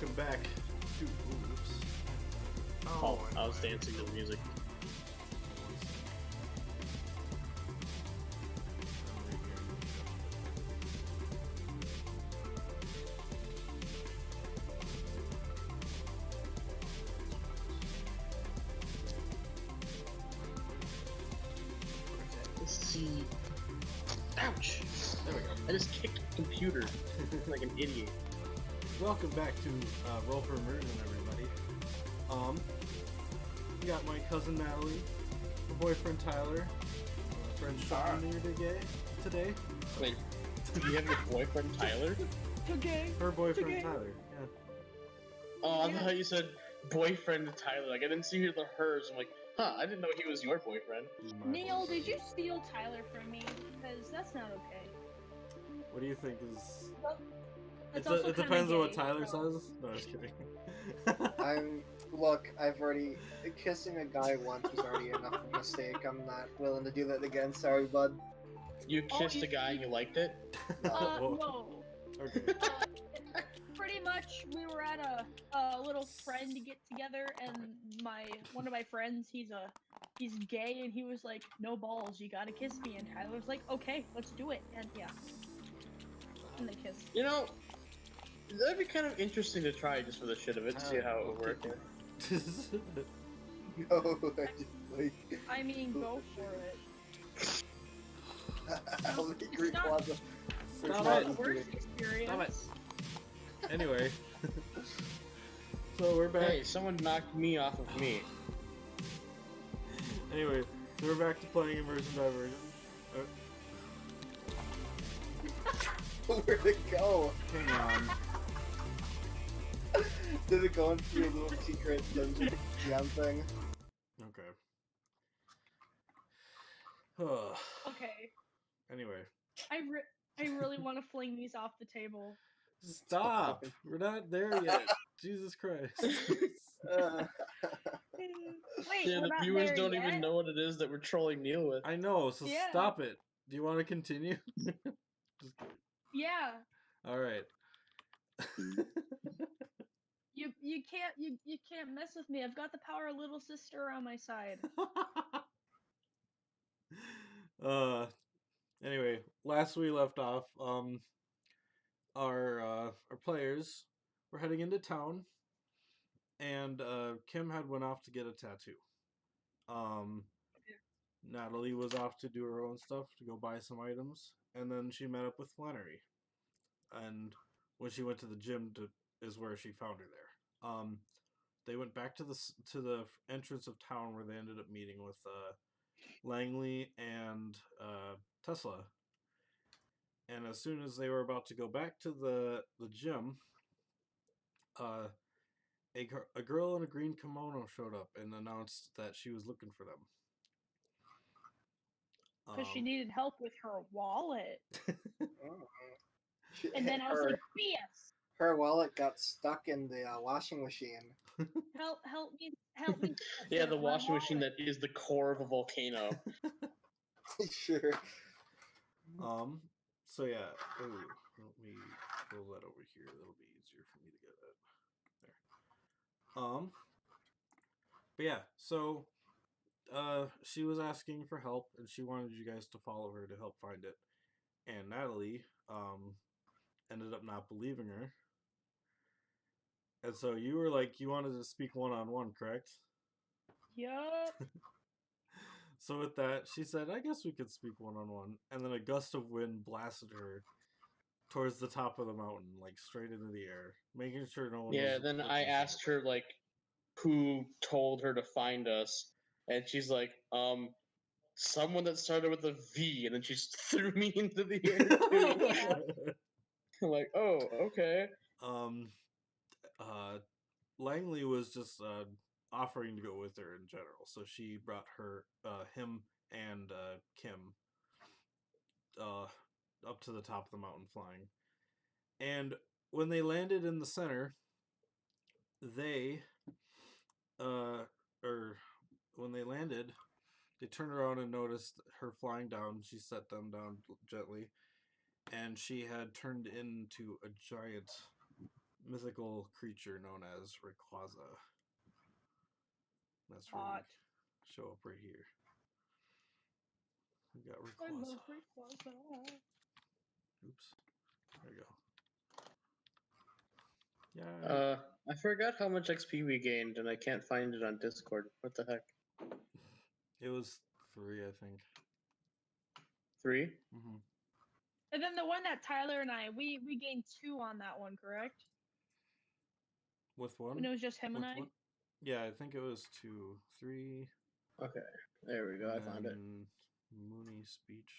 Welcome back to Oops. Oh, I was dancing to the music. Let's see. Ouch! There we go. I just kicked the computer like an idiot. Welcome back to Roll for Immersion, everybody. We got my cousin Natalie, her boyfriend Tyler, friend Sean here today. Wait, do you have your boyfriend Tyler? Okay. Her boyfriend Okay. Tyler, yeah. Oh, I thought you said boyfriend Tyler. Like, I didn't see the hers. I'm like, I didn't know he was your boyfriend. He's my Neil, boyfriend. did you steal Tyler from me? Because that's not okay. What do you think is... That's It also depends kinda on what gay, Tyler so- says. No, just kidding. Look, I've already... Kissing a guy once was already enough of a mistake. I'm not willing to do that again. Sorry, bud. You kissed a guy and you liked it? Whoa. No. Okay. Pretty much, we were at a little friend get together, and one of my friends, he's gay, and he was like, "No balls, you gotta kiss me." And Tyler was like, "Okay, let's do it." And yeah, and they kissed. You know, that'd be kind of interesting to try just for the shit of it, to see how it would work. No, I just, like... I mean, go for it. I'll make It's Rayquaza. Stop Not it. the worst experience. Anyway. So we're back. Hey, someone knocked me off of me. Anyway, so we're back to playing Immersion Diversion. Where'd it go? Hang on. Did it go into your little secret dungeon jam thing? Okay. Okay, Anyway. I really want to fling these off the table. Stop! We're not there yet. Jesus Christ. Wait, Yeah, we're the not viewers there don't yet? even know what it is that we're trolling Neil with. I know, so Yeah. stop it. Do you want to continue? Just kidding. Yeah, Alright. you can't mess with me. I've got the power of little sister on my side. Anyway, last we left off, our players were heading into town, and Kim had went off to get a tattoo. Natalie was off to do her own stuff, to go buy some items, and then she met up with Flannery. And when she went to the gym, is where she found her there. They went back to the entrance of town where they ended up meeting with Langley and Tesla. And as soon as they were about to go back to the gym, a girl in a green kimono showed up and announced that she was looking for them. Because she needed help with her wallet. Oh. And then I was like, BS! Her wallet got stuck in the washing machine. Help me. Yeah, the My washing machine wallet. that is the core of a volcano. Sure. So yeah, ooh, let me pull that over here. That'll be easier for me to get at. There. But yeah, so she was asking for help, and she wanted you guys to follow her to help find it. And Natalie ended up not believing her. And so you were like, you wanted to speak one-on-one, correct? Yup. So with that, she said, I guess we could speak one-on-one. And then a gust of wind blasted her towards the top of the mountain, like straight into the air, making sure no one Yeah, was then looking I for asked her, like, who told her to find us. And she's like, someone that started with a V. And then she just threw me into the air, too. something. I'm like, oh, okay. Langley was just offering to go with her in general, so she brought him and Kim up to the top of the mountain flying. And when they landed in the center, they turned around and noticed her flying down. She set them down gently, and she had turned into a giant mythical creature known as Rayquaza. That's where Hot. we show up right here. We got I Rayquaza. love Rayquaza. Oops. There we go. Yeah. I forgot how much XP we gained, and I can't find it on Discord. What the heck? It was 3, I think. 3? Mm-hmm. And then the one that Tyler and I, we gained 2 on that one, correct? With one? When it was just him and With I? one? Yeah, I think it was 2, 3. Okay, there we go. I found it. Mooney speech.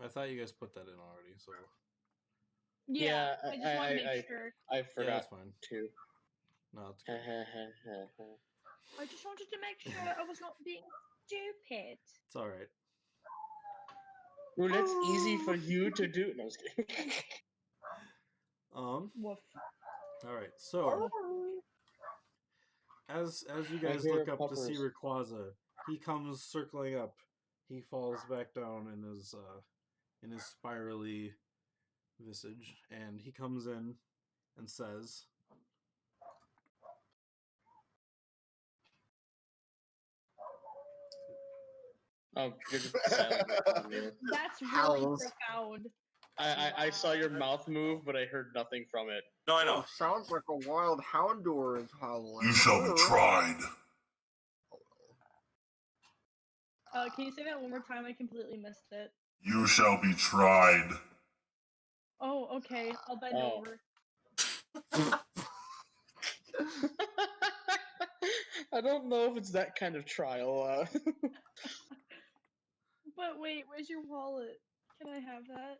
I thought you guys put that in already, so Yeah, Yeah, I just want to make I- sure. I yeah, forgot that's fine. to. No, it's good. I just wanted to make sure I was not being stupid. It's all right. Well, that's easy for you to do. No, I was kidding. Woof. All right. So as you guys hear look up to see puppers. Rayquaza, he comes circling up. He falls back down in his spirally visage, and he comes in and says, Oh, you're just silent. That's really Howls. profound. I saw your mouth move, but I heard nothing from it. "No, I know." Oh, sounds like a wild houndour is howling. You shall be tried. Can you say that one more time? I completely missed it. You shall be tried. Oh, okay. I'll bend Oh. over. I don't know if it's that kind of trial. But wait, where's your wallet? Can I have that?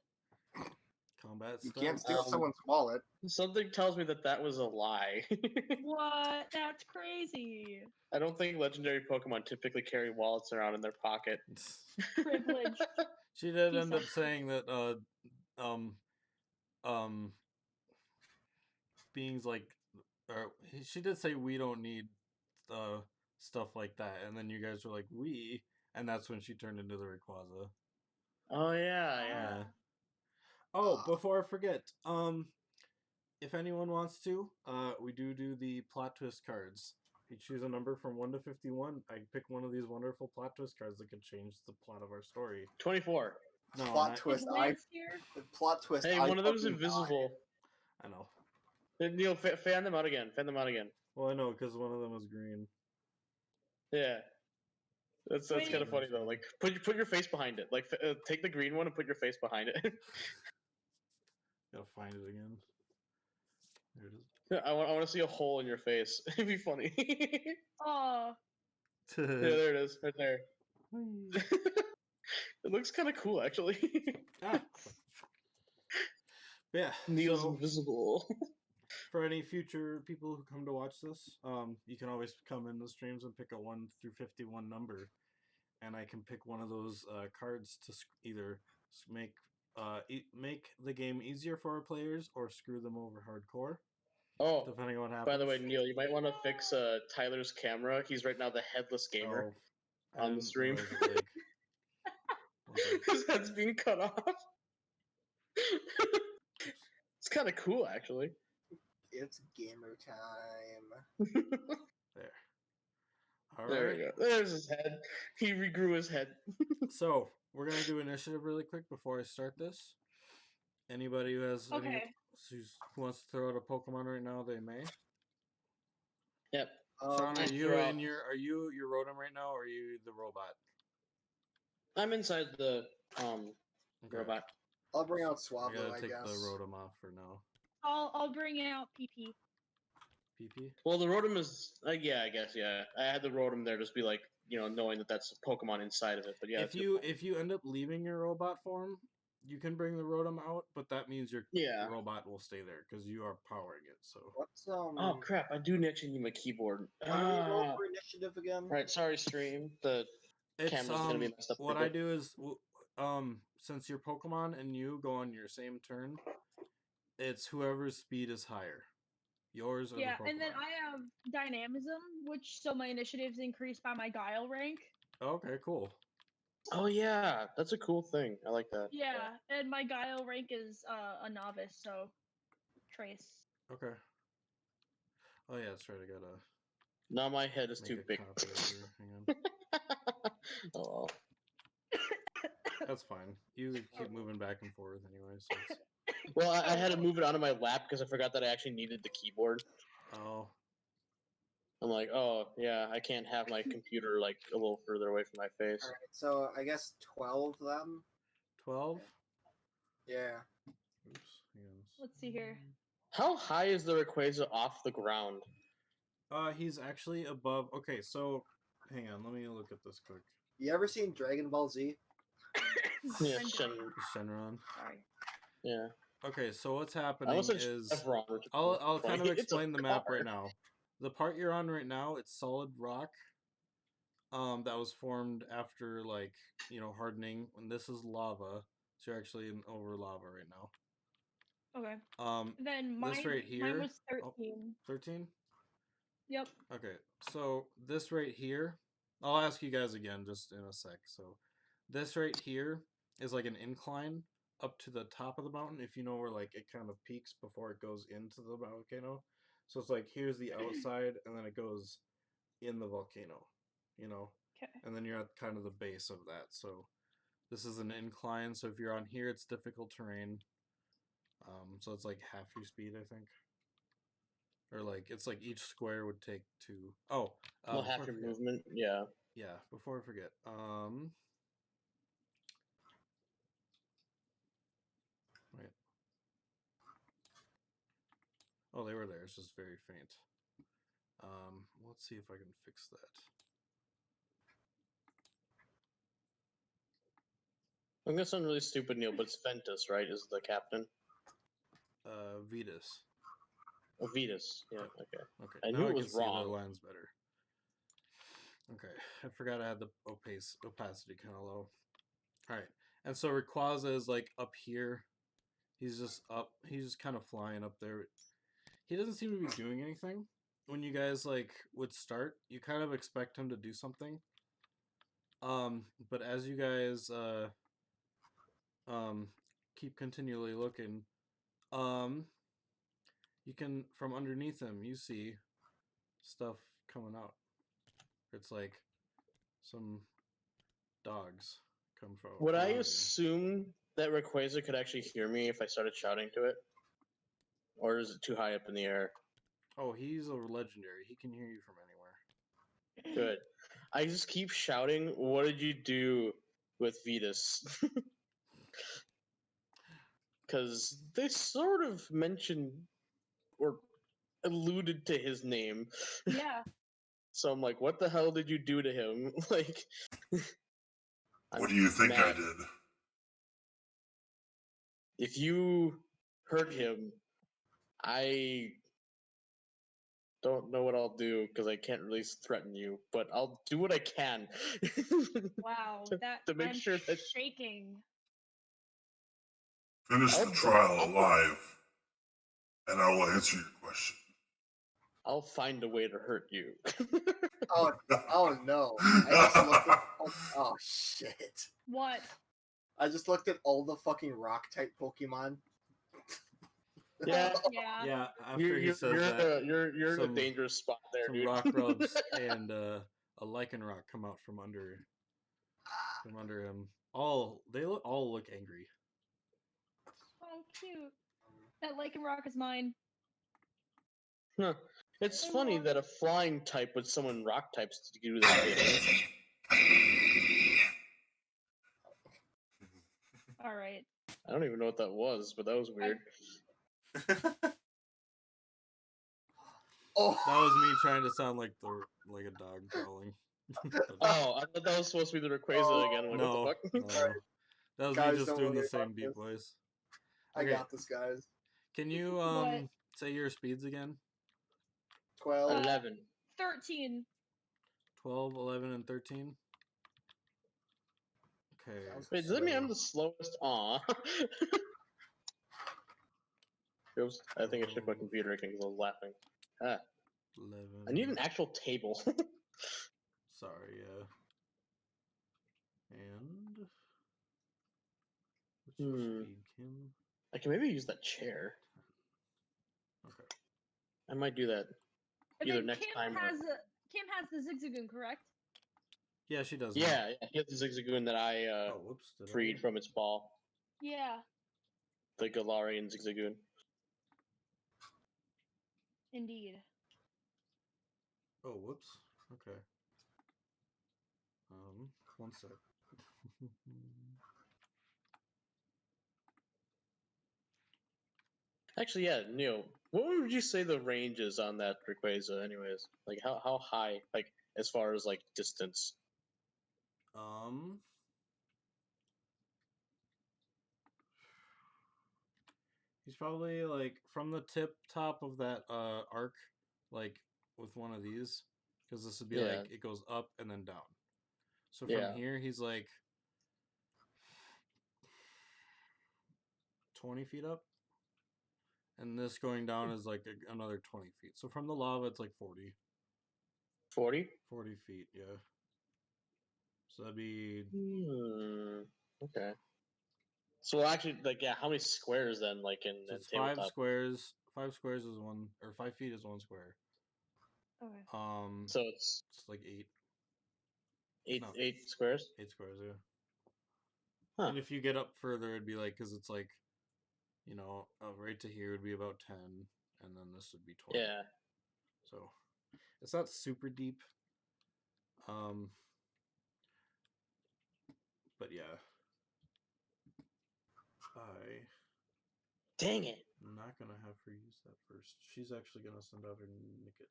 Combat You style. can't steal Um, someone's wallet. Something tells me that was a lie. What? That's crazy. I don't think legendary Pokemon typically carry wallets around in their pocket. Privileged. She did Piece end of up saying that beings like, or she did say we don't need stuff like that, and then you guys were like we, and that's when she turned into the Rayquaza. Oh yeah, yeah. Yeah. Oh, before I forget, if anyone wants to, we do the plot twist cards. You choose a number from 1 to 51. I pick one of these wonderful plot twist cards that could change the plot of our story. 24. No, Plot not- twist. Is Lance here? Plot twist. Hey, I one of them's fucking invisible. I know. Neil, fan them out again. Fan them out again. Well, I know because one of them was green. Yeah. That's Wait. kind of funny though. Like, put your face behind it. Like, take the green one and put your face behind it. Gotta find it again. There it is. I want to see a hole in your face. It'd be funny. Yeah, Oh, there it is, right there. It looks kind of cool, actually. Ah. Yeah. Neil's So, invisible. for any future people who come to watch this, you can always come in the streams and pick a 1 through 51 number, and I can pick one of those cards to either make make the game easier for our players or screw them over hardcore, Oh, depending on what happens. by the way, Neil, you might want to fix Tyler's camera. He's right now the headless gamer I on the didn't stream. realize it, like, one sec. His head's being cut off. It's kind of cool, actually. It's gamer time. There. All There right. we go. There's his head. He regrew his head. So we're gonna do initiative really quick before I start this. Anybody who has okay. who wants to throw out a Pokemon right now, they may. Yep. Sean, are just you throw in out- your Rotom right now, or are you the robot? I'm inside the Okay. robot. I'll bring out I Swablu, gotta I take guess. the Rotom off for now. I'll bring out PP. PP. Well, the Rotom is, yeah, I guess, yeah. I had the Rotom there, just be like, knowing that that's a Pokemon inside of it. But yeah, if you end up leaving your robot form, you can bring the Rotom out, but that means your yeah. robot will stay there because you are powering it. So What's Oh crap! I do actually need my keyboard. How do you roll for initiative again? Right, sorry, stream. The it's camera's gonna be messed up. what I do is since your Pokemon and you go on your same turn, it's whoever's speed is higher. Yours or Yeah, the Pokemon. and then I have Dynamism, so my initiative's increased by my Guile rank. Okay, cool. Oh yeah, that's a cool thing. I like that. Yeah, and my Guile rank is a novice, so trace. Okay. Oh yeah, that's right. I gotta Now my head is make too a big. copy of her. Hang on. Oh, That's fine. You keep moving back and forth anyway. So it's... well, I had to move it onto my lap because I forgot that I actually needed the keyboard. Oh, I'm like, oh yeah, I can't have my computer like a little further away from my face. Alright, so I guess 12 then? 12? Yeah. Oops. Hang on. Let's see here. How high is the Rayquaza off the ground? He's actually above. Okay, so hang on. Let me look at this quick. You ever seen Dragon Ball Z? Yeah, Shenron. Sorry. yeah. Okay, so what's I happening almost said is Chevron, which is I'll kind of funny. It's a explain the map car. right now. The part you're on right now, it's solid rock. That was formed after hardening. And this is lava. So you're actually over lava right now. Okay. Um, Then this right here. mine was 13. 13? Yep. Okay, so this right here, I'll ask you guys again just in a sec. So this right here is like an incline up to the top of the mountain, if you know where like it kind of peaks before it goes into the volcano. So it's like here's the outside and then it goes in the volcano, Okay. and then you're at kind of the base of that. So this is an incline, so if you're on here it's difficult terrain. So it's like half your speed, I think. Or like it's like each square would take 2. Oh, Well, before half I your forget. movement, yeah. Yeah, before I forget. Wait. Oh, they were there. It's just very faint. Let's see if I can fix that. I'm gonna sound really stupid, Neil, but it's Ventus, right? Is the captain? Vetus. Oh, Vetus. Yeah. Okay. Okay, I now knew I it can was see the wrong. lines better. Okay, I forgot I had the opacity kind of low. All right, and so Rayquaza is like up here. He's just up. He's just kind of flying up there. He doesn't seem to be doing anything. When you guys would start, you kind of expect him to do something. But as you guys keep continually looking, you can from underneath him you see stuff coming out. It's like some dogs come from. Would I assume that Rayquaza could actually hear me if I started shouting to it, or is it too high up in the air? Oh, he's a legendary. He can hear you from anywhere. Good. I just keep shouting. What did you do with Vetus? Because they sort of mentioned or alluded to his name. Yeah. So I'm like, what the hell did you do to him? Like, What do you think I mad. did? If you hurt him, I don't know what I'll do because I can't really threaten you, but I'll do what I can. Wow. to make I'm sure that shaking. Finish the trial alive, and I will answer your question. I'll find a way to hurt you. Oh no. I just looked at, oh shit. What? I just looked at all the fucking rock type Pokemon. Yeah. Yeah. Yeah, after he says that, you're in some- a dangerous spot there, some dude. rock rubs and a Lycanroc come out from under him. They all look angry. Oh, cute. That Lycanroc is mine. Huh. It's funny that a flying type would summon rock types to do that bidding. All right. I don't even know what that was, but that was weird. Oh, That was me trying to sound like a dog growling. Oh, I thought that was supposed to be the Rayquaza again. I'm like, No, what the fuck? no. That was Guys, me just don't doing the worry same about deep this. voice. I Okay. got this, guys. Can you What? say your speeds again? 12. 11. 13. 12, 11, and 13? Okay. Wait, does that mean I'm the slowest? Aw. Oops, I think I shook my computer again because I was laughing. Ah, 11. I need an actual table. Sorry, yeah. And what's your speed, Kim? I can maybe use that chair. I might do that. And Either then next time or- Kim has the Zigzagoon, correct? Yeah, she does. Yeah, he has the Zigzagoon that I Oh, whoops. Did freed from its ball. Yeah, The Galarian Zigzagoon. indeed. Oh, whoops. Okay. One sec. Actually, yeah, Neil, what would you say the range is on that Rayquaza anyways? Like, how high, like, as far as, like, distance? He's probably like from the top of that arc, like with one of these, because this would be Yeah. like it goes up and then down. So from Yeah. here, he's like 20 feet up, and this going down is like another 20 feet. So from the lava, it's like 40. 40? 40 feet, yeah. So that'd be Okay. So actually, like, yeah, how many squares then, like, in so it's tabletop? 5 squares. 5 squares is one, or 5 feet is one square. Okay. So it's It's like 8. eight No. 8 squares? 8 squares, yeah. Huh. And if you get up further, it'd be like, because it's like, you know, right to here would be about 10, and then this would be 20. Yeah. So it's not super deep. But yeah. Dang it. I'm not gonna have her use that first. She's actually gonna send out her Nicket.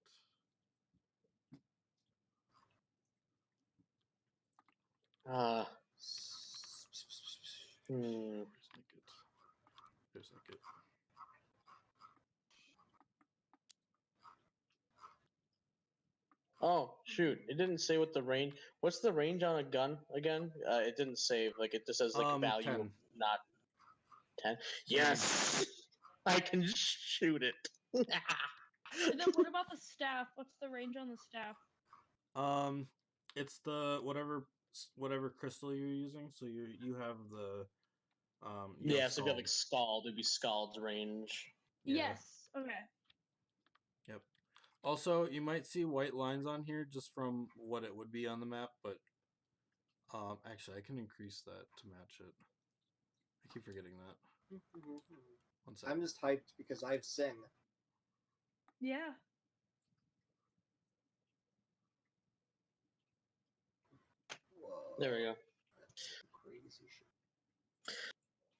Where's Nicket? There's Nicket. Oh, shoot. It didn't say what the range... What's the range on a gun again? It didn't save. Like, it just says, like, value 10. of not 10. Yes! I can shoot it. And then what about the staff? What's the range on the staff? It's the whatever crystal you're using. So you have the you Yeah, have so if you have, like, Scald. Scald, it'd be Scald's range. Yeah. Yes. Okay. Yep. Also, you might see white lines on here just from what it would be on the map, but actually, I can increase that to match it. I keep forgetting that. One second. I'm just hyped because I've Sing. Yeah. Whoa. There we go. That's some crazy shit.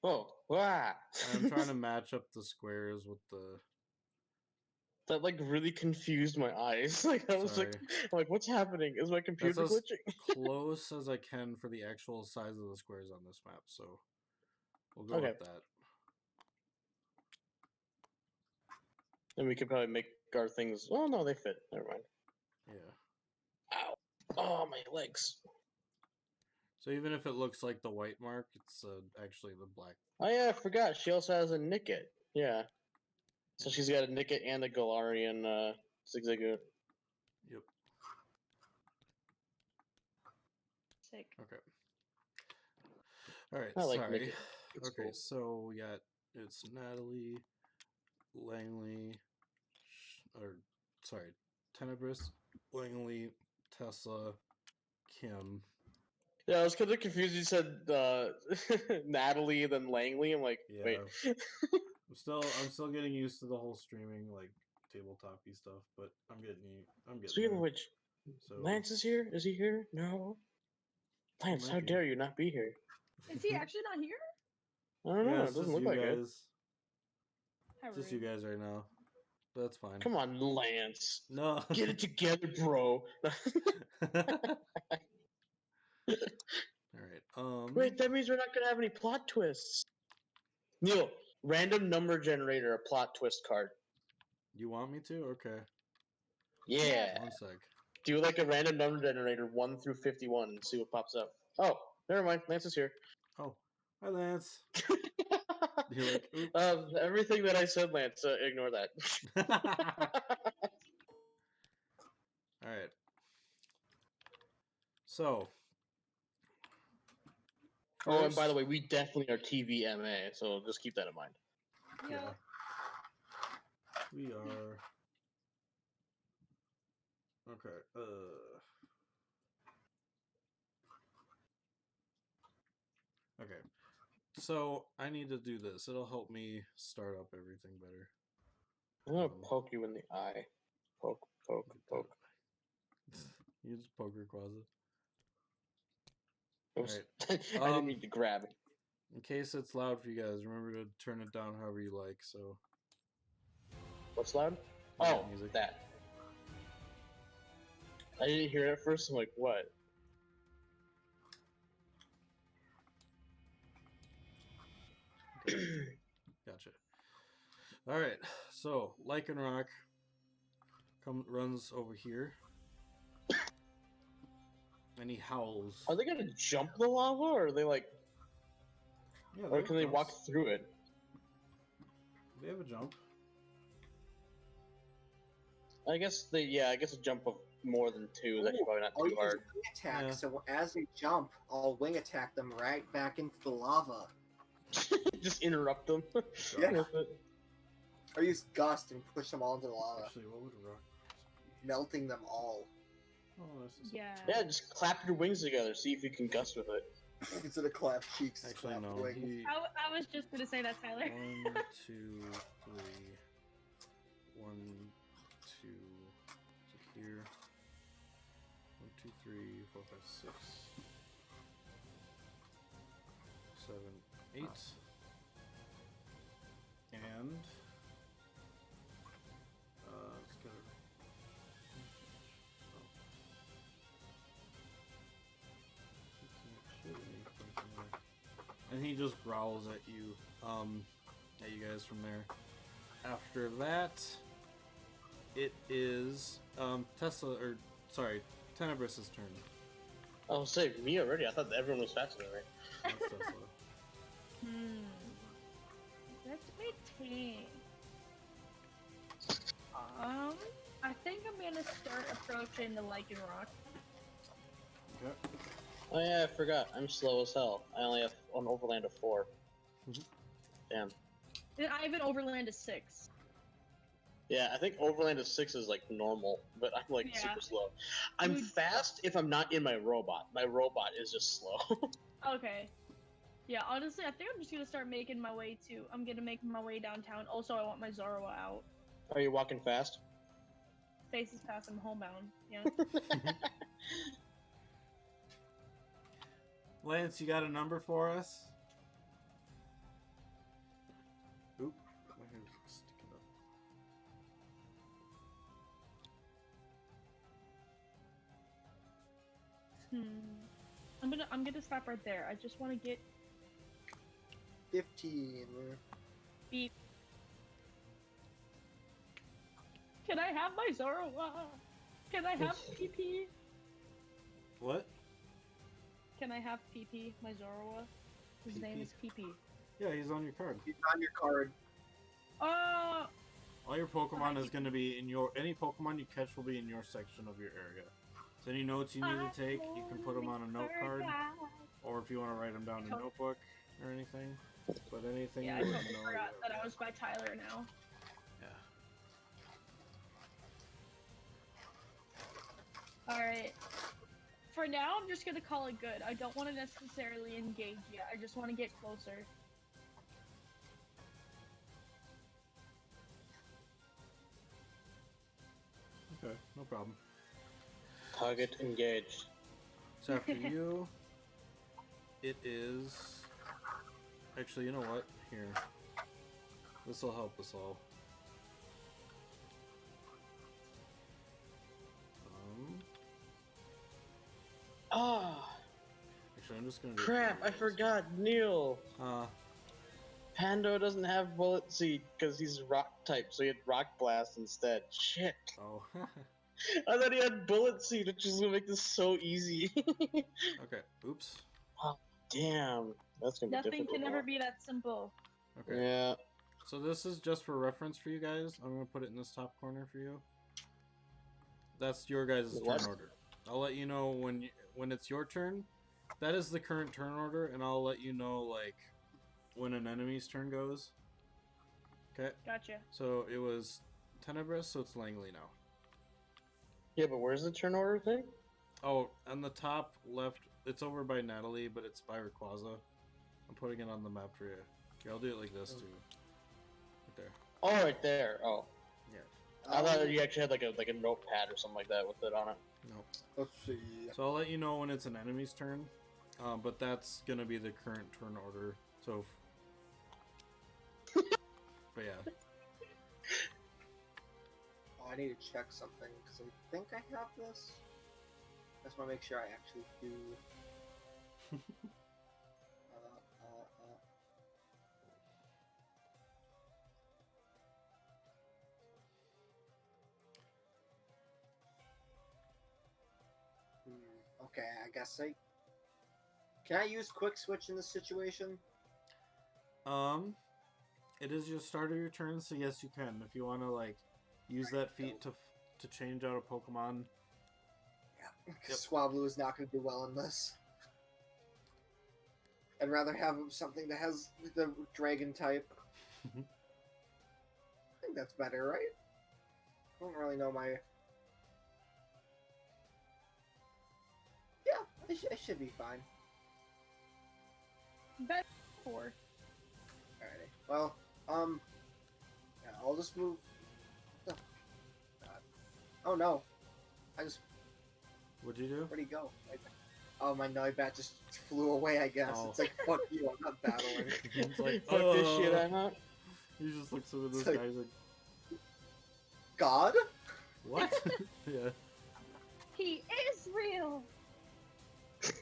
Oh, wow. I'm trying to match up the squares with the. That, like, really confused my eyes. Like, I was Sorry. like, what's happening? Is my computer That's as glitching? close as I can for the actual size of the squares on this map, so we'll go Okay. with that. And we could probably make our things... Oh, no, they fit. Never mind. Yeah. Ow. Oh, my legs. So even if it looks like the white mark, it's actually the black. Oh, yeah, I forgot. She also has a Nicket. Yeah. So she's got a Nicket and a Galarian Zigzagoon. Yep. Sick. Okay. All right. I like Sorry. Nicket. It's Okay, cool. so we got it's Natalie, Langley, Tenebris, Langley, Tessa, Kim. Yeah, I was kind of confused. You said Natalie, then Langley. I'm like, Yeah. wait. I'm still getting used to the whole streaming like tabletopy stuff, but I'm getting Speaking there. of which, So Lance is here. Is he here? No. Lance, might how be. dare you not be here? Is he actually not here? I don't know. Yeah, It it's doesn't just look you like it. guys. How Just you rude. guys right now. That's fine. Come on, Lance. No. Get it together, bro. All right. Wait, that means we're not gonna have any plot twists. Neil, random number generator, a plot twist card. You want me to? Okay. Yeah. One sec. Do like a random number generator 1 through 51 and see what pops up. Oh, never mind. Lance is here. Oh, hi, Lance. You're like, oops. Everything that I said, Lance, ignore that. All right. So. Oh, and by the way, we definitely are TVMA, so just keep that in mind. Yeah. We are. Okay. Okay. So I need to do this. It'll help me start up everything better. I'm gonna poke you in the eye. Poke, poke, poke. You just poke Rayquaza. Oops. Alright. I didn't mean to grab it. In case it's loud for you guys, remember to turn it down however you like. So. What's loud? Yeah, Oh, music. that. I didn't hear it at first. I'm like, what? Gotcha. All right. So Lycanroc runs over here, and he howls. Are they gonna jump the lava, or are they like, Yeah, or have can they walk jumps. through it? They have a jump. I guess a jump of more than 2 is actually probably not I'll too use hard. wing attack, Yeah. so as they jump, I'll wing attack them right back into the lava. Just interrupt them. Yeah. With it. Or use gust and push them all into the lava, Actually, what would rock? melting them all. Oh, that's just Yeah. Yeah, just clap your wings together. See if you can gust with it. Instead of clap cheeks, it's Actually, clap no. wings. He I was just gonna say that, Tyler. 1, 2, 3. 1, 2. To here. 1, 2, 3, 4, 5, 6, 7, 8. And let's go. Oh. He can't shoot anything from there. And he just growls at you guys from there. After that, it is Tenebrous' turn. Oh, say me already. I thought everyone was faster than me. That's Tesla. Let's me think. I think I'm gonna start approaching the Lycanroc. Okay. Oh yeah, I forgot. I'm slow as hell. I only have an overland of 4. Mhm. Damn. And I have an overland of 6. Yeah, I think overland of 6 is like normal, but I'm like Yeah. super slow. I'm Dude. fast if I'm not in my robot. My robot is just slow. Okay. Yeah, honestly, I think I'm just gonna start making my way to. I'm gonna make my way downtown. Also, I want my Zorua out. Are you walking fast? Faces past, I'm homebound. Yeah. Lance, you got a number for us? Oop, my hair's sticking up. I'm gonna stop right there. I just want to get 15. beep. Can I have my Zorua? Can I have PP? What? Can I have PP, my Zorua? His name PP? is PP. Yeah, he's on your card. He's on your card. All your Pokemon is going to be in your... Any Pokemon you catch will be in your section of your area. So any notes you need to take, you can put them on a note card. Or if you want to write them down in a notebook or anything. But anything Yeah, I you would totally know. forgot that I was by Tyler now. Yeah. Alright. For now, I'm just gonna call it good. I don't want to necessarily engage yet. I just want to get closer. Okay, no problem. Target engaged. So after you, it is... Actually, you know what? Here. This will help us all. Ah, Actually, I'm just gonna do crap! I forgot Neil. Pando doesn't have Bullet Seed because he's rock type, so he had Rock Blast instead. Shit. Oh. I thought he had Bullet Seed, which is gonna make this so easy. Okay. Oops. Oh, damn. That's gonna be Nothing difficult. can ever be that simple. Okay. Yeah. So this is just for reference for you guys. I'm gonna put it in this top corner for you. That's your guys' turn What? order. I'll let you know when it's your turn. That is the current turn order, and I'll let you know like when an enemy's turn goes. Okay. Gotcha. So it was Tenebrous, so it's Langley now. Yeah, but where's the turn order thing? Oh, on the top left, it's over by Natalie, but it's by Rayquaza. I'm putting it on the map for you. Here, I'll do it like this too. Right there. Oh, right there. Oh, Yeah. I thought you actually had like a notepad or something like that with it on it. Nope. Let's see. So I'll let you know when it's an enemy's turn, but that's gonna be the current turn order. So, but yeah. Oh, I need to check something because I think I have this. I just want to make sure I actually do. Okay, I guess I. Can I use quick switch in this situation? It is your start of your turn, so yes, you can. If you want to like use that feat to change out a Pokemon. Yeah, because Swablu is not going to do well in this. I'd rather have something that has the dragon type. I think that's better, right? I don't really know my. Yeah, I should be fine. Bet 4. Alrighty. Well, yeah, I'll just move. Oh, God. Oh no! I just. What'd you do? Where'd he go? Oh, my Noibat just flew away. I guess Oh. it's like fuck you. I'm not battling. It's like, Fuck this shit, I'm out. He just looks over this It's like- guy's like, God? what? Yeah. He is real. Wait,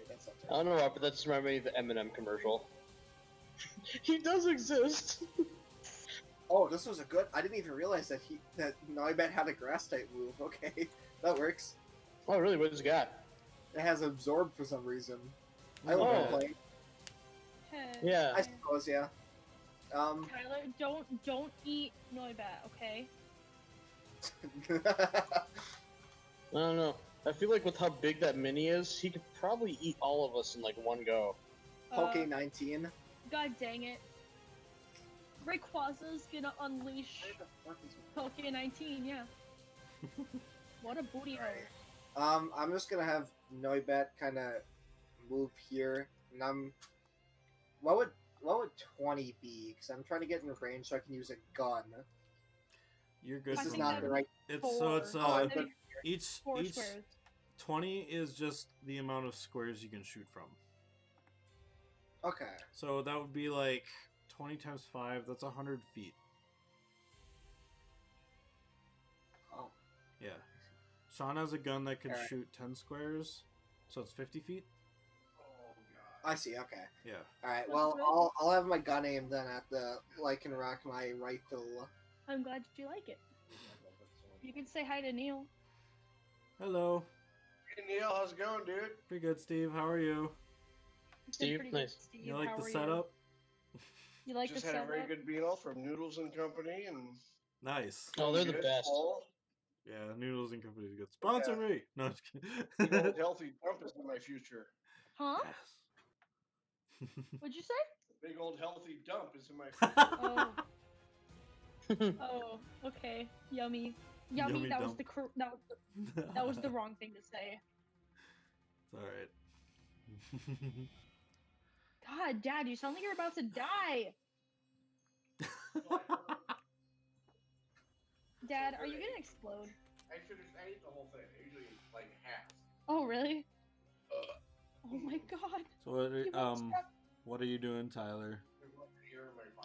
that's not I don't know why, but that's reminding me of the Eminem commercial. He does exist. Oh, this was a good. I didn't even realize that Noibat had a grass type move. Okay, that works. Oh, really? What does it got? It has absorb for some reason. I Oh. love playing. Hey. Yeah. I suppose, yeah. Tyler, don't eat Noibat, okay? I don't know. I feel like with how big that mini is, he could probably eat all of us in like one go. Poke 19. God dang it. Rayquaza's gonna unleash Poke 19, yeah. What a booty hole. I'm just gonna have Noibat kind of move here, and what would 20 be? Because I'm trying to get in range so I can use a gun. You're good. I This is think not that'd the be right. It's I'm good. each 4 squares. 20 is just the amount of squares you can shoot from. Okay. So that would be like 20 times 5. That's 100 feet. Oh. Yeah. Sean has a gun that can Alright. shoot 10 squares, so it's 50 feet. I see. Okay. Yeah. All right. Well, I'll have my gun aimed then at the Lycanroc, my rifle. I'm glad you like it. You can say hi to Neil. Hello. Hey Neil, how's it going, dude? Pretty good, Steve. How are you? It's been Steve, pretty good, nice. Steve. You like How the are setup? You like Just the had setup? a very good meal from Noodles and Company, and Nice. Oh, they're the good. best. All Yeah, Noodles and Company is good. Sponsor me. No, I'm just big kidding. old healthy dump is in my future. Huh? Yes. What'd you say? Big old healthy dump is in my future. Oh. Oh. Okay. Yummy. Yummy. Yummy That was dump. the that was the wrong thing to say. It's alright. God, Dad, you sound like you're about to die. Dad, are you gonna explode? I ate the whole thing. I usually eat like half. Oh, really? Oh my God. So what You are, won't stop. what are you doing, Tyler?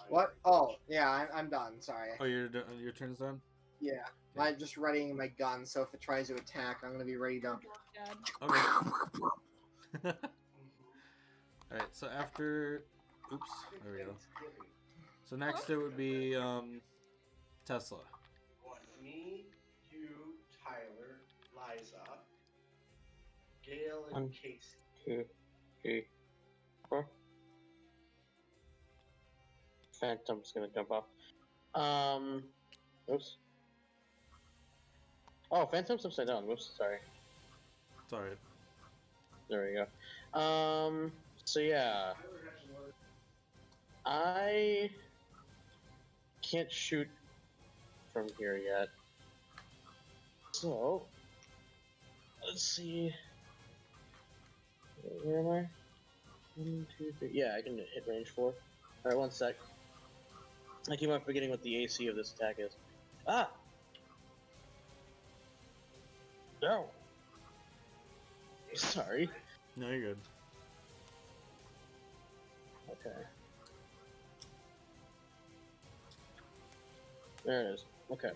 What? Oh, yeah, I'm done. Sorry. Oh, your turn's done? Yeah, I'm just readying my gun, so if it tries to attack, I'm gonna be ready to. Dad. Okay. Alright, so after... Oops, there we go. So next it would be Tesla. Me, you, Tyler, Liza, Gail, Um, and Casey. 2, 3, 4. Phantom's gonna jump up. Oops. Oh, Phantom's upside down. Whoops, sorry. It's alright. There we go. So yeah. I can't shoot from here yet. So, let's see. Where am I? 1, 2, 3. Yeah, I can hit range 4. Alright, one sec. I keep on forgetting what the AC of this attack is. Ah! No! Sorry. No, you're good. Okay. There it is. Okay.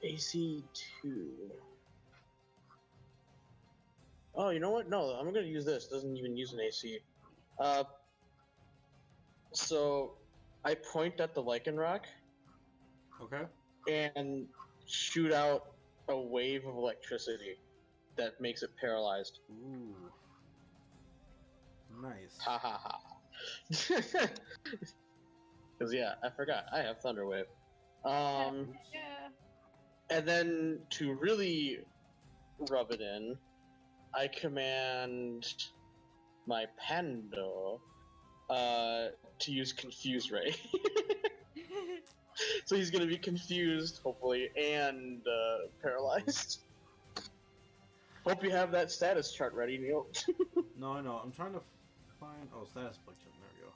AC 2. Oh, you know what? No, I'm gonna use this. It doesn't even use an AC. So I point at the lichen rock Okay. and shoot out a wave of electricity that makes it paralyzed. Ooh. Nice. Ha ha ha. Because yeah, I forgot. I have Thunder Wave. Oops. Yeah. And then to really rub it in, I command my Pando to use Confuse Ray. So he's gonna be confused, hopefully, and paralyzed. Hope you have that status chart ready, Neil. No, I know. I'm trying to find. Oh, status affliction. There we go.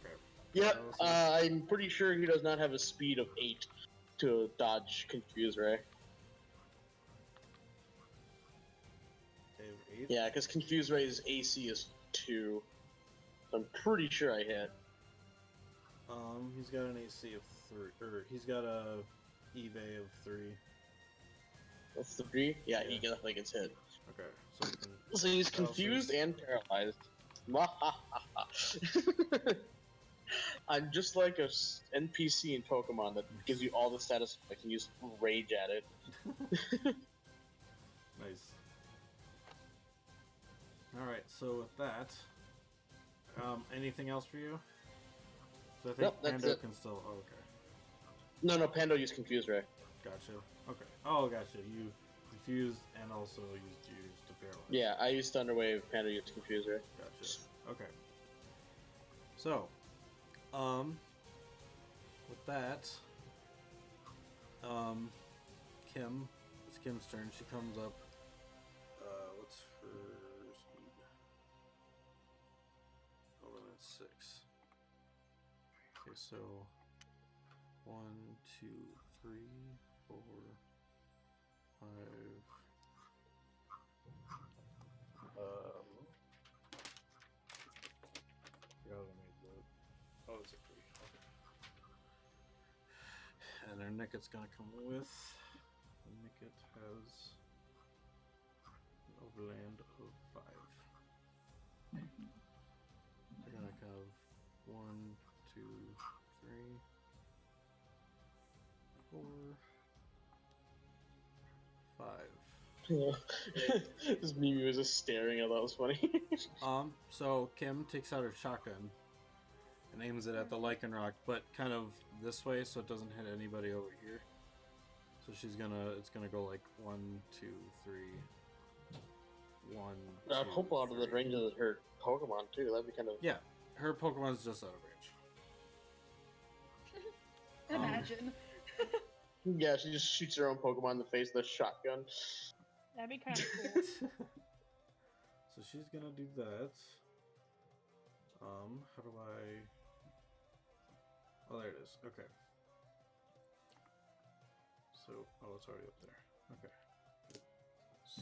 Okay. Yep, Paralysis. I'm pretty sure he does not have a speed of 8 to dodge Confuse Ray. Save 8. Yeah, because Confuse Ray's AC is 2. So I'm pretty sure I hit. He's got an AC of 3, or he's got a EV of 3. That's 3? Yeah, he Yeah. definitely gets hit. Okay, so we can. So he's confused and paralyzed. I'm just like a NPC in Pokemon that gives you all the status I can use rage at it. Nice. Alright, so with that, anything else for you? So I think Nope, that's Pando it. can still. Oh, okay. No, Pando used Confuse Ray. Gotcha. Okay. Oh, gotcha. You confused and also used to paralyze. Yeah, I used Thunder Wave, Pando used Confuse Ray. Gotcha. Okay. So, with that, Kim, it's Kim's turn. She comes up. What's her speed? Oh, that's 6. Okay, so 1, 2, 3, 4, 5. Forgot what I made that. Oh, it's a 3. Okay. And our Nicket's gonna come with. Nicket has an overland of 5. They're gonna have 1, 2, 3, 4, 5. This Mimi was just staring at that. Was funny. So Kim takes out her shotgun and aims it at the lichen rock, but kind of this way so it doesn't hit anybody over here. So it's gonna go like 1, 2, 3, 1. I 2, hope out of the 3. range of her Pokemon too. That'd be kind of. Yeah, her Pokemon's just out of range. Imagine. Yeah, she just shoots her own Pokemon in the face with a shotgun. That'd be kind of cool. So she's gonna do that. How do I? Oh, there it is. Okay. So, it's already up there. Okay.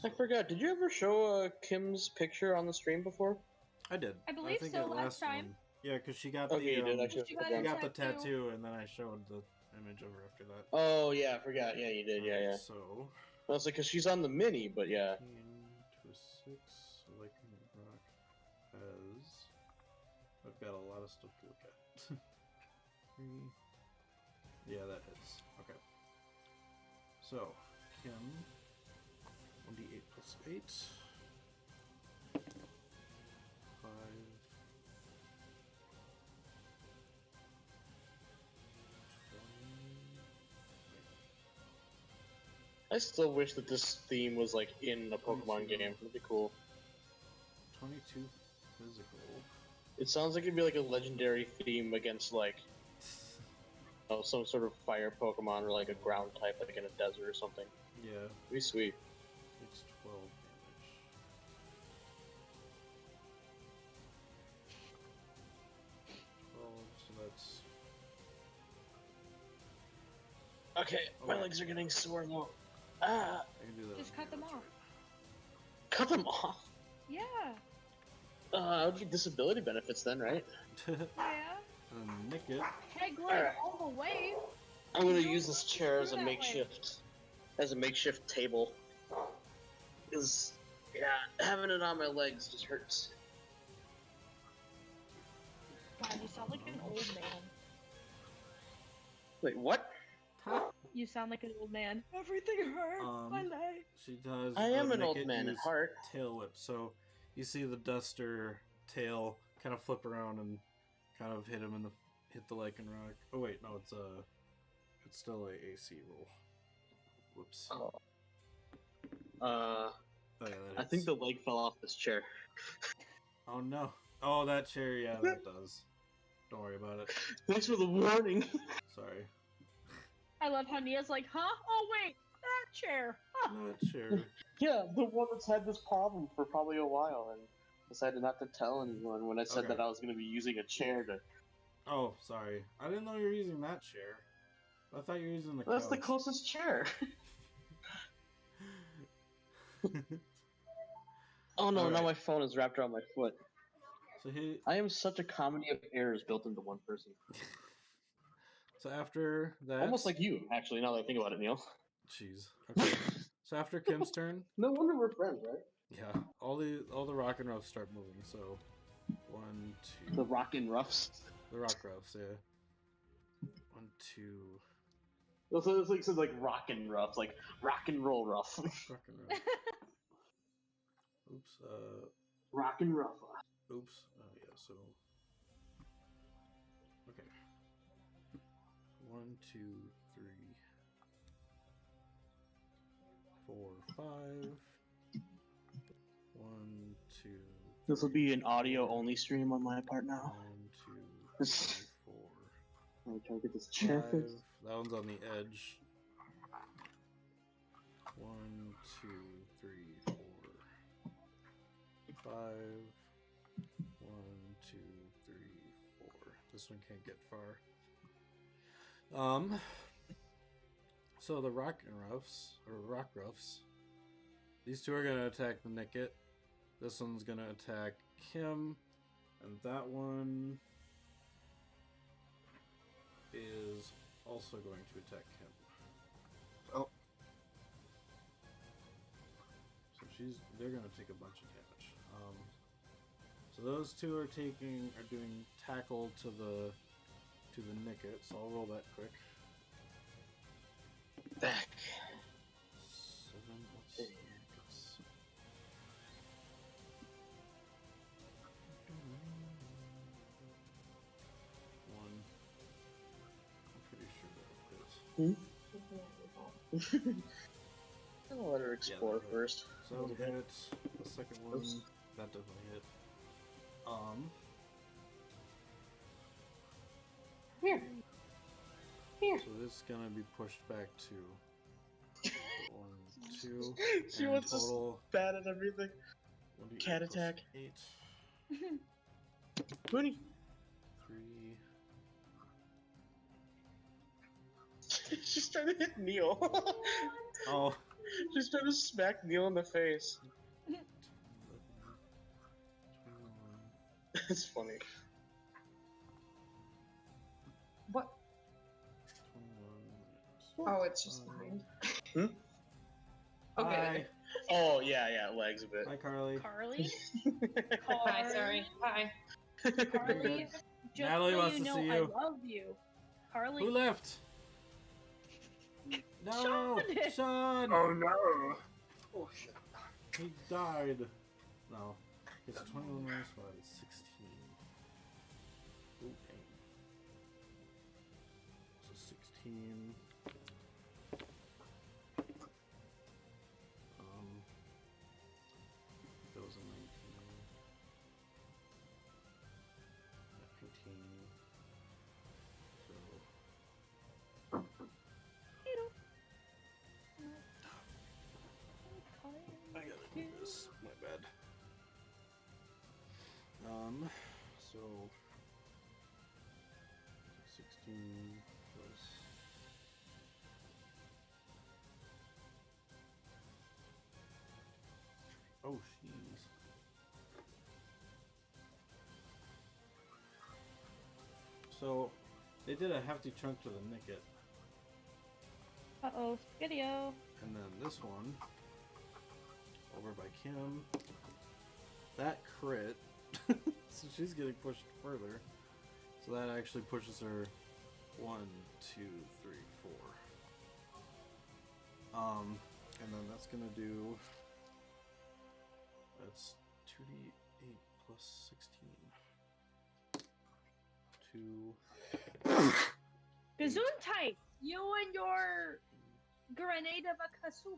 I forgot. Did you ever show Kim's picture on the stream before? I did. I believe think so at last time. One. Yeah, because she got Okay, you did the actually. She got she a got the tattoo. tattoo, and then I showed the image of her after that. Oh yeah, I forgot. Yeah, you did. Yeah, yeah. So. I was like, because she's on the mini, but yeah. 15 to a 6, Lichen Rock has. I've got a lot of stuff to look at. 3. Yeah, that hits. Okay. So, Kim. 1d8 plus 8. 5. I still wish that this theme was like in a Pokemon game. It'd be cool. 22 physical. It sounds like it'd be like a legendary theme against like Oh, some sort of fire Pokemon or like a ground type, like in a desert or something. Yeah, Pretty sweet. it's 12 damage. So that's Okay, my Okay. legs are getting sore though. Ah, I can do that. Just on cut the them other off. cut them off. Yeah. I would get disability benefits then, right? trade. Yeah. Nick it. Peg leg Alright. all the way. I'm gonna Don't use this chair as a that way. makeshift table. Cause yeah, having it on my legs just hurts. God, you sound like an old man. Wait, what? You sound like an old man. Everything hurts. My leg. She does. I am an Nick old it man at use heart. Tail whip. So you see the Duster tail kind of flip around and kind of hit the Lycan rock. Oh wait, no, it's still a AC roll. Whoops. Oh. Oh, yeah, that I think hits. the leg fell off this chair. Oh no. Oh, that chair. Yeah, that does. Don't worry about it. Thanks for the warning. Sorry. I love how Nia's like, huh? Oh wait, that chair. Huh. That chair. Yeah, the one that's had this problem for probably a while and decided not to tell anyone when I said Okay. that I was going to be using a chair to... Oh, sorry. I didn't know you were using that chair. I thought you were using the That's the couch. closest chair. Oh no, now Alright. my phone is wrapped around my foot. So he. I am such a comedy of errors built into one person. So after that. Almost like you, actually, now that I think about it, Neil. Jeez. Okay. So after Kim's turn, No wonder we're friends, right? yeah, all the rock and roughs start moving. So, 1, 2. The rockin' roughs. The rock roughs, yeah. 1, 2. So it's like rockin' rough, like rock and roll rough. Rock and rough. Oops. Rockin' rough. Oops. Oh yeah. So. Okay. 1, 2, 3, 4, 5. 1, 2. This will be an audio only stream on my part now. 1, 2, 3, 4. I'm trying to get this chair 5. fixed. That one's on the edge. 1, 2, 3, 4, 5. 1, 2, 3, 4. This one can't get far. So the rock roughs. These two are gonna attack the Nickit. This one's gonna attack Kim, and that one is also going to attack Kim. Oh. So they're gonna take a bunch of damage. So those two are doing tackle to the Nickit. So I'll roll that quick. Back. 7. What's the Nickit's? One. I'm pretty sure that hits. I'll let her explore that'll hit. first. So hit the second one. That definitely hit. Here. So this is gonna be pushed back to 1, 2. She and wants to total spat at everything. 1d8 Cat plus attack. 8, 20. 3. She's trying to hit Neil. Oh. She's trying to smack Neil in the face. 11, 21. That's funny. What? 21 Oh, it's just minus mine. five. Okay. Hi. Oh, yeah, legs a bit. Hi, Carly. Carly? Hi, sorry. Hi. Carly, just Natalie so wants you to know, see I you. love you. Carly. Who left? No! Sean! Sean! Oh no! Oh shit. He died. No. It's 21 minus 5. 16. Ooh, dang. So 16. That was a 19. 19. So So 16 plus. Oh, jeez. So they did a hefty chunk to the Nicket. Uh-oh, video. And then this one, over by Kim, that crit, so she's getting pushed further. So that actually pushes her 1, 2, 3, 4. And then that's gonna do. That's 2d8 plus 16. 2. Gesundheit! You and your grenade of a kasu.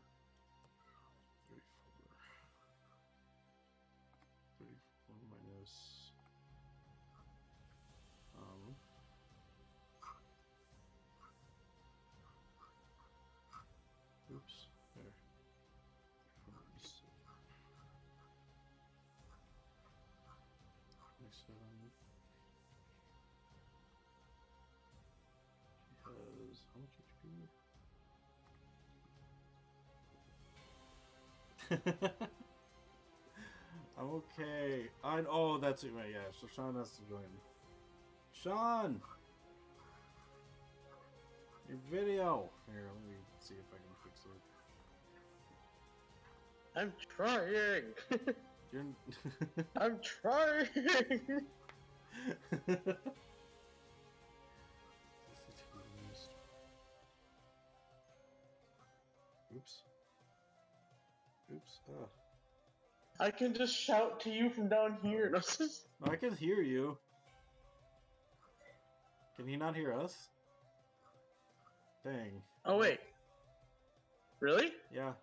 34 minus. Oops. There. 27. Because how much HP? I'm okay. Oh, that's it. Right, yeah. So Sean has to join. Sean, your video. Here, let me see if I can fix it. I'm trying. You're. I'm trying. Oops. Oops. Oh. I can just shout to you from down here. No, I can hear you. Can he not hear us? Dang. Oh wait. Really? Yeah.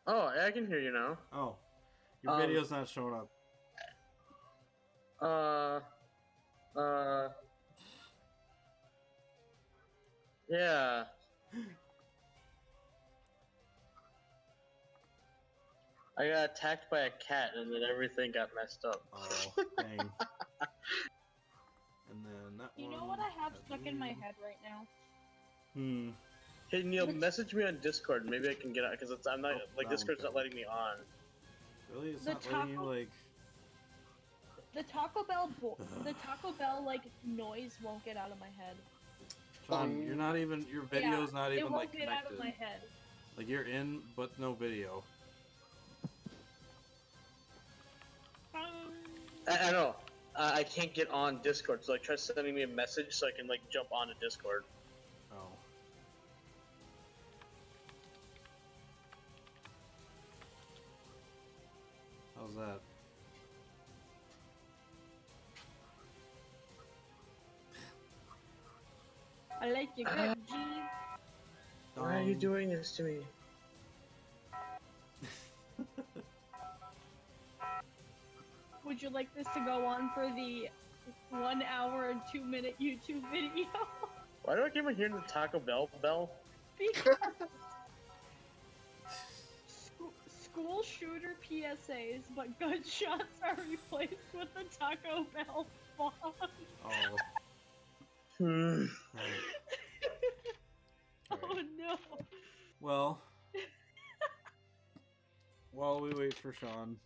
Oh, I can hear you now. Oh. Your video's not showing up. Yeah. I got attacked by a cat and then everything got messed up. Oh, dang. And then that You one. know what I have stuck in my head right now? Hey Neil, message me on Discord. Maybe I can get out because I'm not that Discord's one not letting me on. Really? It's The not letting you taco- like. The Taco Bell like noise won't get out of my head. Sean, you're not even. Your video's not It even won't like get out of connected. my head. Like you're in, but no video. I know. I can't get on Discord, so like try sending me a message so I can like jump onto Discord. Oh. How's that? I like your good G. Why are you doing this to me? Would you like this to go on for the 1 hour and 2 minute YouTube video? Why do I keep on hearing the Taco Bell bell? Because school shooter PSAs, but gunshots are replaced with the Taco Bell bomb. Oh. Oh no. Well, while we wait for Sean,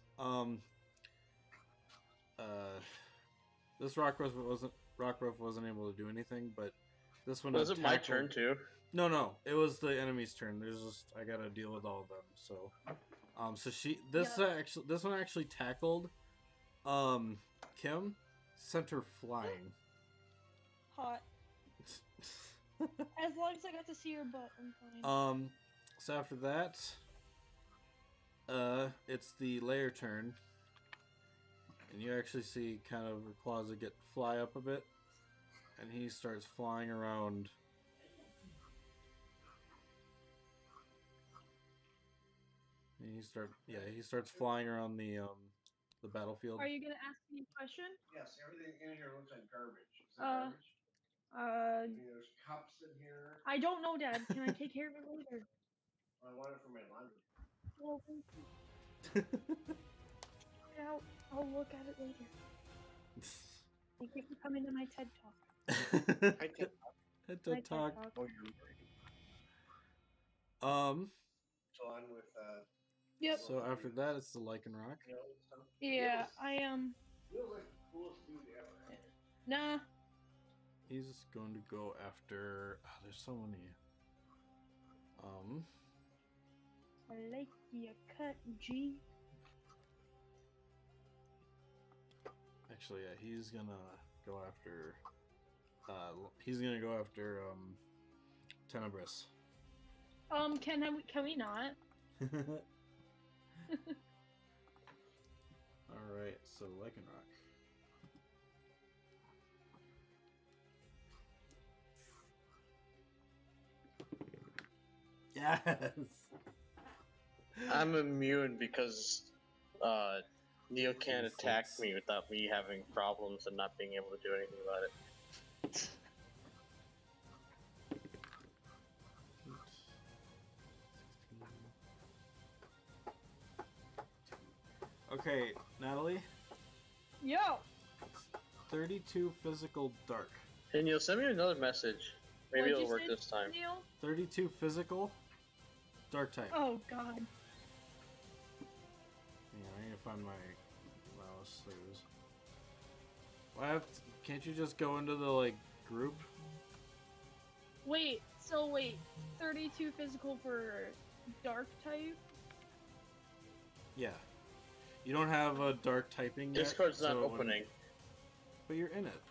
this Rockruff wasn't able to do anything, but this one Was it my turn too? No, it was the enemy's turn. I gotta deal with all of them. So, this one actually tackled, Kim, sent her flying. Hot. As long as I got to see her butt, I'm fine. So after that, it's the layer turn, and you actually see kind of Rayquaza fly up a bit, and he starts flying around. And he starts flying around the battlefield. Are you gonna ask me a question? Yes, everything in here looks like garbage. Is that garbage? I mean, there's cups in here. I don't know, Dad. Can I take care of it later? I want it for my laundry. Well, yeah, I'll look at it later. Thank you for coming to my TED Talk. I did. My TED Talk. Oh, you're right. So on with Yep. So after that, it's the Lichen Rock. you know, stuff. Yeah, I am. Feels like the coolest dude ever. Nah. He's going to go after. Oh, there's so many. I like your cut, G. Actually, yeah, he's gonna go after. He's gonna go after Tenebris. Can we not? All right, so Lichen Rock. Yes. I'm immune because Neo can't attack Reflex. me without me having problems and not being able to do anything about it. Okay, Natalie. Yo. 32 physical dark. Hey Neil, send me another message. Maybe What'd it'll you work say, this time. Neil? 32 physical dark type. Oh God. Yeah, I need to find my mouse. There's. Well, I have to, can't you just go into the like group? Wait. 32 physical for dark type. Yeah. You don't have a dark typing yet. Discord's not so when- opening. But you're in it.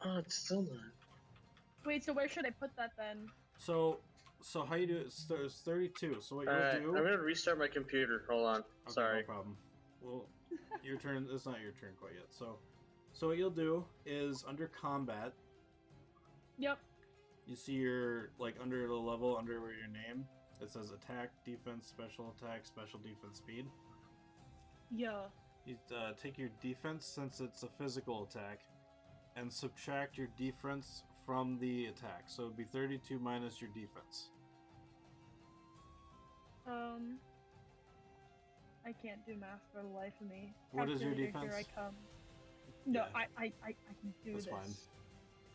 Oh, it's still not. Wait. So where should I put that then? So how you do it? It's 32. So what Alright, you'll do? I'm gonna restart my computer. Hold on. Okay, Sorry. no problem. Well, your turn. It's not your turn quite yet. So what you'll do is under combat, Yep. you see your like under the level under where your name. It says attack, defense, special attack, special defense, speed. Yeah. You take your defense since it's a physical attack, and subtract your defense from the attack. So it'd be 32 minus your defense. I can't do math for the life of me. What is your Calculator, Here I defense? come. No, Yeah. I can do That's this.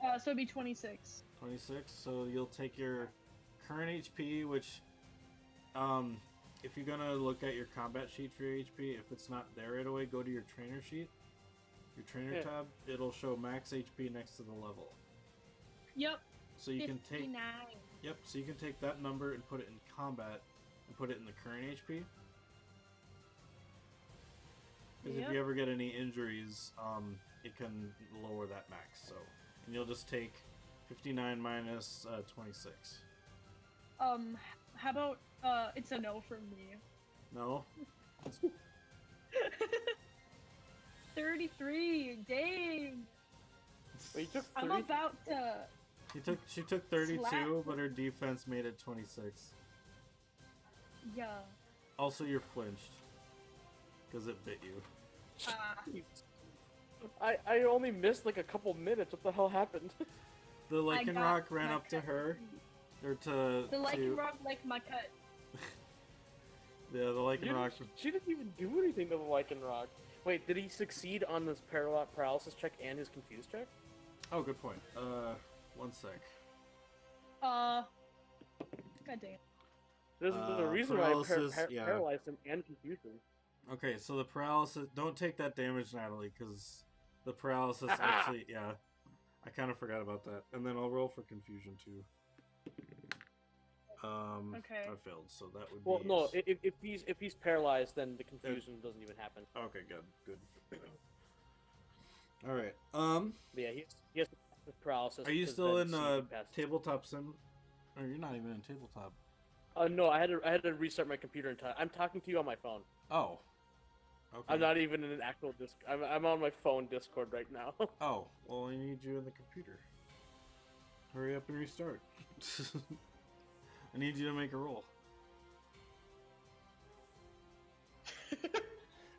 fine. So it'd be 26. 26. So you'll take your current HP, which, if you're gonna look at your combat sheet for your HP, if it's not there right away, go to your trainer sheet. Your trainer tab, it'll show max HP next to the level. Yep. So you can 59. take. Yep. So you can take that number and put it in combat, and put it in the current HP. Because if you ever get any injuries, it can lower that max. So, and you'll just take 59 minus 26. How about it's a no from me. No. 33. Dang. Wait, you took I'm 30? about to. She took 32, Slap. but her defense made it 26. Yeah. Also, you're flinched because it bit you. I only missed like a couple minutes. What the hell happened? The Lichen got Rock ran my up to cut. her, or to The Lichen to, Rock like my cut. Yeah, the Lichen Rock. She didn't even do anything to the Lichen Rock. Wait, did he succeed on this paralysis check and his confused check? Oh, good point. One sec. God damn. There's a reason why I paralysis, yeah. paralyzed him and confused him. Okay, so the paralysis. Don't take that damage, Natalie, because the paralysis actually. Yeah, I kind of forgot about that. And then I'll roll for confusion too. Okay. I failed, so that would Well, be. no, if he's paralyzed, then the confusion doesn't even happen. Okay, good. All right. But yeah, he has paralysis. Are you 'cause still then in C can pass it. tabletop sim? Or you're not even in tabletop. No, I had to restart my computer in time. I'm talking to you on my phone. Oh. Okay. I'm not even in an actual disc. I'm on my phone Discord right now. Oh, well, I need you in the computer. Hurry up and restart. I need you to make a roll.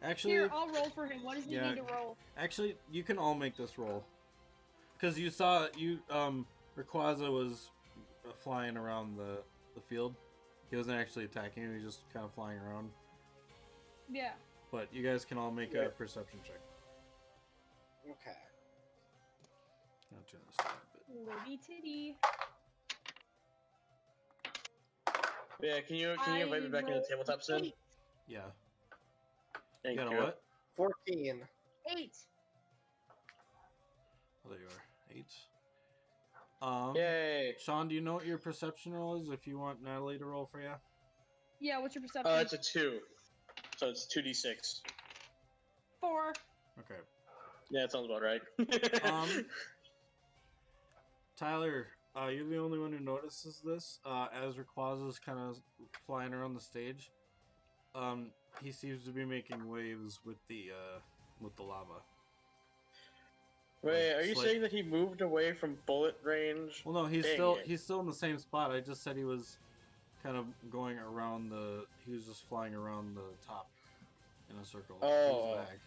Actually, Here, I'll roll for him. What does he Yeah. need to roll? actually, you can all make this roll. Because you saw, Rayquaza was flying around the field. He wasn't actually attacking him, he was just kind of flying around. Yeah. But you guys can all make a perception check. Okay. I'll turn this down a bit. Litty titty. Yeah, can you invite me back into tabletop soon? 8. Yeah. Thank you got you. a what? 14. 8. Oh, there you are. 8. Yay! Sean, do you know what your perception roll is if you want Natalie to roll for you? Yeah, what's your perception? It's a 2. So it's 2d6. 4. Okay. Yeah, that sounds about right. Tyler, you're the only one who notices this. As Rayquaza's kind of flying around the stage, he seems to be making waves with the lava. Wait, are you Like- saying that he moved away from bullet range? Well, no, he's Dang he's still in the same spot. I just said he was kind of going around he was just flying around the top in a circle. He was back.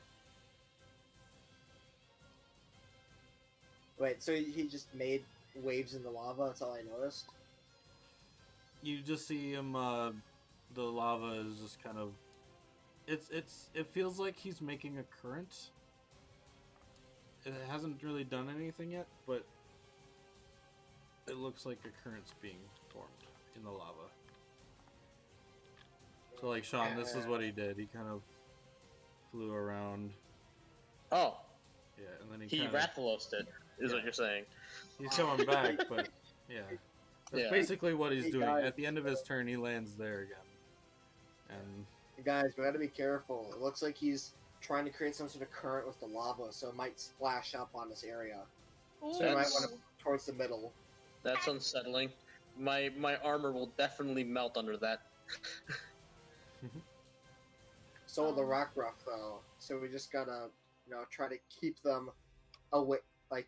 Wait, so he just made waves in the lava? That's all I noticed? You just see him, the lava is just kind of... It feels like he's making a current. It hasn't really done anything yet, but it looks like a current's being formed in the lava. So like Sean, this is what he did. He kind of flew around. Oh, Yeah, and then he kind of... Rathalos it, is what you're saying. He's coming back, but yeah. That's Yeah. basically what he's Hey, doing. guys. At the end of his turn, he lands there again. And Guys, we gotta be careful. It looks like he's trying to create some sort of current with the lava, so it might splash up on this area. Ooh. So you might That's- want to towards the middle. That's unsettling. My armor will definitely melt under that. So will the rock ruff, though. So we just gotta, try to keep them away, like,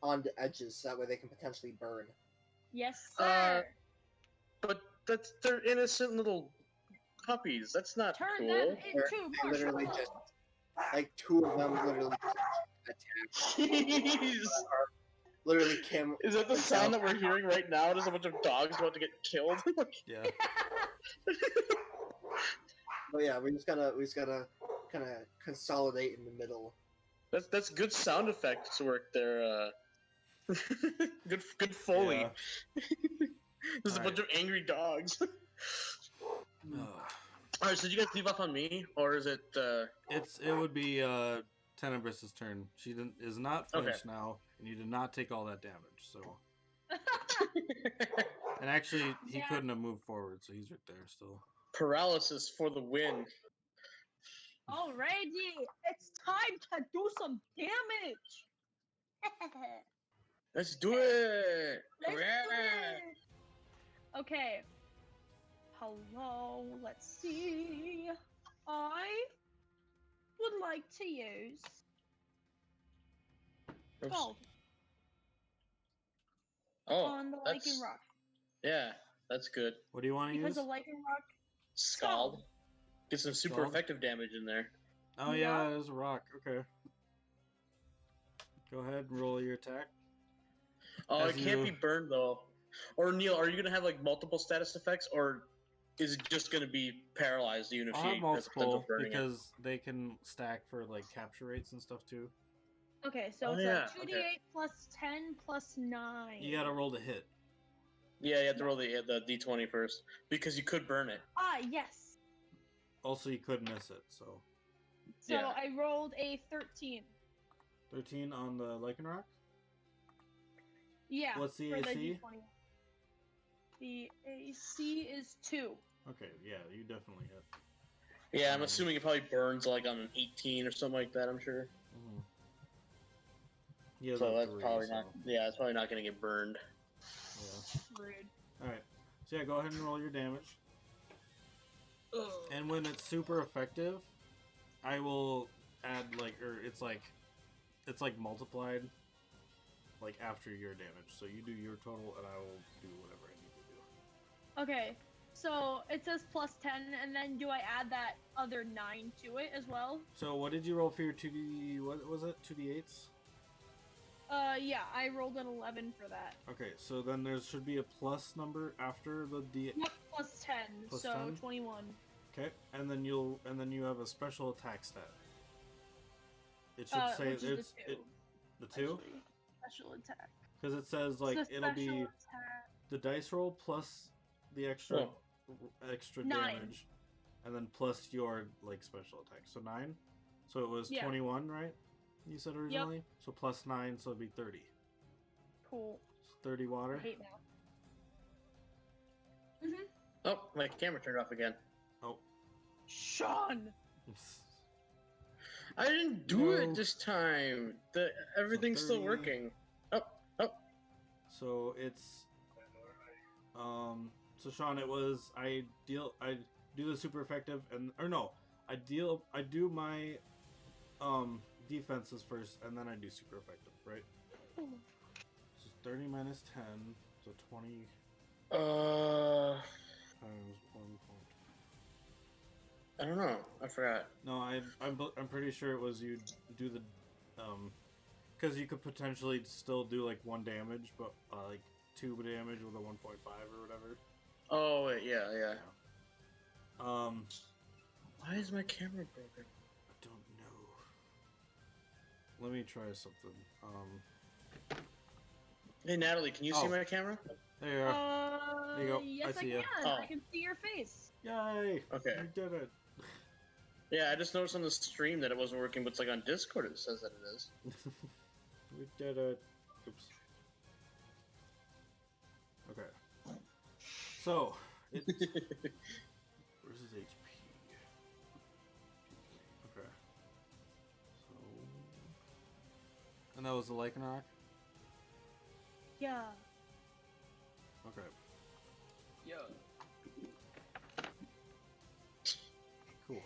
on the edges, so that way they can potentially burn. Yes, Uh, sir. But they're innocent little puppies. That's not Turn cool. them They're- into they literally marshmallows. just, like, 2 of them literally attack. Jeez. Literally, Kim. Is that the sound that we're hearing right now? There's a bunch of dogs about to get killed. yeah. But yeah, we just gotta kind of consolidate in the middle. That's good sound effects work there. Good Foley. Yeah. There's a bunch of angry dogs. Alright, so did you guys leave off on me, or is it? It would be Tenebrous' turn. She is not flinched now, and you did not take all that damage. So, and actually, he Yeah. couldn't have moved forward, so he's right there still. Paralysis for the win. Alrighty, it's time to do some damage. Let's do it. Let's do Yeah. it. Okay. Hello, let's see. I would like to use Oops. Scald Oh, on the that's Lichen Rock. yeah, that's good. What do you want to Because use? the Lichen Rock. Scald. Get some super Scald? effective damage in there. Oh yeah, it is a rock. Okay. Go ahead and roll your attack. Oh, As it can't you- be burned though. Or Neil, are you gonna have like multiple status effects, or is it just gonna be paralyzed even if I'll she have has the potential multiple of burning it? because they can stack for like capture rates and stuff too. Okay, so Oh, it's yeah, a 2d8 plus 10 plus 9. You gotta roll to hit. Yeah, you have to roll the d20 first because you could burn it. Ah, yes. Also, you could miss it. So So Yeah. I rolled a 13. 13 on the Lichen Rock. Yeah. What's the for AC? D20. The AC is 2. Okay, yeah, you definitely hit. Yeah, I'm assuming it probably burns like on an 18 or something like that. I'm sure. Mm-hmm. Yeah, So that's probably not. Yeah, it's probably not gonna get burned. Yeah. Rude. All right. So yeah, go ahead and roll your damage. And when it's super effective, I will add it's like multiplied like after your damage. So you do your total and I will do whatever I need to do. Okay, so it says plus 10, and then do I add that other 9 to it as well? So what did you roll for your 2D, what was it? 2d8s? Yeah, I rolled an 11 for that. Okay, so then there should be a plus number after the D. Yep, plus 10, Plus so 10? 21. Okay, and then you have a special attack stat. It should say Which is it's the 2. the 2 Actually. Special attack. because it says like It's a it'll special be attack. the dice roll plus the extra extra 9. damage, and then plus your like special attack. So 9. So it was Yeah. 21, right? You said originally. So plus 9, so it'd be 30. Cool. So 30 I water. hate math. Oh, my camera turned off again. Oh. Sean! I didn't do No. it this time. Everything's still 30. working. So it's so Sean, it was I do the super effective I do my defenses first and then I do super effective, right? So 30 minus 10, so 20 times 1 point. I don't know. I forgot. No, I'm pretty sure it was you do the because you could potentially still do like 1 damage, but like 2 damage with a 1.5 or whatever. Oh wait, yeah. Why is my camera broken? I don't know. Let me try something. Hey Natalie, can you see my camera? There you are. There you go. Yes, I see ya. I can see your face. Yay! Okay. You did it. Yeah, I just noticed on the stream that it wasn't working, but it's like on Discord it says that it is. We did it. Oops. Okay. So, it's... Where's his HP? Okay. So... And that was the Lycanroc? Yeah. Okay. Yo. Cool.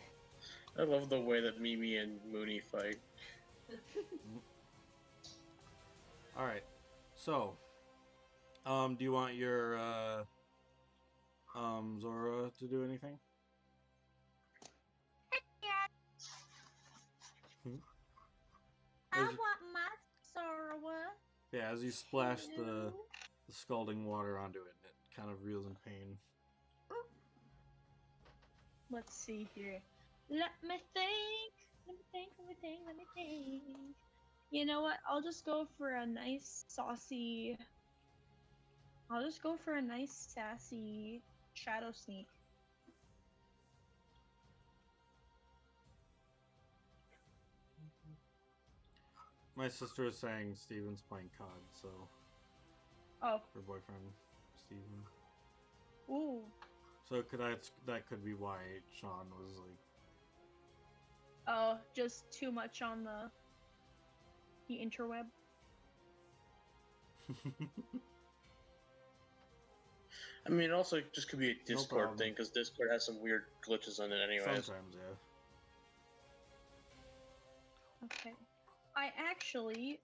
I love the way that Mimi and Mooney fight. Alright. So, do you want your, Zora to do anything? I want my Zora. Yeah, as you splash the scalding water onto it, it kind of reels in pain. Let's see here. Let me think. You know what? I'll just go for a nice saucy. I'll just go for a nice sassy shadow sneak. My sister is saying Steven's playing COD, so... Oh. Her boyfriend, Steven. Ooh. So that could be why Sean was like... Oh, just too much on the interweb. I mean, it also just could be a Discord problem. thing, because Discord has some weird glitches on it anyways. Sometimes, yeah. Okay. I actually...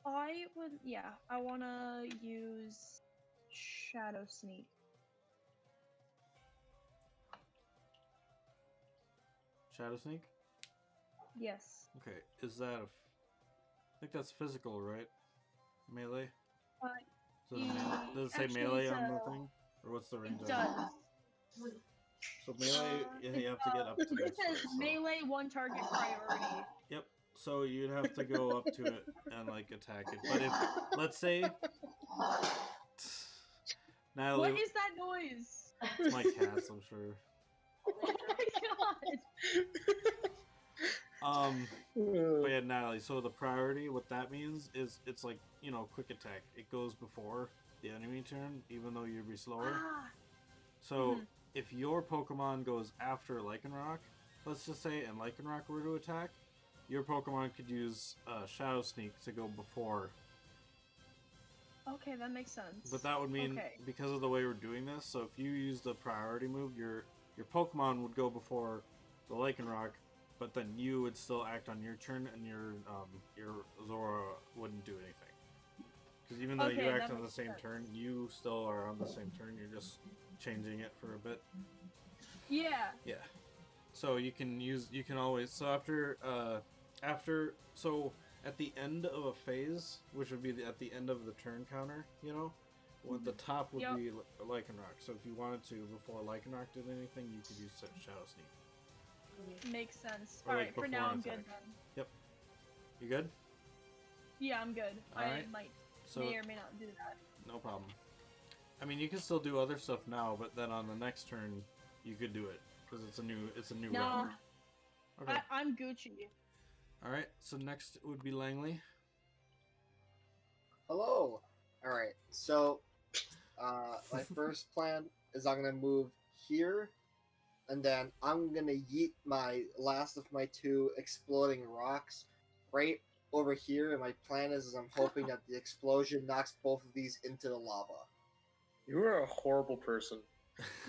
I would... Yeah, I want to use Shadow Sneak. Shadow Sneak? Yes. Okay, is that I think that's physical, right? Melee? Does it say actually, melee it's on the thing? Or what's the range It on does. it? So melee, you have to get up to It it. says So. melee 1 target priority. Yep. So you'd have to go up to it and like attack it. But if let's say Natalie, What is that noise? it's my cats, I'm sure. Oh my god! But yeah, Natalie. So the priority, what that means is it's like quick attack. It goes before the enemy turn, even though you'd be slower. Ah. So if your Pokemon goes after Lycanroc, let's just say, and Lycanroc were to attack, your Pokemon could use Shadow Sneak to go before. Okay, that makes sense. But that would mean, because of the way we're doing this, so if you use the priority move, your Pokemon would go before the Lycanroc, but then you would still act on your turn, and your Zora wouldn't do anything. Because even though you act on the same turn, you still are on the same turn. You're just changing it for a bit. Yeah. Yeah. So you can always, so after, so at the end of a phase, which would be at the end of the turn counter, you know, what the top would Yep. be Lycanroc. So if you wanted to, before Lycanroc did anything, you could use Shadow Sneak. Makes sense. Or, like, Alright, for before now an I'm attack. good then. Yep. You good? Yeah, I'm good. I Alright. might So may or may not do that. no problem. I mean, you can still do other stuff now, but then on the next turn, you could do it because it's a new No, round. Okay. I'm Gucci. All right. So next would be Langley. Hello. All right. So, my first plan is I'm gonna move here, and then I'm gonna yeet my last of my 2 exploding rocks right over here. And my plan is I'm hoping that the explosion knocks both of these into the lava. You are a horrible person.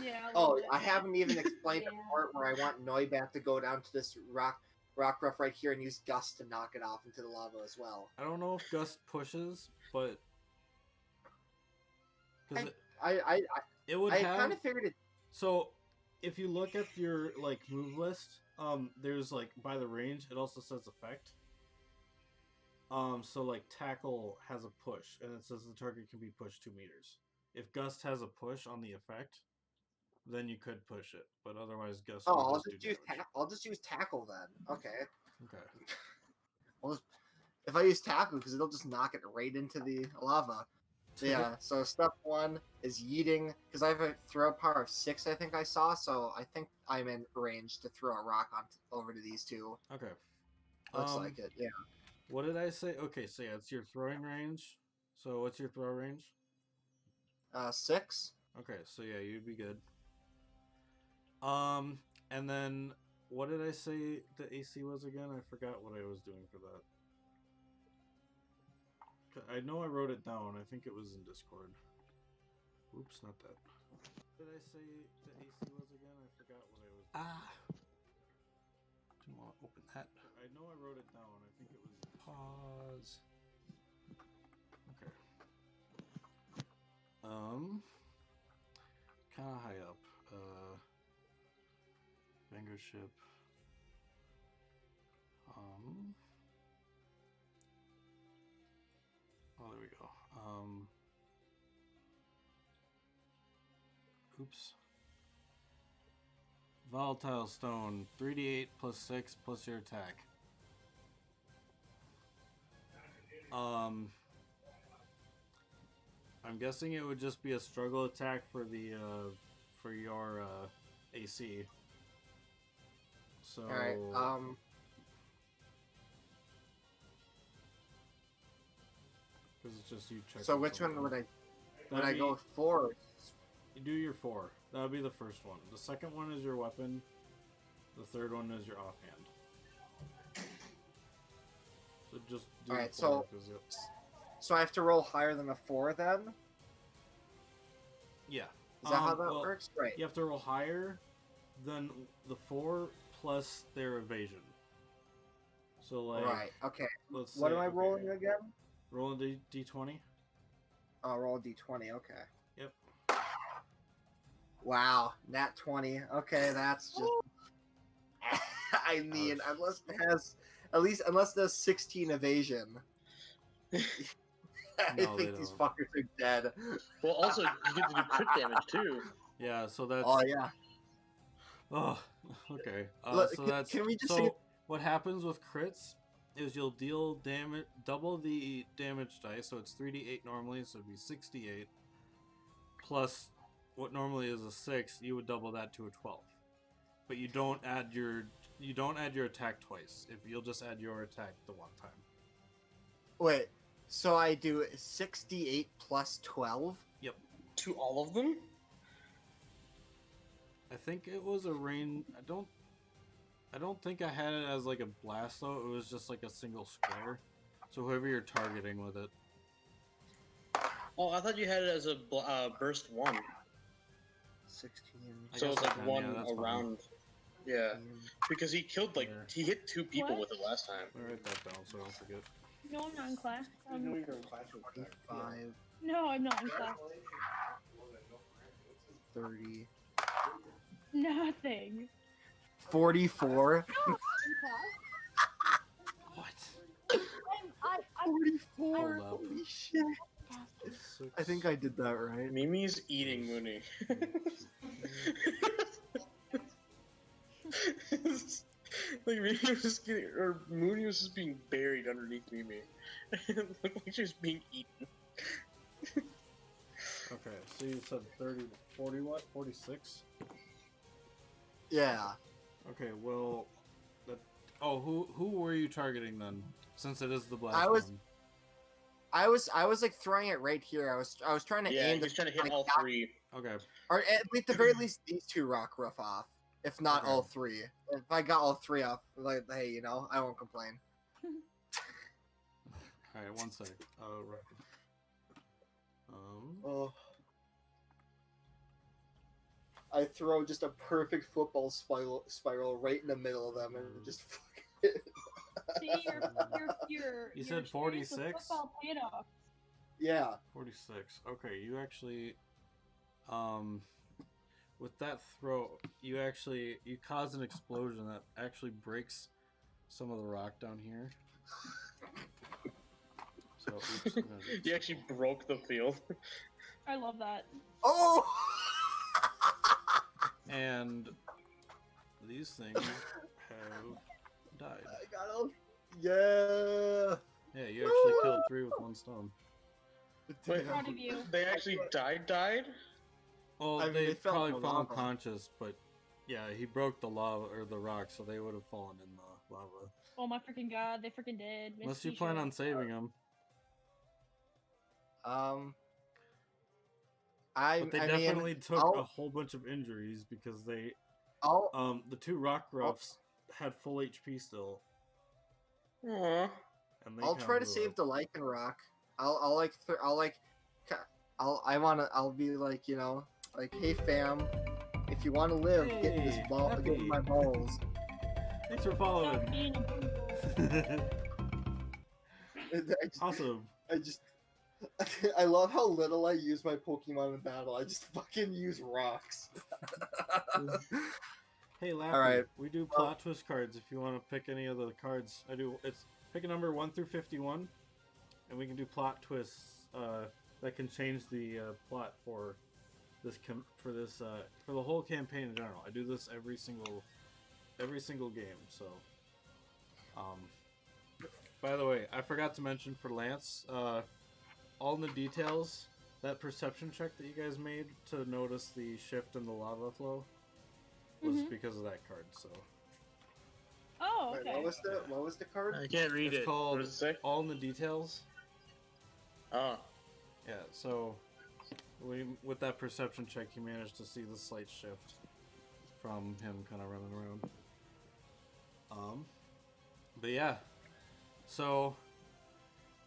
Yeah. a Oh, little bit. I haven't even explained the Yeah. part where I want Noibat to go down to this rock ruff right here and use Gust to knock it off into the lava as well. I don't know if Gust pushes, but because it would I have. kind of figured it. So if you look at your like move list, there's like by the range, it also says effect. So like tackle has a push, and it says the target can be pushed 2 meters. If Gust has a push on the effect, then you could push it, but otherwise Gust. Oh, will I'll just just do use damage. I'll just use tackle then. Okay. Okay. Well, if I use tackle, because it'll just knock it right into the lava. So yeah. So step 1 is yeeting, because I have a throw power of 6. I think I saw. So I think I'm in range to throw a rock over to these 2. Okay. Looks like it. Yeah. What did I say? Okay, so yeah, it's your throwing range. So what's your throw range? 6. Okay, so yeah, you'd be good. And then what did I say the AC was again? I forgot what I was doing for that. I know I wrote it down. I think it was in Discord. Oops, not that. What did I say the AC was again? I forgot what I was doing. Didn't want to open that. I know I wrote it down. I think it was pause. Okay. Kind of high up. Vanguard ship. Oh, there we go. Oops. Volatile stone. 3d8 plus 6 plus your attack. I'm guessing it would just be a struggle attack for the for your AC. So. All right. Because it's just you check. So which one would I go for? You do your 4. That would be the first one. The second one is your weapon. The third one is your offhand. So just do. All right. 4, So I have to roll higher than a 4 then. Yeah. Is that how that works? Right. You have to roll higher than the 4 plus their evasion. So like. Right. Okay. Let's What say, am I rolling again? Roll a d20. Oh, roll a d20. Okay. Yep. Wow, nat 20. Okay, that's just. I mean, Ouch. unless there's 16 evasion. I No, they think these don't. fuckers are dead. Well, also you get to do crit damage too. Yeah. So that's. Oh yeah. Oh. Okay. Look, So that's. can we just so say- what happens with crits is you'll deal damage, double the damage dice, so it's 3d8 normally, so it'd be 68 plus what normally is a 6. You would double that to a 12, but you don't add your attack twice. If you'll just add your attack the one time. Wait, so I do 68 plus 12? Yep. To all of them? I think it was a rain. I don't think I had it as like a blast though. It was just like a single square. So whoever you're targeting with it. Oh, I thought you had it as a burst 1. 16. I So guess it's I like can, one yeah, that's fine. around. Yeah, because he killed Yeah. he hit 2 people What? with it last time. Let me write that down so I don't forget. No, I'm not in class. You know you're in class with that. 25, No, I'm not in class. 30, Nothing. 44. What? 44. Hold up. Holy shit! I think I did that right. Mimi's eating Mooney. Like Mimi was just getting, or Mooney was just being buried underneath Mimi. It looked like she was being eaten. Okay, so you said 30, 40 what? 46? Yeah. Okay, well, who were you targeting then? Since it is the blast I was- one. I was like throwing it right here. I was trying to Yeah, aim he's trying to hit like, all three. Okay. or at the very least these two rock roof off, if not Okay. all three. If I got all three off, like hey, you know, I won't complain. All right, one sec. Right. Oh. I throw just a perfect football spiral right in the middle of them and just fuck it. See, your You your said experience with 46? football paid off. Yeah. 46. Okay, you actually, with that throw, you cause an explosion that actually breaks some of the rock down here. So, oops, I'm gonna do You actually broke the field. I love that. Oh. And these things have died. I got him. Yeah. Yeah, you actually killed 3 with 1 stone. Wait, Proud of you. they actually died? Well, I mean, they they fell probably in the fell lava. unconscious, but yeah, he broke the lava or the rock, so they would have fallen in the lava. Oh my freaking god, they freaking did. Miss Unless you Keisha. plan on saving them. But they definitely took a whole bunch of injuries because they, the 2 rock roughs had full HP still. Aww. And they I'll kinda try to blew save up. the lichen rock. I'll be like, you know, like, hey fam, if you want to live, get in this Hey, ball, get in Happy. my balls. Thanks for Stop following. being a Awesome. I love how little I use my Pokemon in battle. I just fucking use rocks. Hey, Lappy, Alright. we do plot twist cards if you want to pick any of the cards. It's pick a number 1 through 51, and we can do plot twists that can change the plot for this for the whole campaign in general. I do this every single game. So, by the way, I forgot to mention for Lance, all in the details, that perception check that you guys made to notice the shift in the lava flow was because of that card. So. Oh, Wait, okay. what was the card? I can't read It's it. called What does it say? All in the Details. Oh. Yeah, so with that perception check, you managed to see the slight shift from him kind of running around. But yeah, so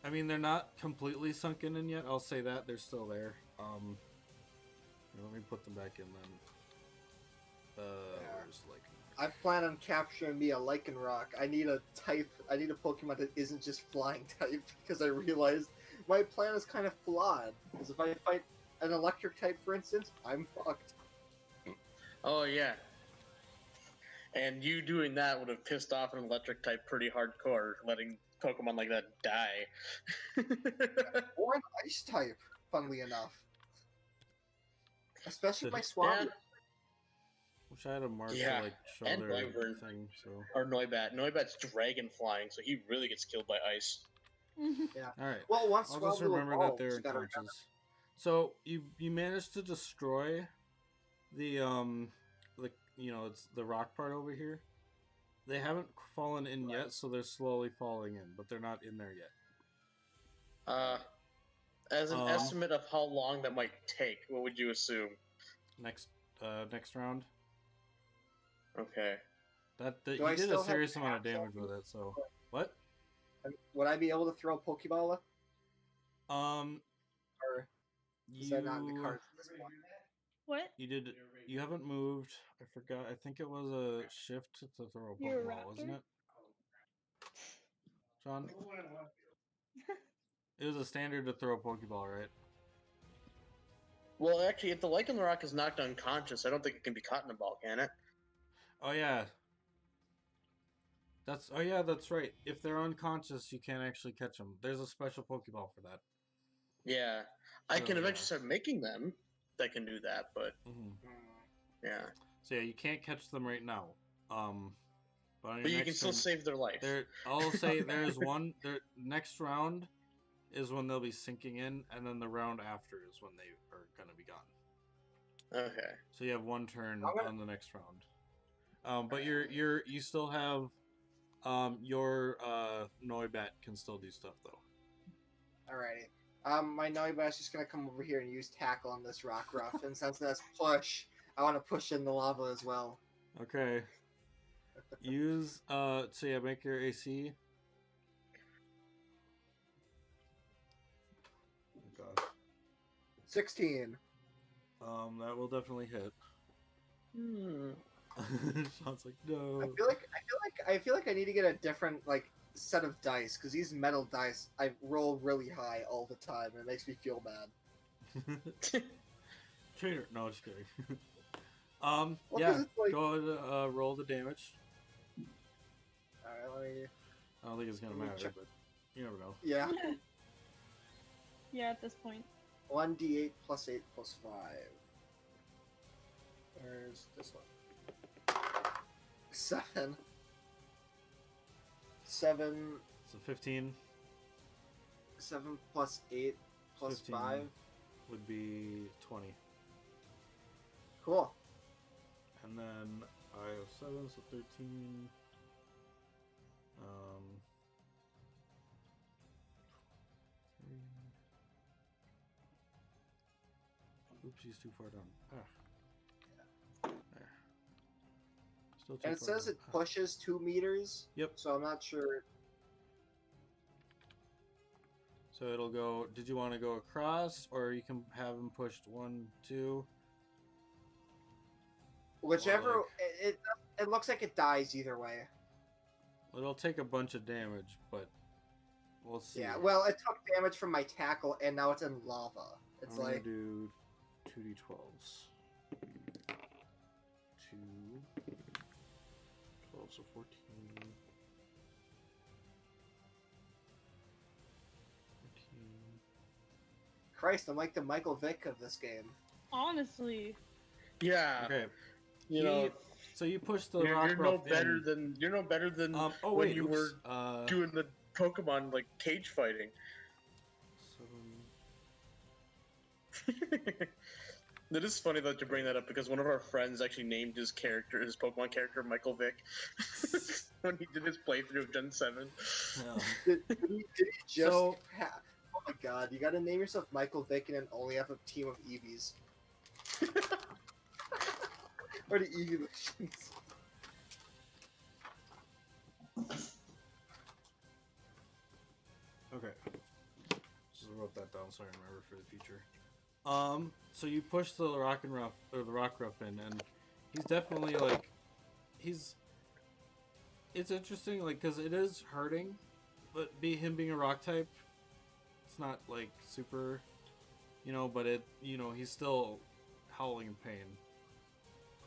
I mean they're not completely sunken in yet. I'll say that they're still there. Let me put them back in then. Where's like? I plan on capturing me a Lycanroc. I need a Pokemon that isn't just flying type because I realized my plan is kind of flawed. Because if I fight an electric type, for instance, I'm fucked. Oh, yeah. And you doing that would have pissed off an electric type pretty hardcore, letting Pokemon like that die. Or an ice type, funnily enough. Especially my Swablu. Yeah. Wish I had a mark Yeah, to like show and their Wyvern. thing. So Or Noibat. Noibat's dragon flying, so he really gets killed by ice. Yeah. all right. Well, once I'll just Swablu remember that evolves, they're you gotta unconscious. So you managed to destroy the it's the rock part over here. They haven't fallen in yet, so they're slowly falling in, but they're not in there yet. As an estimate of how long that might take, what would you assume? Next round. Okay. Do You I did still a have serious amount of caps damage on with it. So what? Would I be able to throw a Pokeball? Or is that not in the cards at this point? What? You did. You haven't moved. I forgot. I think it was a shift to throw a You're a Pokeball, wasn't raptor? it? John? It was a standard to throw a Pokeball, right? Well, actually, if the Lycanroc is knocked unconscious, I don't think it can be caught in a ball, can it? Oh yeah. That's that's right. If they're unconscious, you can't actually catch them. There's a special Pokeball for that. Yeah, I can So, eventually yeah. start making them that can do that, but Hmm. yeah. So yeah, you can't catch them right now. But on your But you next can still turn, save their life. I'll say there's one. Their next round is when they'll be sinking in, and then the round after is when they are gonna be gone. Okay. So you have one turn gonna- on the next round. But you still have your Noibat can still do stuff though. Alrighty. My Noibat's just gonna come over here and use tackle on this rock ruff, and since that's push, I want to push in the lava as well. Okay. Use so yeah, make your AC. Oh gosh. 16. That will definitely hit. Hmm. Sounds like no. I feel like I need to get a different like set of dice because these metal dice I roll really high all the time and it makes me feel bad. Trainer, no, just kidding. Well, 'cause Yeah, it's like- go ahead, roll the damage. Alright, let me. I don't think it's gonna Let me matter, check. but you never know. Yeah. Yeah, at this point. 1d8 plus 8 plus 5. Where's this one? 7. 7. So 15 7 plus 8 plus 15. 5. would be 20. Cool. And then I have 7, so 13. Oops, he's too far down. There. Still too And it far says down. it pushes 2 meters. Yep. So I'm not sure. So it'll go. Did you want to go across, or you can have him pushed 1, 2? Whichever. like- It looks like it dies either way. It'll take a bunch of damage, but we'll see. Yeah, well, it took damage from my tackle, and now it's in lava. It's I'm gonna like do 2d12s. 2, 12, so 14. 14. Christ. I'm like the Michael Vick of this game. Honestly. Yeah. Okay, You know, so you push the you're, rock you're no ruff better in. than Oh when wait, you oops. were doing the Pokemon like cage fighting. 7. It is funny that you bring that up because one of our friends actually named his Pokemon character Michael Vick when he did his playthrough of Gen 7. Yeah. Did he just? So- Oh my God! You gotta name yourself Michael Vick and then only have a team of Eevees. Or the Eeveelutions. Okay. Just wrote that down so I remember for the future. So you push the rock ruff in, and he's definitely like, it's interesting, like, because it is hurting, but him being a rock type, it's not like super, but he's still howling in pain.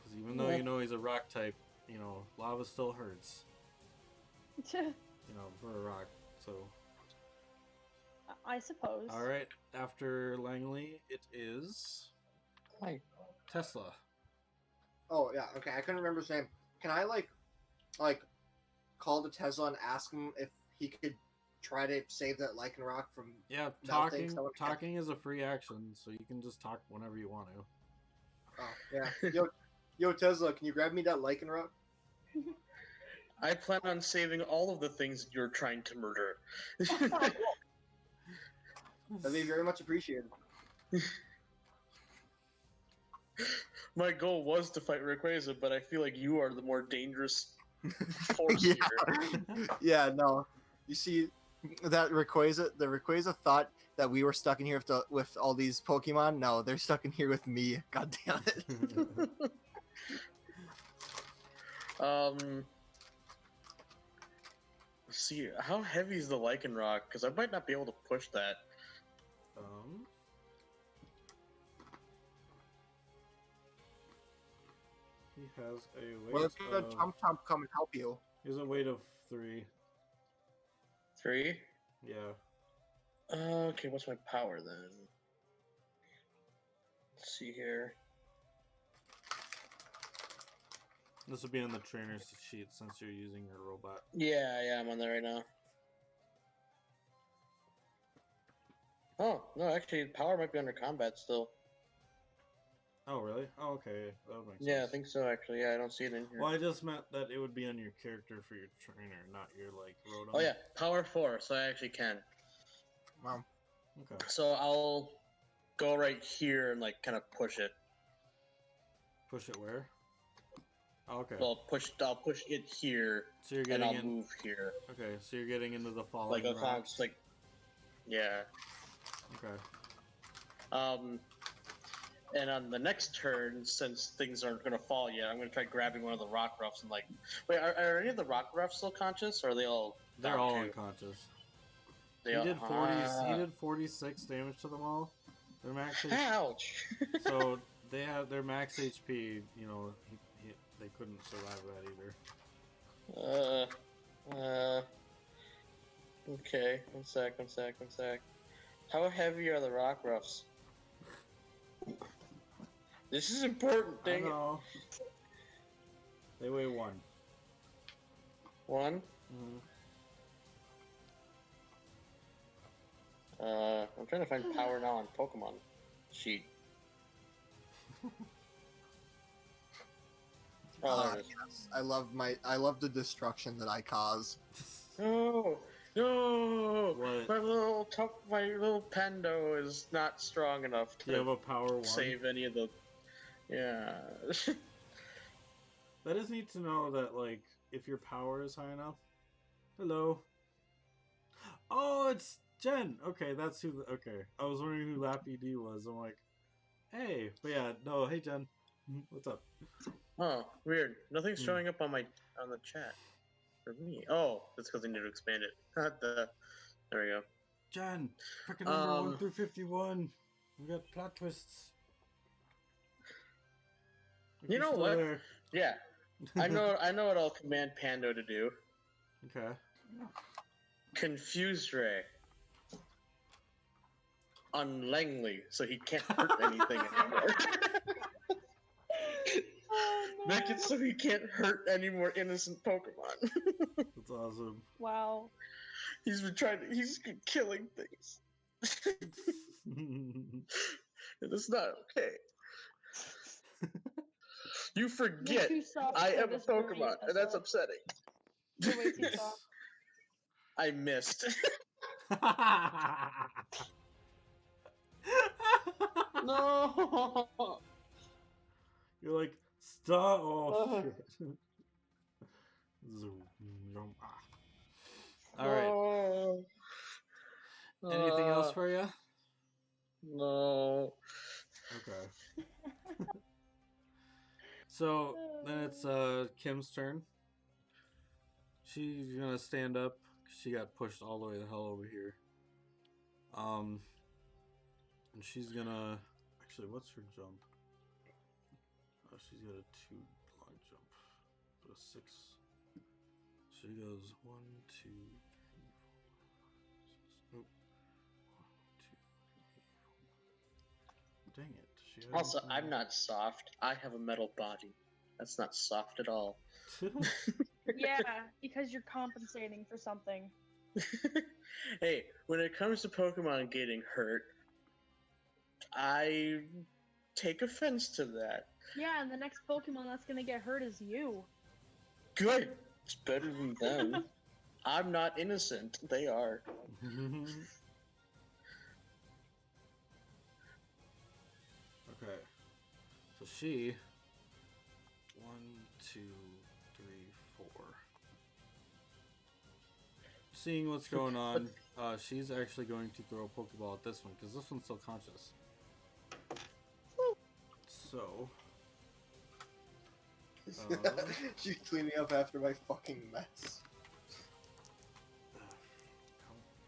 Because even though he's a rock type, lava still hurts, for a rock, so. I suppose. All right, after Langley, it is Hi. Tesla. Oh yeah, okay. I couldn't remember his name. Can I like call to Tesla and ask him if he could try to save that Lycanroc from? Yeah, Melting, talking is a free action, so you can just talk whenever you want to. Oh yeah. Yo Tesla, can you grab me that Lycanroc? I plan on saving all of the things you're trying to murder. That'd be very much appreciated. My goal was to fight Rayquaza, but I feel like you are the more dangerous force Yeah. here. Yeah, no. You see, that Rayquaza, the Rayquaza thought that we were stuck in here with all these Pokemon. No, they're stuck in here with me. God damn it. Let's see, how heavy is the Lycanroc? Because I might not be able to push that. He has a weight Well, if the of Chomp Chomp come and help you. He's a weight of 3. 3? Yeah. Okay, what's my power then? Let's see here. This will be on the trainer's sheet since you're using your robot. Yeah, I'm on there right now. Oh, no, actually, power might be under combat still. Oh, really? Oh, okay. That would make sense. Yeah, I think so, actually. Yeah, I don't see it in here. Well, I just meant that it would be on your character for your trainer, not your, like, Rotom. Oh, yeah, power 4, so I actually can. Wow. Okay. So I'll go right here and, like, kind of push it. Push it where? Oh, okay. Well, I'll push it here, So you're and getting I'll move here. Okay, so you're getting into the falling Like, rocks. like, yeah. Okay. And on the next turn, since things aren't going to fall yet, I'm going to try grabbing one of the rock roughs and, like... Wait, are any of the rock roughs still conscious, or are they all... They're down all too? unconscious. They He all... did 40. He did 46 damage to them all. Their max HP. Ouch! So they have their max HP. You know, they couldn't survive that either. Okay, one sec. How heavy are the rock roughs? This is important, I dang it. know. They weigh 1. 1? Mm-hmm. I'm trying to find power now on Pokemon sheet. Oh, there it is. Yes. I love the destruction that I cause. No! What? My little Pando is not strong enough Do you have to a power 1? save any of the... Yeah. That is neat to know that, like, if your power is high enough. Hello. Oh, it's Jen. Okay, that's who. Okay, I was wondering who Lappy D was. I'm like, hey, but yeah, no, hey Jen, what's up? Oh, weird. Nothing's showing up on the chat for me. Oh, that's because I need to expand it. There we go. Jen, pick a number 1 through 51. We got plot twists. If You you're know still what? there. Yeah, I know what I'll command Pando to do. Okay. Confuse Ray on Langley, so he can't hurt anything anymore. Oh, no. Make it so he can't hurt any more innocent Pokemon. That's awesome. Wow. He's been killing things. It's not okay. You forget You're too soft I for am a this breed, Pokemon, and that's Tessa. upsetting. You're way too soft. I missed. No. You're like, stop. Oh, shit. Alright. Anything else for you? No. Okay. So then it's Kim's turn. She's gonna stand up. She got pushed all the way the hell over here. And she's gonna actually, what's her jump? Oh, she's got a 2 long jump, but a 6. She goes 1, 2, 3, 4, 5, 6. Nope. 1, 2, 3, 4. Dang it. She had Also, anything- I'm not soft. I have a metal body. That's not soft at all. Yeah, because you're compensating for something. Hey, when it comes to Pokemon getting hurt, I take offense to that. Yeah, and the next Pokemon that's gonna get hurt is you. Good. It's better than them. I'm not innocent. They are. Okay. So she 1, 2, 3, 4. Seeing what's going on, she's actually going to throw a Pokeball at this one because this one's still conscious. So She's cleaning up after my fucking mess.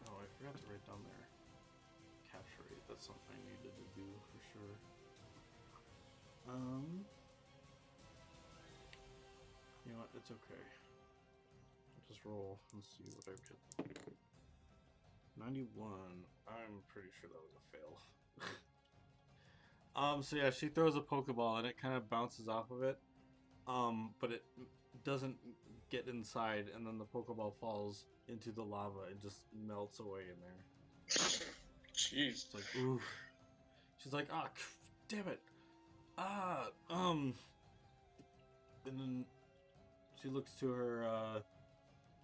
oh, I forgot to write down there. Capture rate. That's something I needed to do for sure. You know what? It's okay. just roll and see what I get. 91. I'm pretty sure that was a fail. So yeah, she throws a Pokeball and it kind of bounces off of it. But it doesn't get inside, and then the Pokeball falls into the lava and just melts away in there. Jeez. It's like, ooh. She's like, ah, damn it. And then she looks to her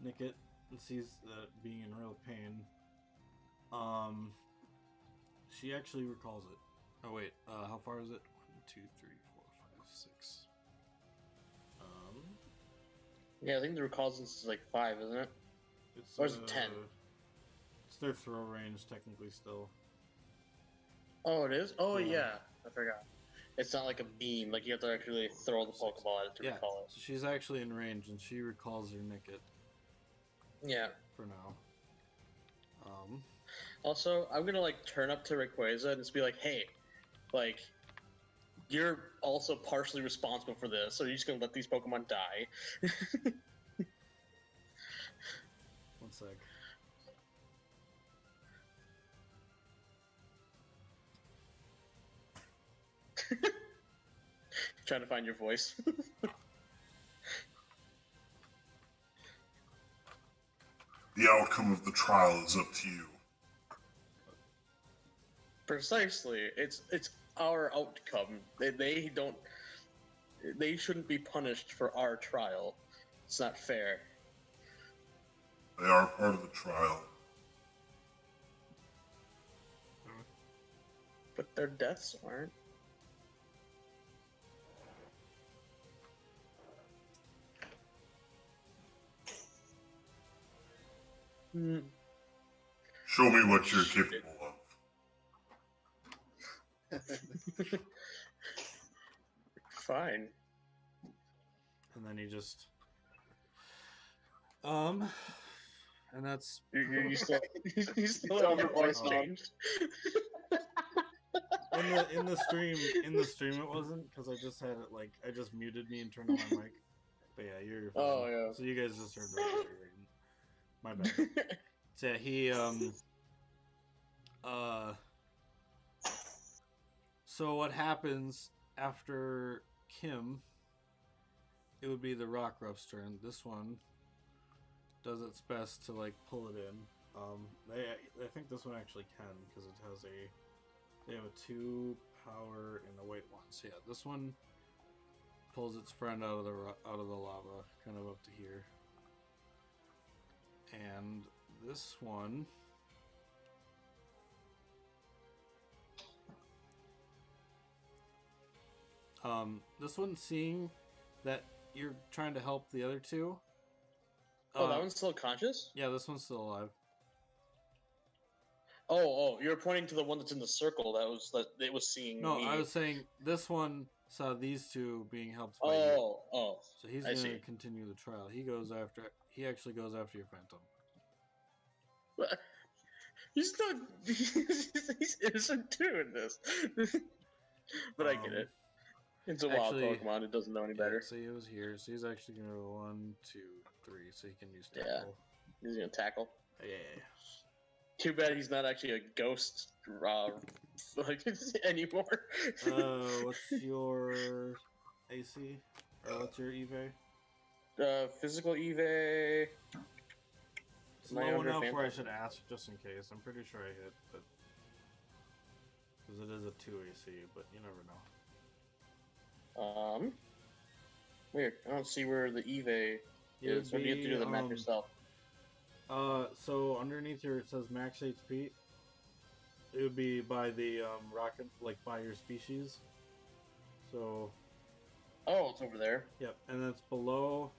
Nickit and sees that being in real pain. She actually recalls it. Oh wait, how far is it? 1, 2, 3, 4, 5, 6. Yeah, I think the reconnaissance is like 5, isn't it? It's, Or is it 10? It's their throw range technically still. Oh, it is? Oh, Yeah. yeah. I forgot. It's not like a beam. Like, you have to actually throw the Pokeball at it to Yeah, recall it. so she's actually in range, and she recalls her Nickit Yeah. for now. Also, I'm gonna, like, turn up to Rayquaza and just be like, hey, like, you're also partially responsible for this, so you're just gonna let these Pokemon die. One sec. Trying to find your voice. The outcome of the trial is up to you. Precisely. It's our outcome. They don't. They shouldn't be punished for our trial. It's not fair. They are part of the trial. But their deaths aren't. Hmm. Show me what you're capable of. Fine. And then you just... And that's... You still, you still Tell have your me voice what's changed. in the stream it wasn't, because I just had it, like, I just muted me and turned on my mic. But yeah, you're fine. Oh, yeah. So you guys just heard that. My bad. So yeah, he, so what happens after Kim, it would be the Rockruff's turn. This one does its best to, like, pull it in. I think this one actually can, because it has they have a 2 power and a weight 1. So yeah, this one pulls its friend out of the lava, kind of up to here. And this one seeing that you're trying to help the other two. Oh, that one's still conscious? Yeah, this one's still alive. Oh, you're pointing to the one that's in the circle that it was seeing No, me. I was saying this one saw these two being helped by you. Oh. So he's going to continue the trial. He actually goes after your Phantom. But he's not. He's innocent too in this. But I get it. It's a wild Pokemon. It doesn't know any better. So he was here. So he's actually going to go 1, 2, 3. So he can use tackle. Yeah. He's going to tackle. Yeah. Too bad he's not actually a ghost anymore. What's your AC? Or what's your EV? Physical EV. It's low enough where I should ask just in case. I'm pretty sure I hit, but because it is a 2 AC, but you never know. Weird. I don't see where the EV is. Or do you have to do the map yourself? So underneath here it says max HP. It would be by the rocket, like by your species. So. Oh, it's over there. Yep, and that's below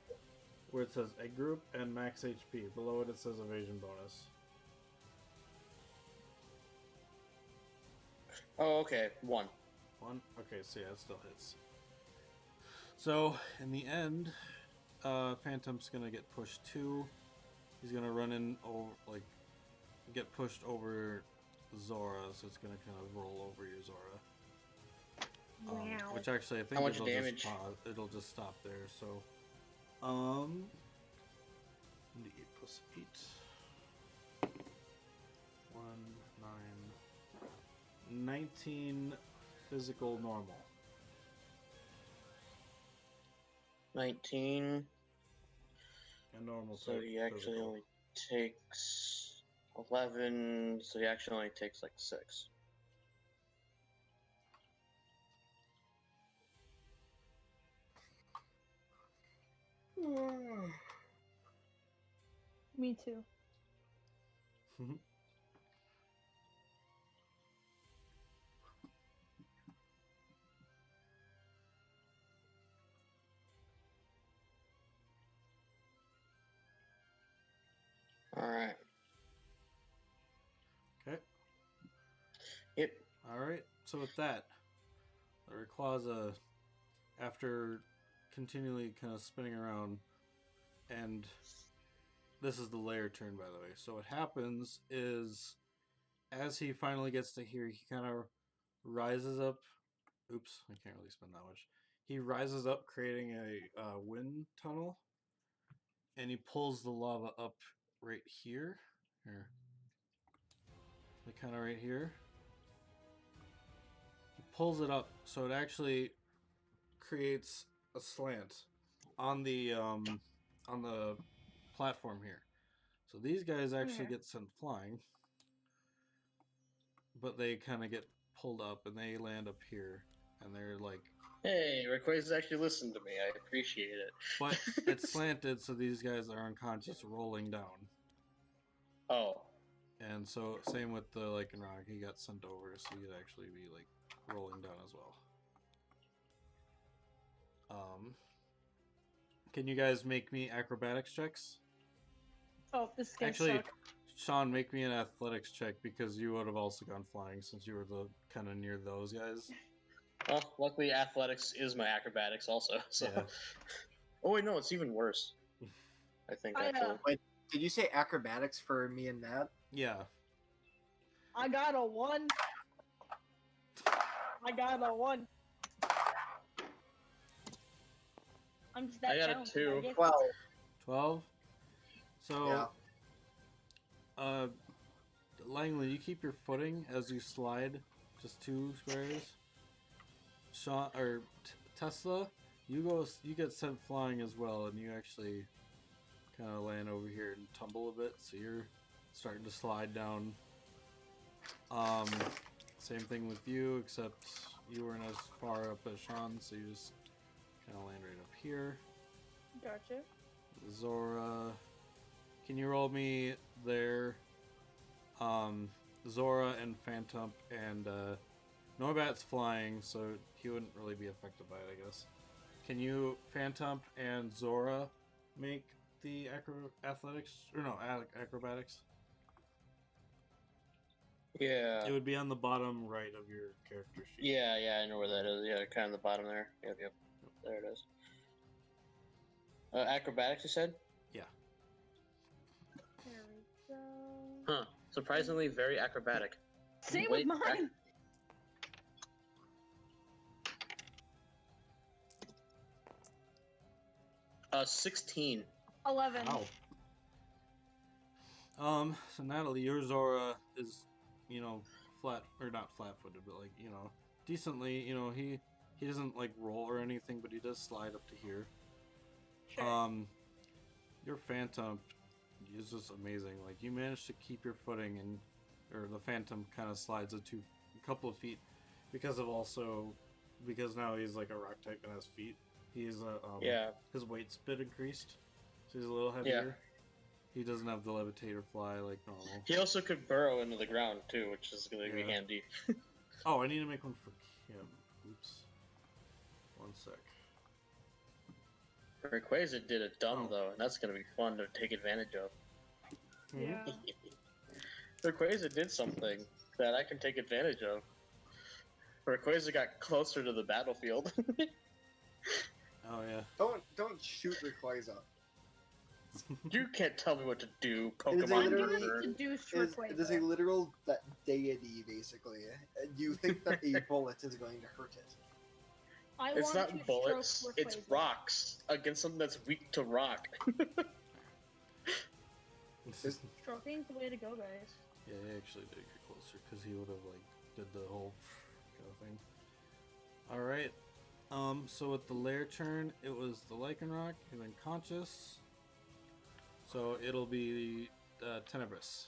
where it says egg group and max HP. Below it says evasion bonus. Oh, okay. 1. 1? Okay, so yeah, it still hits. So, in the end, Phantom's gonna get pushed 2. He's gonna run in over, like, get pushed over Zora, so it's gonna kind of roll over your Zora. Wow. Which actually, I think how much damage? It'll just stop there. So, 8 plus 8. 1, 9, 19 physical normal. 19. And normal So type he actually physical. only takes 11. So he actually only takes like 6. Me too. Alright. Okay. Yep. Alright, so with that, the Rayquaza, after continually kind of spinning around, and this is the layer turn, by the way. So what happens is, as he finally gets to here, he kind of rises up. Oops, I can't really spin that much. He rises up, creating a wind tunnel, and he pulls the lava up right here. Here. Like kind of right here. He pulls it up, so it actually creates a slant on the platform here. So these guys actually get sent flying, but they kind of get pulled up and they land up here, and they're like, Hey, Rayquaza actually listened to me. I appreciate it. but it's slanted, so these guys are unconscious, rolling down. Oh. And so same with the Lycanroc, he got sent over, so he'd actually be like rolling down as well. Can you guys make me acrobatics checks? Oh, this guy's Actually, suck. Sean, make me an athletics check because you would have also gone flying since you were the kind of near those guys. Well, luckily athletics is my acrobatics also. So. Yeah. Oh wait, no, it's even worse. I think actually. Wait, did you say acrobatics for me and Matt? Yeah. I got a 1. I got a 1. I'm just that I got a talented, 2. I guess. 12. So, Yeah. Langley, you keep your footing as you slide just 2 squares. Sean or Tesla, you get sent flying as well, and you actually kind of land over here and tumble a bit, so you're starting to slide down. Same thing with you, except you weren't as far up as Sean, so you just kind of land right up here. Gotcha. Zora, can you roll me there? Zora and Phantom and Noibat's flying, so he wouldn't really be affected by it, I guess. Can you, Phantom and Zora, make the athletics? Or no, acrobatics? Yeah. It would be on the bottom right of your character sheet. Yeah, I know where that is. Yeah, kind of the bottom there. Yep. There it is. Acrobatics, you said? Yeah. There we go. Huh. Surprisingly, very acrobatic. Same Wait, with mine. 16. 11. Wow. So Natalie, your Zora is, flat, or not flat-footed, but decently, he doesn't roll or anything, but he does slide up to here. Sure. Your Phantom is just amazing. You managed to keep your footing, or the Phantom kind of slides a couple of feet because now he's a rock type and has feet. He's his weight's a bit increased, so he's a little heavier. Yeah. He doesn't have the levitate or fly like normal. He also could burrow into the ground too, which is going to be handy. Oh, I need to make one for Kim. Oops. One sec. Rayquaza did a dumb though, and that's going to be fun to take advantage of. Yeah. Rayquaza did something that I can take advantage of. Rayquaza got closer to the battlefield. Oh yeah. Don't shoot Rayquaza. You can't tell me what to do, It is a Pokemon. literal- It is a literal deity, basically. You think that a bullet is going to hurt it. It's not bullets, it's rocks against something that's weak to rock. Stroking's the way to go, guys. Yeah, he actually did get closer because he would have like did the whole kind of thing. All right. So with the lair turn, it was the Lycanroc and then Conscious. So it'll be Tenebris.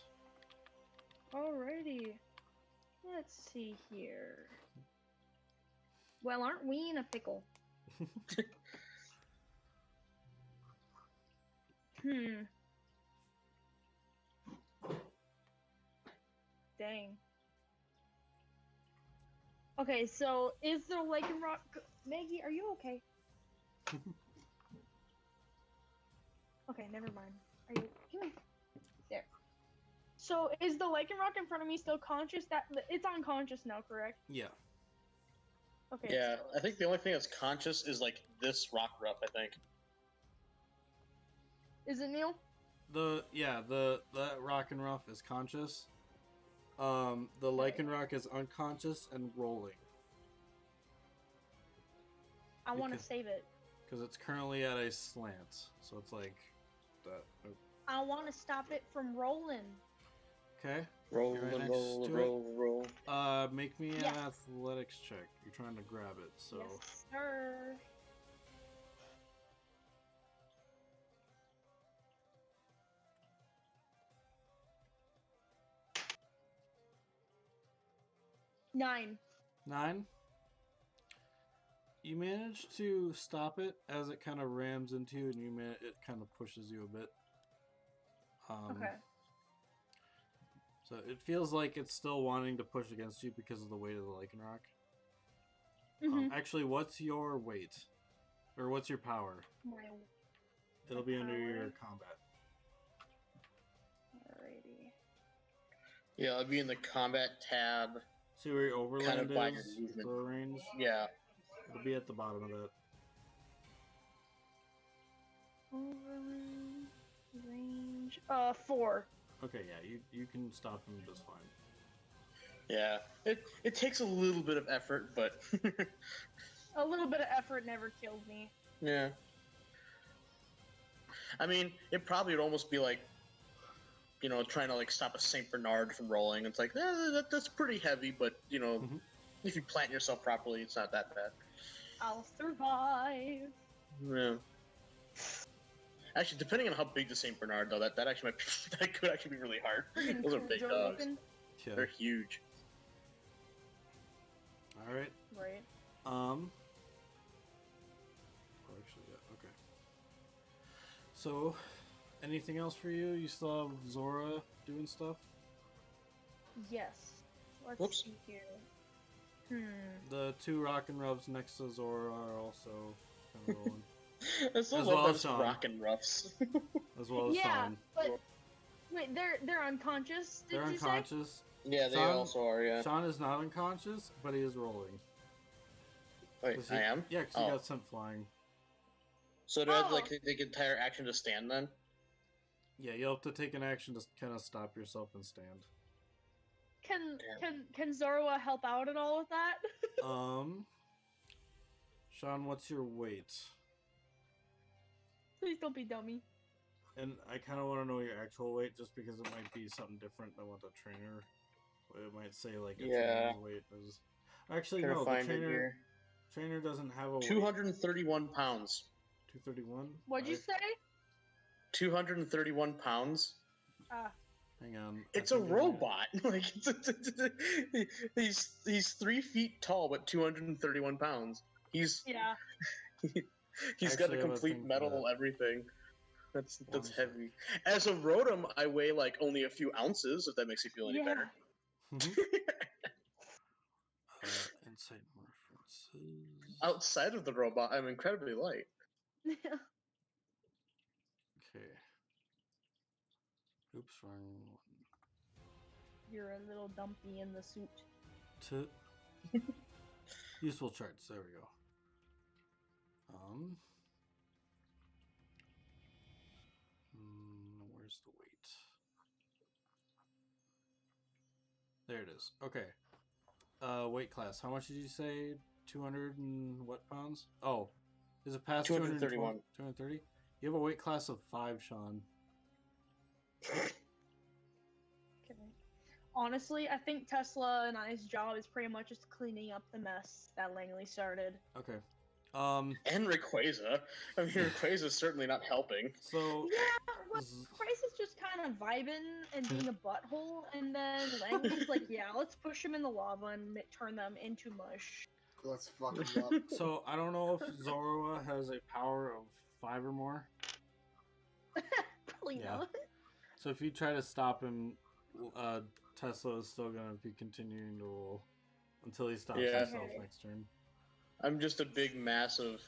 Alrighty. Let's see here. Well, aren't we in a pickle? Dang. Okay, so is the Lycanroc... Maggie, are you okay? Okay, never mind. Are you... Come here. There. So is the Lycanroc in front of me still conscious? It's unconscious now, correct? Yeah. Okay. Yeah, so I think the only thing that's conscious is like this rock ruff, I think. Is it Neil? The Rock and Ruff is conscious. The Lycanroc is unconscious and rolling. I want to Because- save it. Because it's currently at a slant, so it's like that. I want to stop it from rolling. Okay. Roll, You're right next roll, to roll, roll. Make me Yes. an athletics check. You're trying to grab it, so Yes, sir. Nine. 9. You manage to stop it as it kind of rams into you, and it kind of pushes you a bit. Okay. So it feels like it's still wanting to push against you because of the weight of the Lycanroc. Actually, what's your weight? Or what's your power? It'll be under your combat. Alrighty. Yeah, I'll be in the combat tab. See where your overland Kind of by your is? movement. The range? Yeah. It'll be at the bottom of that. Overland range. 4. Okay, yeah, you can stop him just fine. Yeah. It takes a little bit of effort, but A little bit of effort never killed me. yeah. I mean, it probably would almost be like, trying to like stop a Saint Bernard from rolling. It's like that's pretty heavy, but if you plant yourself properly, it's not that bad. I'll survive. Yeah. Actually, depending on how big the Saint Bernard, though, that actually that could actually be really hard. Freaking Those are big Joe dogs. Rogan. Yeah. They're huge. All right. Right. Oh, actually, yeah. Okay. So, anything else for you? You still have Zora doing stuff? Yes. Let's Whoops. see here. The 2 rock and rubs next to Zora are also kind of rolling. I still As love well as those Sean. rockin' roughs. As well as Yeah, Sean. but wait, they're unconscious. Did They're you say? unconscious. Yeah, they Sean- also are. Yeah. Sean is not unconscious, but he is rolling. Wait, 'Cause I am. Yeah, because Oh. he got sent flying. So do I have to Oh. like take entire action to stand then? Yeah, you'll have to take an action to kind of stop yourself and stand. Can Zorua help out at all with that? Sean, what's your weight? Please don't be dummy. And I kind of want to know your actual weight, just because it might be something different than what the trainer. It might say like a Yeah. trainer's weight is. Actually, Trying to no. The find it trainer here. trainer doesn't have a weight. 231 pounds. 231. What'd you say? 231 pounds. Hang on. It's I a think I might- robot. Like he's 3 feet tall, but 231 pounds. He's Yeah. he's got Actually, a I have a complete thing for everything. that. Everything. That's One heavy. As a rotom, I weigh like only a few ounces. If that makes you feel any Yeah. better. Insight references. Outside of the robot, I'm incredibly light. Okay. Oops, wrong one. You're a little dumpy in the suit. To useful charts. There we go. Where's the weight? There it is. Okay. Weight class. How much did you say? 200 and what pounds? Oh, is it past 231. 230? You have a weight class of 5, Sean. Kidding. Honestly, I think Tesla and I's job is pretty much just cleaning up the mess that Langley started. Okay. And Rayquaza. I mean, Rayquaza's certainly not helping. So Yeah, well, Price is just kind of vibing and being a butthole, and then Langley's like, yeah, let's push him in the lava and turn them into mush. Let's fuck him up. so I don't know if Zorua has a power of 5 or more. Probably Yeah. not. So if you try to stop him, Tesla is still gonna be continuing to roll until he stops Yeah. himself next turn. I'm just a big massive,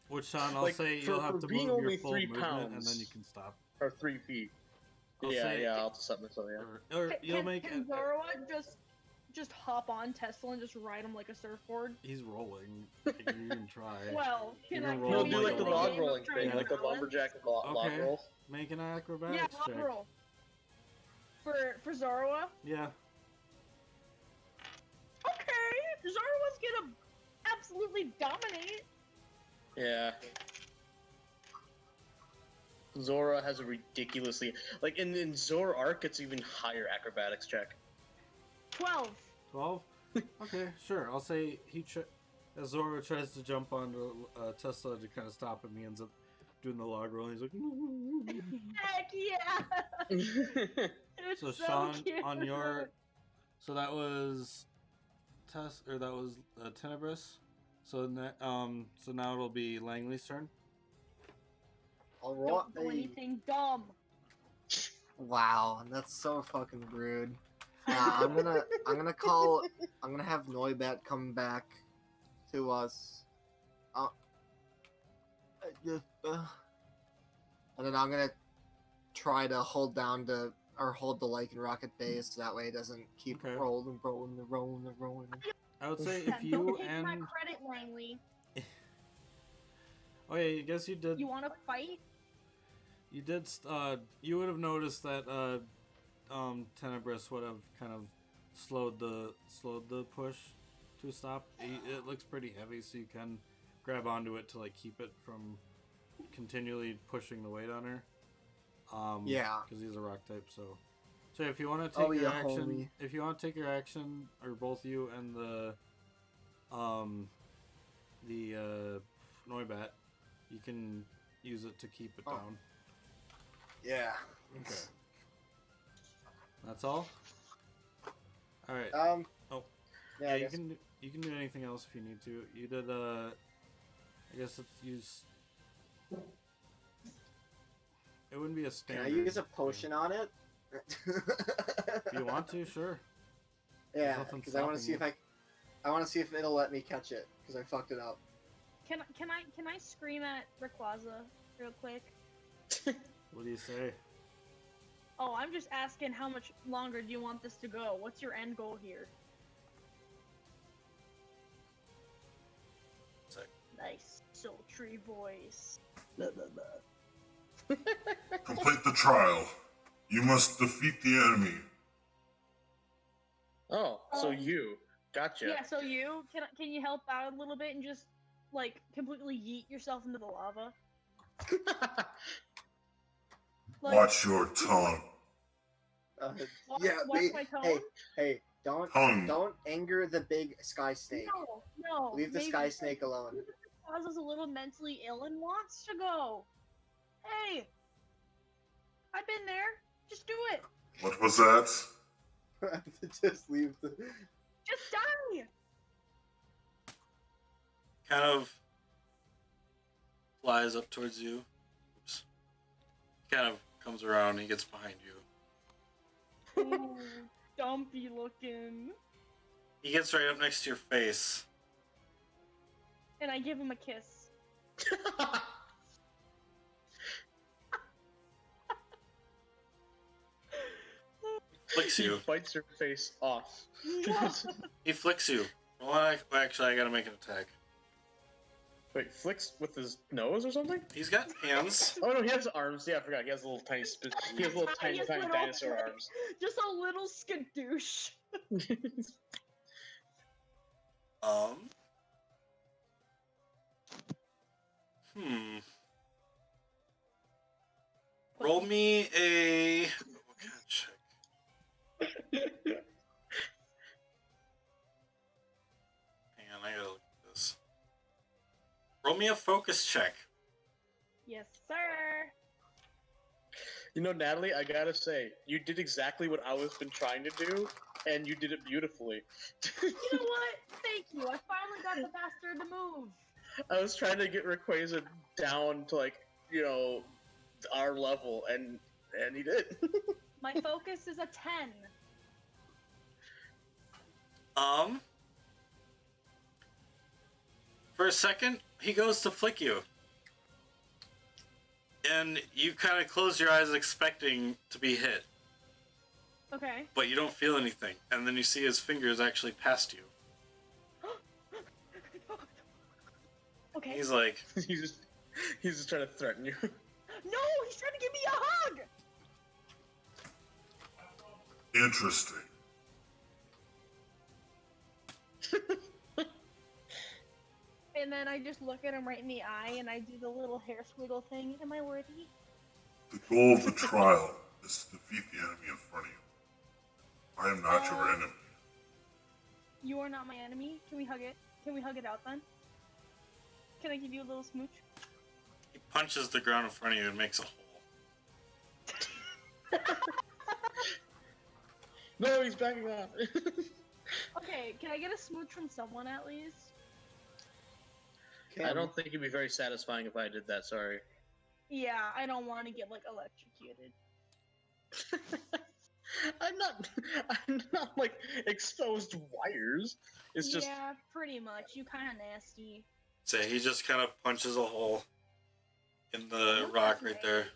Which, Sean, I'll Like, say for- you'll have for to being move your only full 3 movement, and pounds. then you can stop. or 3 feet. I'll yeah, say- I'll have to stop myself. Yeah. Or you'll make Can it. Zorua just hop on Tesla and just ride him like a surfboard? He's rolling. You can try. Well, You can can I? roll He'll can do we do like the do log game of rolling trying thing, to like the balance? lumberjack log Okay. roll. Make an Yeah, acrobatics log check. roll. For Zorua? Yeah. Okay, Zorua's gonna absolutely dominate. Yeah. Zora has a ridiculously like in Zora Arc, it's even higher acrobatics check. 12. 12? Okay, sure. I'll say as Zora tries to jump onto Tesla to kind of stop him, he ends up doing the log roll. He's like, Heck yeah! It's so so Sean, cute. on your, so that was that was Tenebris. So so now it'll be Langley's turn. All right. Don't do anything dumb. Wow, that's so fucking rude. I'm gonna have Noibat come back to us. And then I'm gonna try to hold the Lycan Rocket base so that way it doesn't keep Okay. rolling. I would say Yeah, if don't you take and my credit, Langley. oh yeah, I guess you did. You want to fight? You did. You would have noticed that Tenebris would have kind of slowed the push to a stop. It looks pretty heavy, so you can grab onto it to like keep it from continually pushing the weight on her. Yeah. Because he's a rock type. So if you want to take your action, homie. if you want to take your action, or both you and the Noibat, you can use it to keep it down. Yeah. Okay. That's all. All right. Yeah, Yeah, I you guess. can do anything else if you need to. You did. I guess it's use. It wouldn't be a Can standard. I use a thing. potion on it? If you want to, sure. Yeah, nothing because I want to see stopping if I want to see if it'll let me catch it because I fucked it up. Can I scream at Rayquaza real quick? What do you say? Oh, I'm just asking how much longer do you want this to go? What's your end goal here? Sick. Nice sultry voice. Complete the trial. You must defeat the enemy. Oh, so Oh. you. Gotcha. Yeah, so can you help out a little bit and just like completely yeet yourself into the lava? Like, Watch your tongue. Yeah, watch my tone? hey, don't anger the big sky snake. No. Leave the maybe sky snake alone. Rayquaza's a little mentally ill and wants to go. Hey, I've been there. Just do it. What was that? Just leave the. Just die. Kind of flies up towards you. Oops. Kind of comes around. He gets behind you. Ooh, dumpy looking. He gets right up next to your face. And I give him a kiss. Flicks He you. bites your face off. He flicks you. Well, actually, I gotta make an attack. Wait, flicks with his nose or something? He's got hands. Oh no, he has arms. Yeah, I forgot. He has little tiny, he has little tiny, Tiniest tiny little dinosaur thing. arms. Just a little skadoosh. Roll me a Roll me a focus check. Yes, sir. You know, Natalie, I gotta say, you did exactly what I was been trying to do, and you did it beautifully. You know what? Thank you. I finally got the bastard to move. I was trying to get Rayquaza down to, like, you know, our level, and he did. My focus is a 10. For a second, he goes to flick you. And you kind of close your eyes expecting to be hit. Okay. But you don't feel anything. And then you see his fingers actually past you. Okay. He's like... he's just trying to threaten you. No, he's trying to give me a hug! Interesting. And then I just look at him right in the eye and I do the little hair squiggle thing. Am I worthy? The goal of the trial is to defeat the enemy in front of you. I am not your enemy. You are not my enemy. Can we hug it? Can we hug it out then? Can I give you a little smooch? He punches the ground in front of you and makes a hole. No, he's backing off. Okay, can I get a smooch from someone at least? I don't think it'd be very satisfying if I did that, sorry. Yeah, I don't want to get, like, electrocuted. I'm not like exposed wires. It's just Yeah, pretty much. You kind of nasty. So he just kind of punches a hole in the rock right there.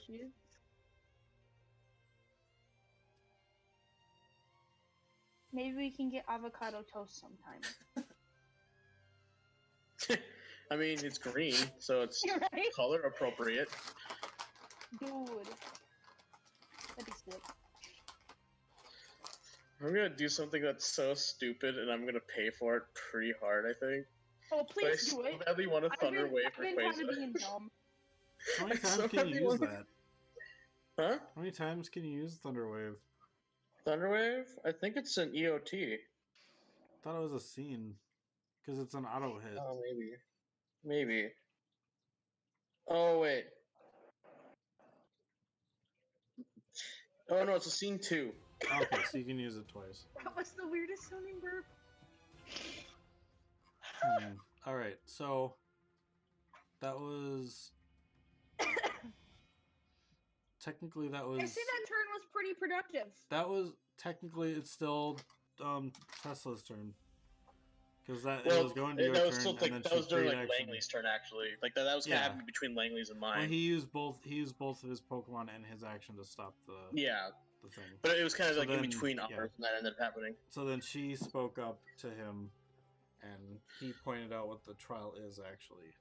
Maybe we can get avocado toast sometime. I mean, it's green, so it's Right? color appropriate. Dude. That'd be sick. I'm gonna do something that's so stupid, and I'm gonna pay for it pretty hard, I think. Oh, But I please do so it. badly want a Thunder Wave I've been kind of Rayquaza. being dumb. How many I times so can you badly use want- that? Huh? How many times can you use Thunder Wave? Thunder Wave? I think it's an EOT. I thought it was a scene. Because it's an auto hit. Oh, maybe. Maybe. Oh, wait. Oh, no, it's a scene 2. Okay, so you can use it twice. That was the weirdest sounding burp. Alright, so that was technically that was I see that turn was pretty productive. that was technically it's still Tesla's turn. Because it was going to your that was turn still and like then that she was during free like action. Langley's turn actually. Like that was kind of happening between Langley's and mine. Well, he used both of his Pokemon and his action to stop the the thing. But it was kind of So like then, in between ours, yeah. and that ended up happening. So then she spoke up to him, and he pointed out what the trial is actually.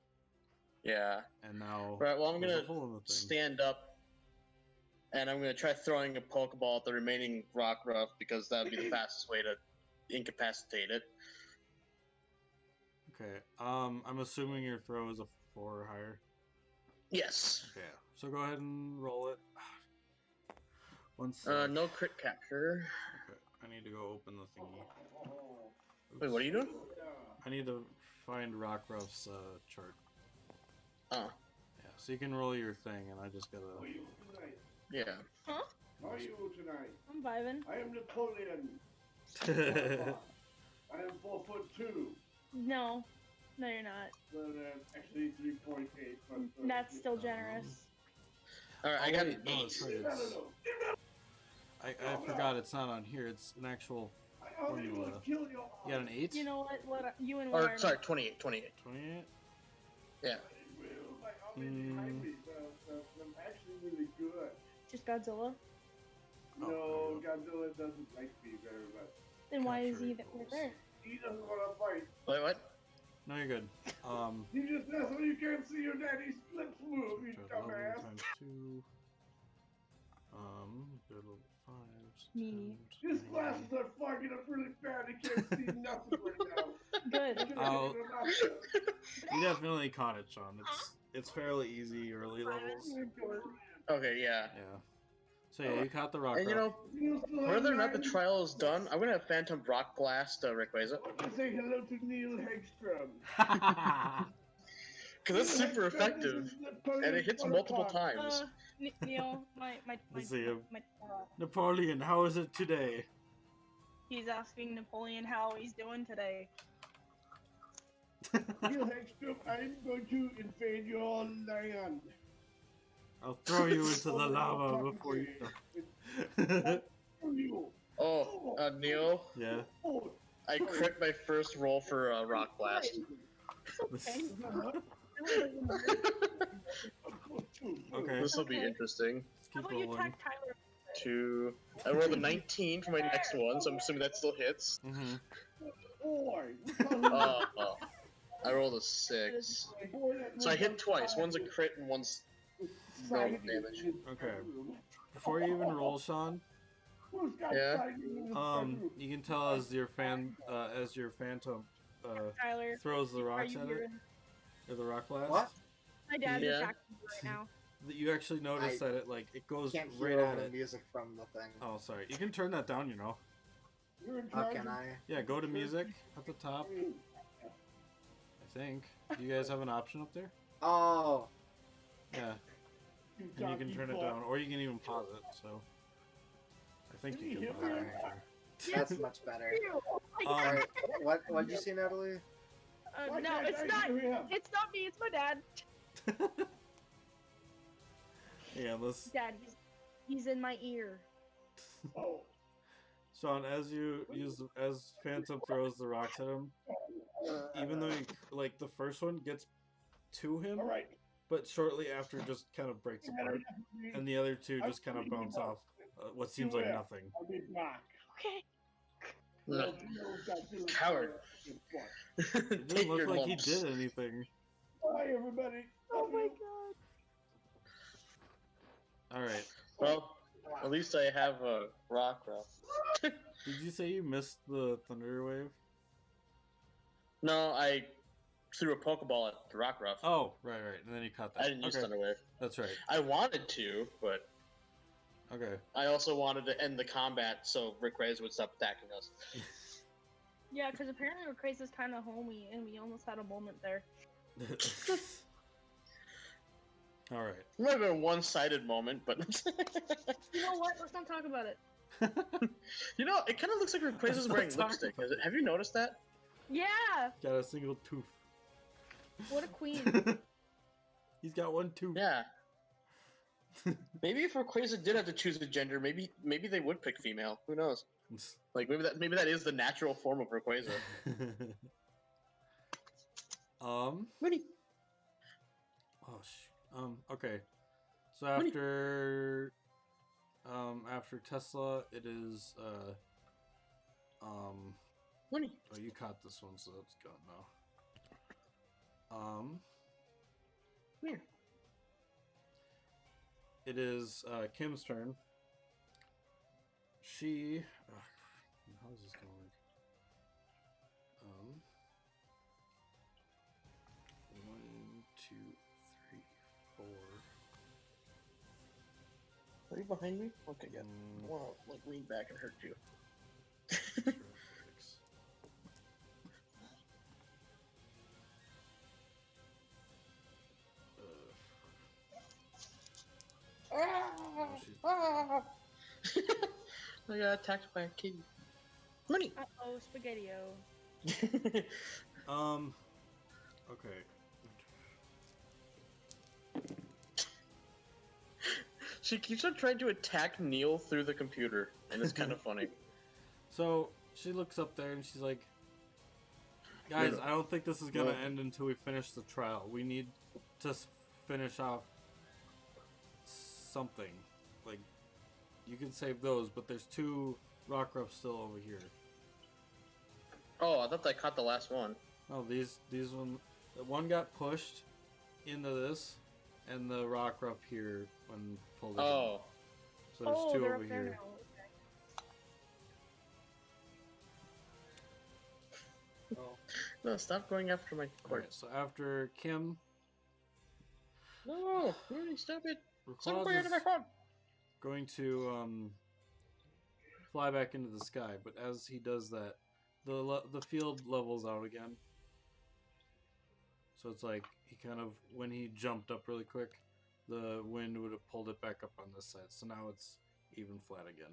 Yeah. And now, Right. Well, I'm there's gonna a hole in the thing. stand up, and I'm gonna try throwing a Pokeball at the remaining Rockruff because that would be the fastest way to incapacitate it. Okay. I'm assuming your throw is a 4 or higher. Yes. Okay. So go ahead and roll it. Once. No crit capture. Okay. I need to go open the thingy. Wait, what are you doing? I need to find Rockruff's chart. Oh. Yeah. So you can roll your thing, and I just gotta. Yeah. Huh? How are you tonight? I'm vibing. I am Napoleon. I am 4'2". No. No, you're not. But actually 3.8. But, That's still generous. Alright, I Oh, got wait, an no, 8. that's right, it's- I forgot it's not on here. It's an actual formula. You got an 8? You know what you and Or, what sorry, 28. 28. 28? Yeah. I'm actually really good. Just Godzilla? No, Godzilla doesn't like me very much. Then why is he Capture there? He doesn't want to fight. Wait, what? No, you're good. You just know so you can't see your daddy's flips move, you dumbass. Times 2. Little 5s. Me. His glasses are fogging up really bad. He can't see nothing right now. Good. Oh, you definitely caught it, Sean. It's fairly easy early levels. Okay, yeah. Yeah. So yeah, you caught the rock. And you know, whether or not the trial is done, I'm gonna have Phantom Rock Blast Rayquaza. Say hello to Neil Hegstrom. Because it's super effective, and it hits multiple times. Neil, Let's see him. my Napoleon, how is it today? he's asking Napoleon how he's doing today. Neil Hagstrom, I'm going to invade your land. I'll throw you into the lava before you know. Oh, Neil, Yeah. I crit my first roll for Rock Blast. Okay. This will be interesting. Let's How keep about you rolling. attack Tyler? I rolled a 19 for my next one, so I'm assuming that still hits. Mm-hmm. I rolled a 6. So I hit twice. One's a crit and one's normal damage. Okay. Before you even roll, Sean, Yeah. you can tell as your phantom Tyler, throws the are rocks you at it, here? or the rock blast. What? My dad's Yeah. attacking you right now. That you actually notice I that it goes Can't right hear all at the it. music from the thing. Oh, sorry. You can turn that down, you know. How can I? Yeah, go to music at the top. I think. Do you guys have an option up there? Oh, Yeah. And you can turn it down, or you can even pause it. So, I think you can pause it. actually. that's much better. Um, Alright, what did you say, Natalie? No, it's not. It's not me. It's my dad. yeah, let's. Dad, he's in my ear. Sean, as Phantom throws the rocks at him, even though the first one gets to him, but shortly after just kind of breaks apart, and the other two just kind of bounce off what seems like nothing. Okay. No. Coward. It Take didn't look your like lumps. he did anything. Bye, everybody. Oh my god. All right. Well, at least I have a rock ruff. Did you say you missed the thunder wave? No, I threw a Pokeball at the rock ruff. Oh, right. And then you caught that. I didn't use okay. Thunder Wave. That's right. I wanted to, but Okay. I also wanted to end the combat so Rayquaza would stop attacking us. Yeah, because apparently Rayquaza's kind of homey, and we almost had a moment there. All right. It might have been a one-sided moment, but You know what? Let's not talk about it. you know, it kind of looks like Rayquaza's wearing lipstick. Have you noticed that? Yeah. Got a single tooth. What a queen. He's got one tooth. Yeah. Maybe if Rayquaza did have to choose a gender, maybe they would pick female. Who knows? Like maybe that is the natural form of Rayquaza. Money. Oh okay. So after after Tesla, it is Money. Oh, you caught this one, so that's gone now. Here. It is Kim's turn. She. How is this gonna work? 1, 2, 3, 4. Are you behind me? Okay, good. I want to lean back and hurt you. 6. I got attacked by a kitty. Money. Uh-oh, Spaghetti-O. Okay. She keeps on trying to attack Neil through the computer, and it's kind of funny. So she looks up there and she's like, "Guys, I don't think this is gonna end until we finish the trial. We need to finish off something. Like, you can save those, but there's 2 rock roughs still over here." Oh, I thought I caught the last one. Oh, these one got pushed into this, and the rock rough here when pulled it. Oh. So there's 2 they're over up there here. now. Okay. No, stop going after my Alright, so after Kim, No, Rudy, stop it. Stop Rayquaza going after my phone. going to fly back into the sky, but as he does that, the field levels out again. So it's like he kind of, when he jumped up really quick, the wind would have pulled it back up on this side. So now it's even flat again.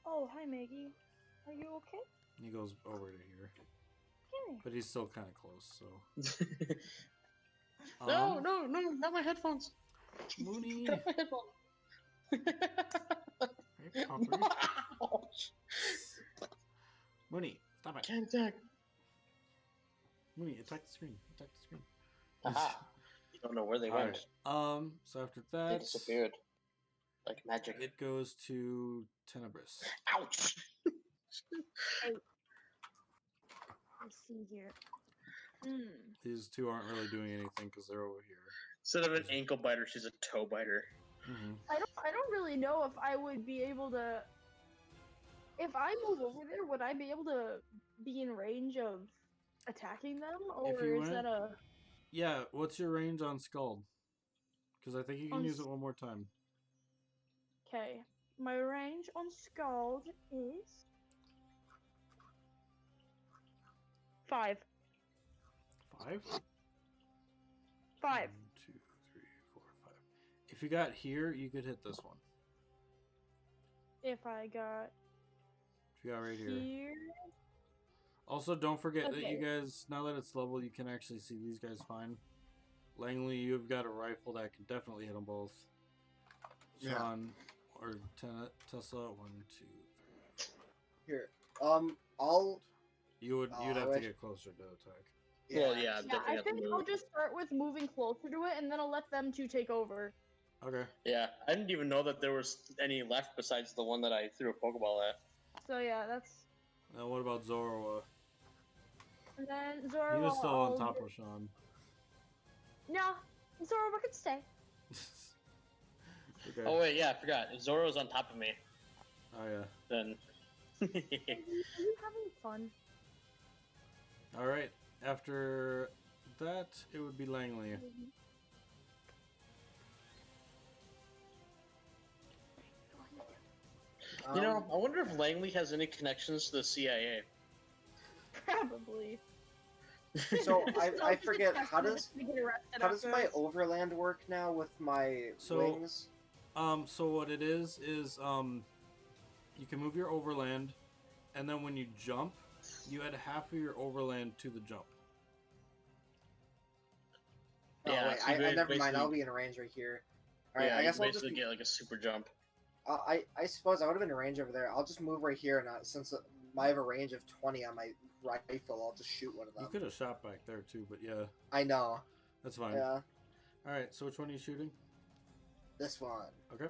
Oh, hi Maggie. Are you okay? He goes over to here, Okay. but he's still kind of close. So No, not my headphones. Mooney, Not my headphones. hey, Popper. Mooney, stop it. Can't attack. Mooney, attack the screen. Attack the screen. Aha. You don't know where they All went. right. So after They that, disappeared. Like magic. it goes to Tenebris. Ouch! Let's see here. These two aren't really doing anything because they're over here. Instead of an ankle biter, she's a toe biter. Mm-hmm. I don't really know if I would be able to. If I move over there, would I be able to be in range of attacking them, or If you is that went- a? Yeah, what's your range on Scald? Because I think you can On use it one more time. Okay, my range on Scald is 5. 5? 5. 1, 2, 3, 4, 5. If you got here, you could hit this one. If I got If you got right here. here, Also, don't forget that you Okay. guys, now that it's level, you can actually see these guys fine. Langley, you've got a rifle that can definitely hit them both. Yeah. Sean or Tessa, 1, 2, 3. Here. I'll. You'd Oh, have I to wish- get closer to attack. Well, yeah, yeah, definitely I have to think move. I'll just start with moving closer to it, and then I'll let them two take over. Okay. Yeah, I didn't even know that there was any left besides the one that I threw a Pokeball at. So yeah, that's. Now what about Zoroa? And then Zoro. He was still on I'll top do- of Sean. No, Zoro can stay. Okay. Oh wait, yeah, I forgot. If Zoro's on top of me, Oh yeah. then Are you having fun? All right. After that, it would be Langley. you know, I wonder if Langley has any connections to the CIA. Probably. So I Just forget, test how them does to get arrested how does my afterwards. overland work now with my So- wings? So what it is you can move your overland, and then when you jump, you add half of your overland to the jump. Oh Yeah, wait, so you never mind. basically- I'll be in range right here. All right, Yeah, I guess you I'll just basically be, get like a super jump. I suppose I would have been in range over there. I'll just move right here, and since I have a range of 20 on my rifle, I'll just shoot one of You them. could have shot back there too, but yeah, I know. that's fine. Yeah, All right. So which one are you shooting? this one. Okay.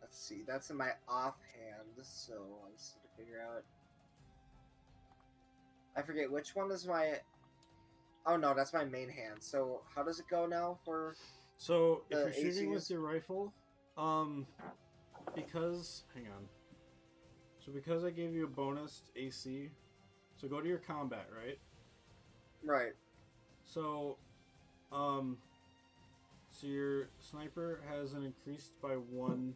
Let's see. That's in my offhand, so I just need to figure out. I forget which one is my. Oh no, that's my main hand. So how does it go now for? So if The you're shooting with ACs? your rifle, because hang on. So because I gave you a bonus AC, so go to your combat, right? Right. So, so your sniper has an increased by 1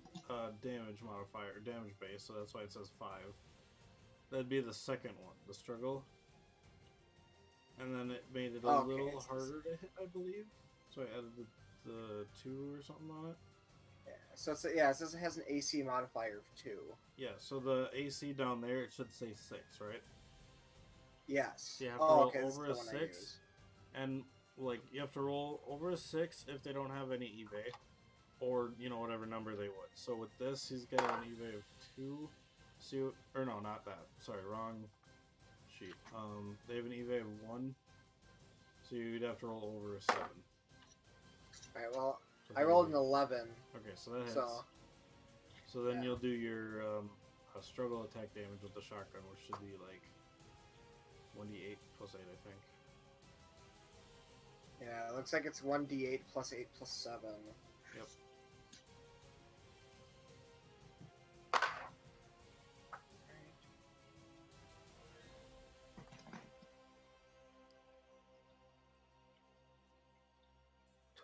damage modifier, damage base, so that's why it says 5. That'd be the second one, the struggle. And then it made it a Okay, little so it's- harder to hit, I believe. So I added the 2 or something on it. Yeah. So it says it has an AC modifier of 2. Yeah, so the AC down there, it should say 6, right? Yes. So you have to Oh, roll okay, this is over the a one I 6. use. And, like, you have to roll over a 6 if they don't have any evae. Or, you know, whatever number they would. So with this, he's got an evae of 2. So you, or no, not that. Sorry, wrong sheet. They have an evae of 1. So you'd have to roll over a 7. Alright, well, So I rolled an 11. Okay, so that hits. So, So then yeah. you'll do your struggle attack damage with the shotgun, which should be like 1d8 plus 8, I think. yeah, it looks like it's 1d8 plus 8 plus 7. Yep.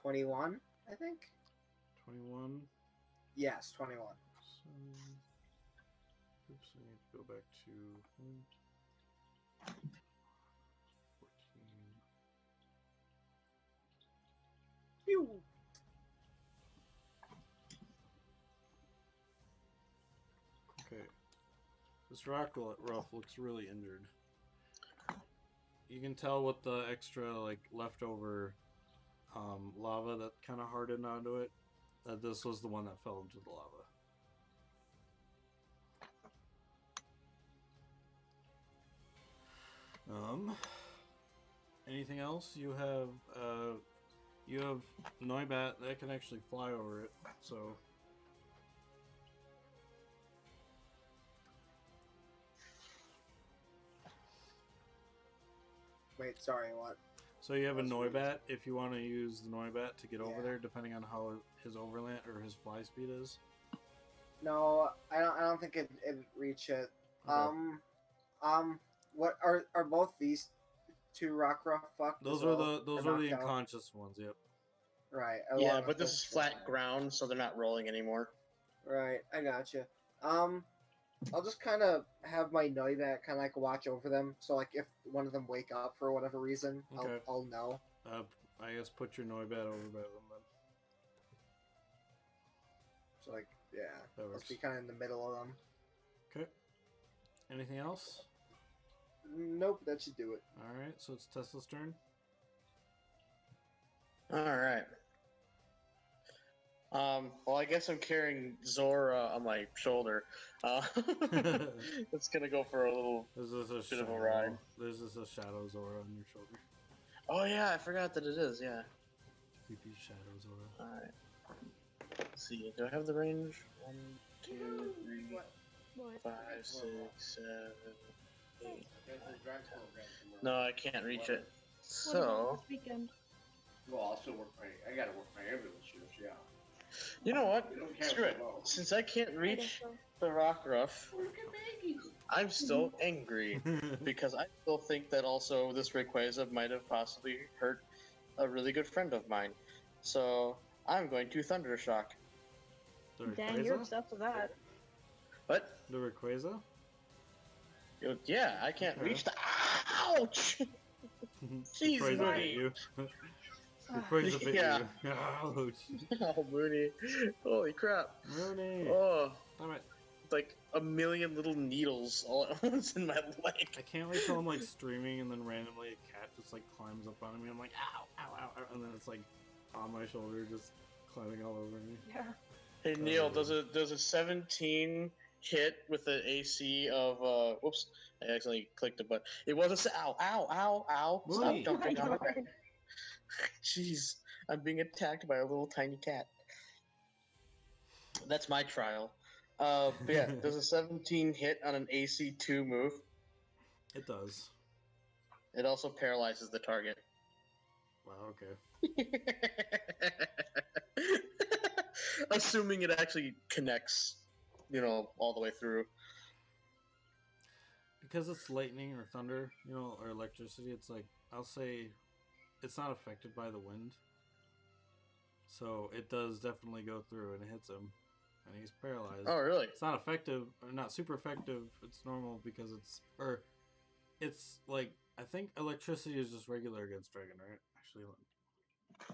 $21, I think? 21. Yes, 21. Oops, I need to go back to 14. Pew. Okay. This rock ruff looks really injured. You can tell with the extra like leftover lava that kind of hardened onto it that this was the one that fell into the lava. Anything else? You have Noibat that can actually fly over it, so Wait, sorry, what? so you have a That's Noibat if you want to use the Noibat to get over Yeah. there, depending on how his overland or his fly speed is. No, I don't think it'd reach it. Okay. What are both these two Rockruff fucked? Those as are well? those Or are the knocked out? unconscious ones. Yep. Right. Yeah, along but with this is flat ground, so they're not rolling anymore. Right, I gotcha. I'll just kind of have my Noibat kind of like watch over them, so like if one of them wake up for whatever reason, Okay. I'll know. I guess put your Noibat over by them then. So like, yeah, That let's works. be kind of in the middle of them. Okay. Anything else? Nope, that should do it. All right. So it's Tesla's turn. All right. Well, I guess I'm carrying Zora on my shoulder. It's gonna go for a little This is a bit shadow. of a ride. This is a shadow Zora on your shoulder. Oh yeah, I forgot that it is. Yeah. Creepy shadow Zora. All right. Let's see. Do I have the range? 1, 2, 3, What? 5, 6, 7, 8. No, I can't reach it. What about So this weekend? Well, I'll still work I gotta work my ambulance shifts, yeah. you know what? You don't count Screw it. the low. Since I can't I guess reach so. the Rockruff, Look at babies. I'm still angry because I still think that also this Rayquaza might have possibly hurt a really good friend of mine. So I'm going to Thundershock. The Dang, you're Rayquaza? obsessed with that. But The Rayquaza? yeah, I can't Okay. reach the. Ouch! Jeez, Rayquaza Mooney. bit you. Rayquaza bit Yeah. you. Ouch. Oh, Mooney! Holy crap! Rooney. Oh, Damn it. like a million little needles all at once in my leg. I can't wait till I'm like streaming and then randomly a cat just like climbs up on me. I'm like, ow, ow, ow, ow, and then it's like on my shoulder, just climbing all over me. Yeah. Hey Neil, does a 17 hit with an AC of whoops, I accidentally clicked the button. It was ow, ow, ow, ow. Stop Mooney. jumping on Oh my my back. Jeez, I'm being attacked by a little tiny cat. That's my trial. But yeah, does a 17 hit on an AC 2 move? It does. It also paralyzes the target. Wow, okay. Assuming it actually connects, all the way through. Because it's lightning or thunder, or electricity, it's like, I'll say it's not affected by the wind. So it does definitely go through and it hits him. And he's paralyzed. Oh, really? It's not effective, or not super effective. It's normal because it's like, I think electricity is just regular against dragon, right? Actually,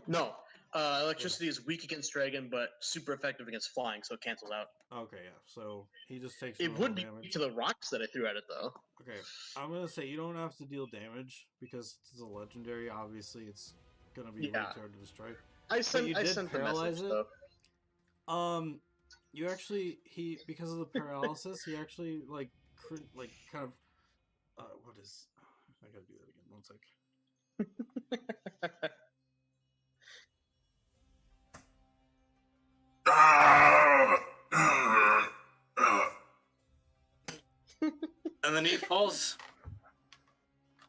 No. Electricity is weak against dragon, but super effective against flying, so it cancels out. okay, yeah. So he just takes It normal would be damage. to the rocks that I threw at it, though. Okay, I'm gonna say you don't have to deal damage because it's a legendary. Obviously, it's gonna be Yeah. way too hard to destroy. I sent you the did message, paralyze it? though. You actually because of the paralysis, he actually like kind of what is? I gotta do that again. 1 sec. And then he falls.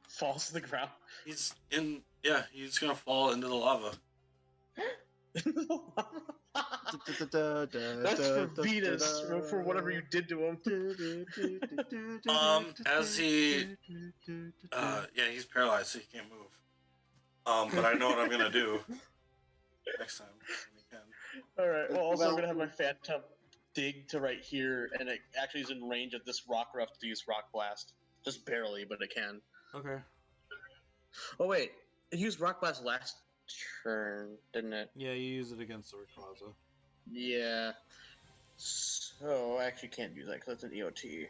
Falls to the ground. He's gonna fall into the lava. That's for Venus, for whatever you did to him. As he, he's paralyzed, so he can't move. But I know what I'm gonna do next time when we can. Alright, well, also I'm gonna have my Phantom dig to right here, and it actually is in range of this rock ruff to use Rock Blast. Just barely, but it can. Okay. Oh wait, it used Rock Blast last turn, didn't it? Yeah, you use it against the Rayquaza. Yeah. So I actually can't use that because it's an EOT.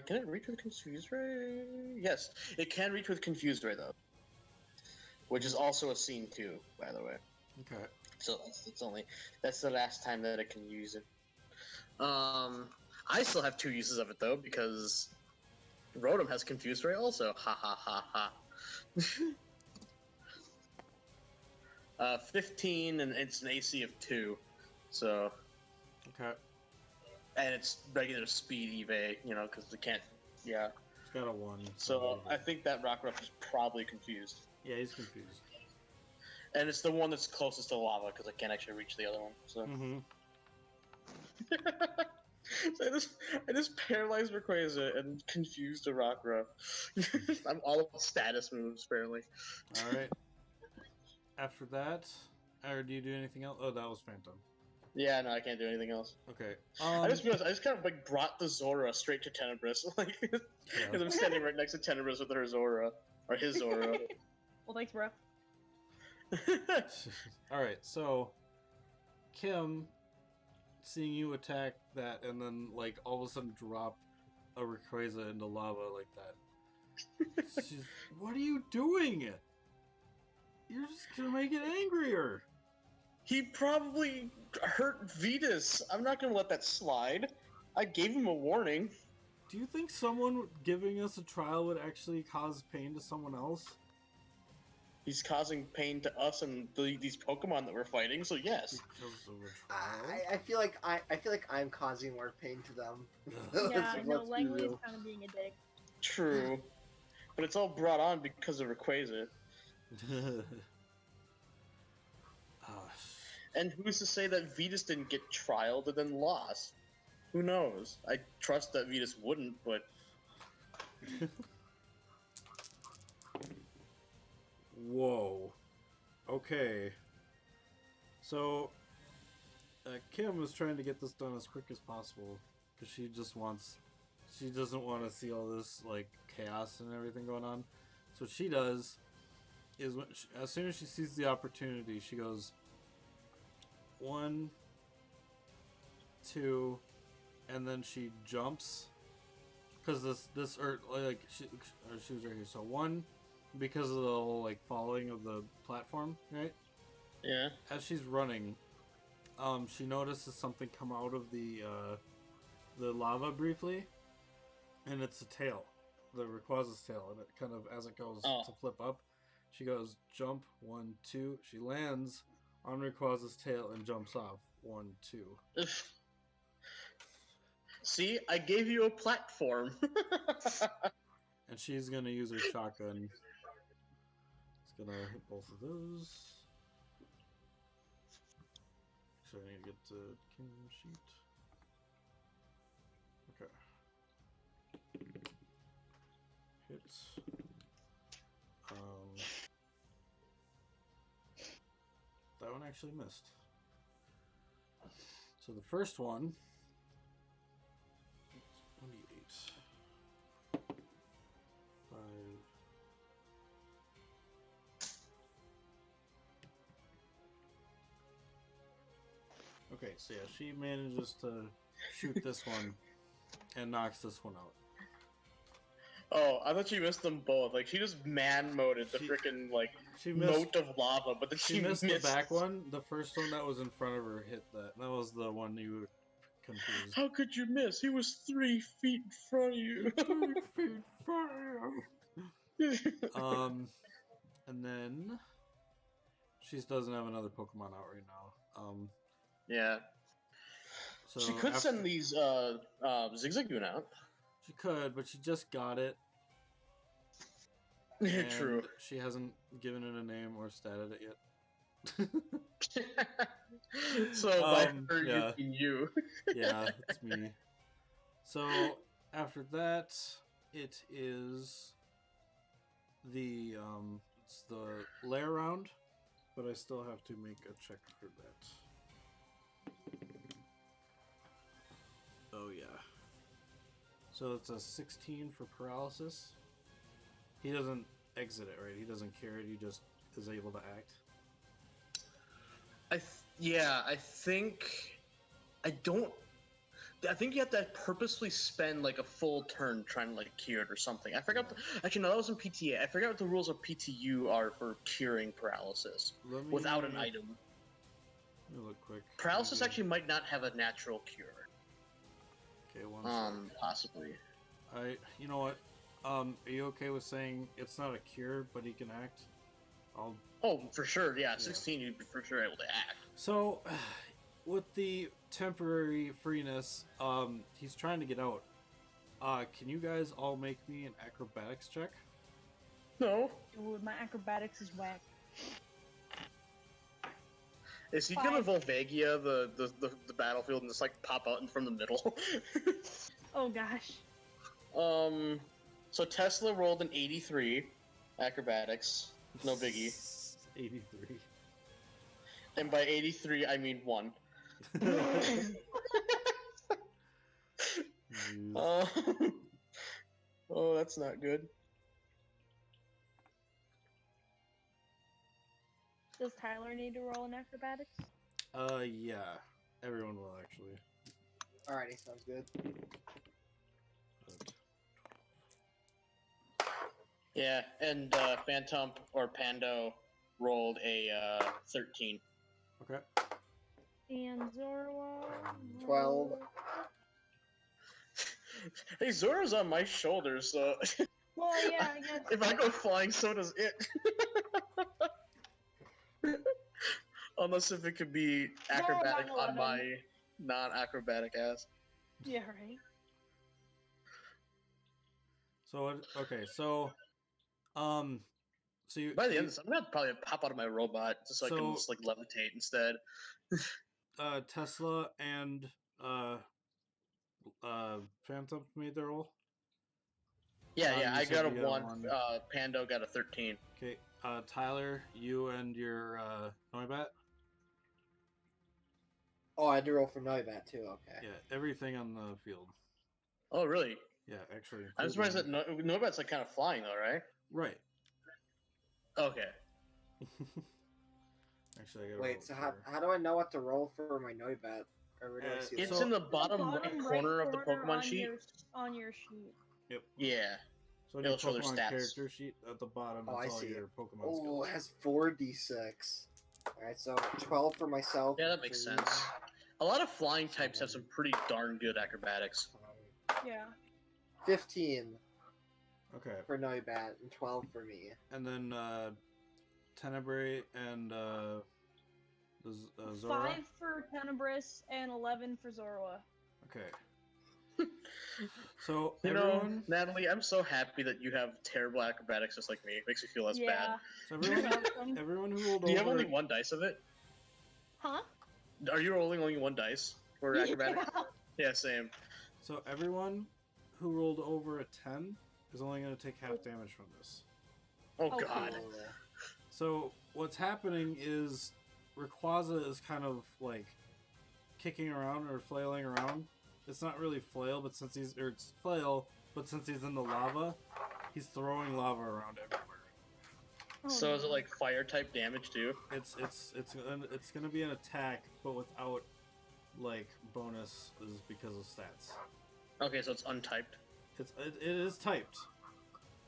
Can it reach with Confused Ray? Yes, it can reach with Confused Ray though, which is also a scene 2, by the way. Okay. So that's the last time that it can use it. I still have 2 uses of it though because Rotom has Confused Ray also. Ha ha ha ha. 15 and it's an AC of 2, so. Okay. And it's regular speed EV, because it can't. Yeah. It's got a 1. So I think that Rockruff is probably confused. Yeah, he's confused. And it's the one that's closest to lava because I can't actually reach the other one. So. Mm-hmm. So I just paralyzed Rayquaza and confused a Rockruff. I'm all about status moves, apparently. All right. After that, or do you do anything else? Oh, that was Phantom. Yeah, no, I can't do anything else. Okay. I just realized I just kind of like brought the Zora straight to Tenebris, like, because I'm standing right next to Tenebris with her Zora or his Zora. Well, thanks, bro. All right. So, Kim, seeing you attack that and then like all of a sudden drop a Rayquaza into lava like that, she's, what are you doing? You're just gonna make it angrier. He probably hurt Vetus. I'm not gonna let that slide. I gave him a warning. Do you think someone giving us a trial would actually cause pain to someone else? He's causing pain to us and these Pokemon that we're fighting, so yes. Because of a trial? I feel like I'm causing more pain to them. Yeah, no, Let's be Langley is real. kind of being a dick. True. But it's all brought on because of Rayquaza. And who's to say that Vetus didn't get trialed and then lost? Who knows? I trust that Vetus wouldn't, but... Whoa. Okay. So, Kim was trying to get this done as quick as possible because she doesn't want to see all this like chaos and everything going on. So what she does is as soon as she sees the opportunity, she goes 1, 2, and then she jumps because she was right here. So 1. Because of the whole like falling of the platform, right? Yeah. As she's running, she notices something come out of the lava briefly, and it's a tail, the Rayquaza's tail, and it kind of as it goes to flip up, she goes jump 1, 2. She lands on Rayquaza's tail and jumps off 1, 2. See, I gave you a platform. And she's gonna use her shotgun. It's gonna hit both of those. So I need to get the kingdom sheet. Okay. Hits. That one actually missed. So the first one. 1d8. 5. Okay, so yeah, she manages to shoot this one and knocks this one out. Oh, I thought you missed them both. Like, she just man-moded the freaking, like, moat of lava, but then she missed the back one. The first one that was in front of her hit that. That was the one you were confused. How could you miss? He was 3 feet in front of you. 3 feet in front of you. And then she doesn't have another Pokemon out right now. Yeah. So she could send these Zigzagoon out. She could, but she just got it. True. She hasn't given it a name or statted it yet. So by her, yeah. you mean you. Yeah, it's me. So after that, it is it's the lair round, but I still have to make a check for that. Oh yeah. So it's a 16 for paralysis. He doesn't exit it, right? He doesn't cure it. He just is able to act. I think I don't. I think you have to purposely spend like a full turn trying to like cure it or something. I forgot. Actually, no, that was in PTA. I forgot what the rules of PTU are for curing paralysis without an item. Let me look quick. Paralysis actually might not have a natural cure. Okay, one sec. Possibly. You know what? Are you okay with saying it's not a cure, but he can act? Oh, for sure. Yeah, 16, you'd be for sure able to act. So, with the temporary freeness, he's trying to get out. Can you guys all make me an acrobatics check? No. Dude, my acrobatics is whack. Is he gonna Volvagia the battlefield and just like pop out from the middle? Oh gosh. So Tesla rolled an 83 acrobatics. No biggie. 83. And by 83, I mean 1. Oh, that's not good. Does Tyler need to roll in acrobatics? Yeah. Everyone will, actually. Alrighty, sounds good. Yeah, and Phantom or Pando rolled a 13. Okay. And Zorwa. 12. Hey, Zora's on my shoulders, so Well, yeah, I guess. if I go flying, so does it. Unless if it could be acrobatic Zora got on 11. my non-acrobatic ass. Yeah, right. So, okay, so you... By the end of this, I'm gonna probably pop out of my robot just so I can just, like, levitate instead. Tesla and, Phantom made their roll? Yeah, I got a you got 1. one. Pando got a 13. Okay, Tyler, you and your, Noibat? Oh, I had to roll for Noibat too, okay. Yeah, everything on the field. Oh, really? Yeah, actually. I'm surprised that Noibat's like kind of flying though, right? Right. Okay. Actually, I gotta Wait, so how do I know what to roll for my Noibat? Or where do I see It's that? in the bottom right corner of the Pokemon on sheet. On your sheet. Yep. Yeah. So on your It'll show their Pokemon stats. character sheet at the bottom, Oh, I that's all see your it. Pokemon Oh, skills. it has 4d6. Alright, so 12 for myself. Yeah, that makes 3. sense. A lot of flying types have some pretty darn good acrobatics. Yeah. 15 Okay. for Noibat and 12 for me. And then, Tenebrae and, Zora? 5 for Tenebris and 11 for Zorua. Okay. So, You everyone... know, Natalie, I'm so happy that you have terrible acrobatics just like me. It makes me feel less Yeah. bad. So everyone who rolled Do you have over... only 1 dice of it? Huh? Are you rolling only 1 dice for acrobatics? Yeah, same. So everyone who rolled over a 10 is only going to take half damage from this. Oh, God. So what's happening is Rayquaza is kind of like kicking around or flailing around. It's not really flail, but since he's it's flail, but since he's in the lava, he's throwing lava around everywhere. So is it like fire type damage too? It's gonna be an attack, but without like bonuses because of stats. Okay, so it's untyped. It is typed.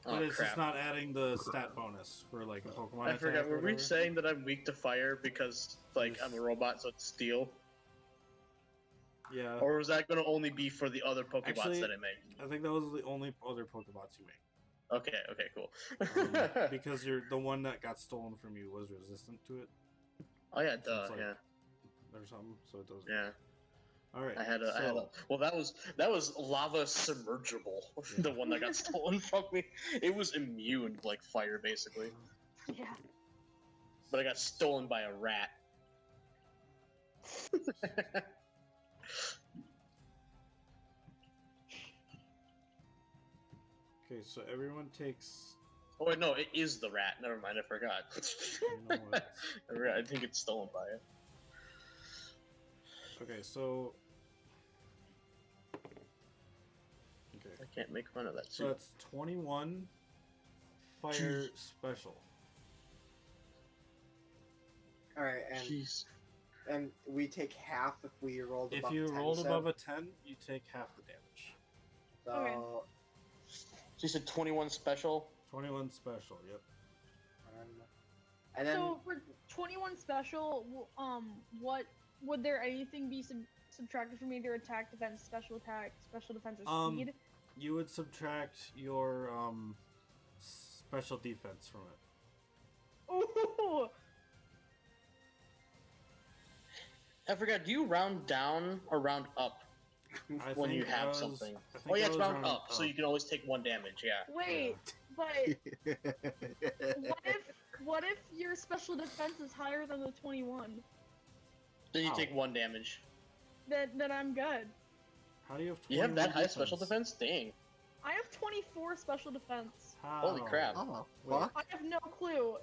But it's just not adding the stat bonus for like a Pokemon attack. I forgot. Were we whatever. saying that I'm weak to fire because like I'm a robot, so it's steel? Yeah. Or was that going to only be for the other Pokebots Actually, that I make? I think that was the only other Pokebots you make. Okay, cool. Because the one that got stolen from you was resistant to it. Oh yeah, So duh, it's like, yeah. Or something, so it doesn't. Yeah. All right. I had a. Well, that was lava submergible. Yeah. The one that got stolen from me. It was immune to like fire, basically. Yeah. But I got stolen by a rat. Okay, so everyone takes. Oh wait, no, it is the rat. Never mind, I forgot. You know what? I think it's stolen by it. Okay, so. Okay. I can't make fun of that. So that's 21 fire special. All right, and Jeez. and we take half if we rolled If above you 10, rolled so- above a 10, you take half the damage. So, Okay. So you said 21 special? 21 special, yep. and then So for 21 special, what would there anything be subtracted from either attack, defense, special attack, special defense, or speed? You would subtract your special defense from it. Ooh! I forgot, do you round down or round up I when you think I have was- something? I think Oh yeah, I it's was round rounding up, so you can always take 1 damage, yeah. Wait, but what if your special defense is higher than the 21? Then you Ow. take 1 damage. Then I'm good. How do you have 21 You have that high defense? special defense? Dang. I have 24 special defense. How? Holy crap. oh Wait. fuck! I have no clue.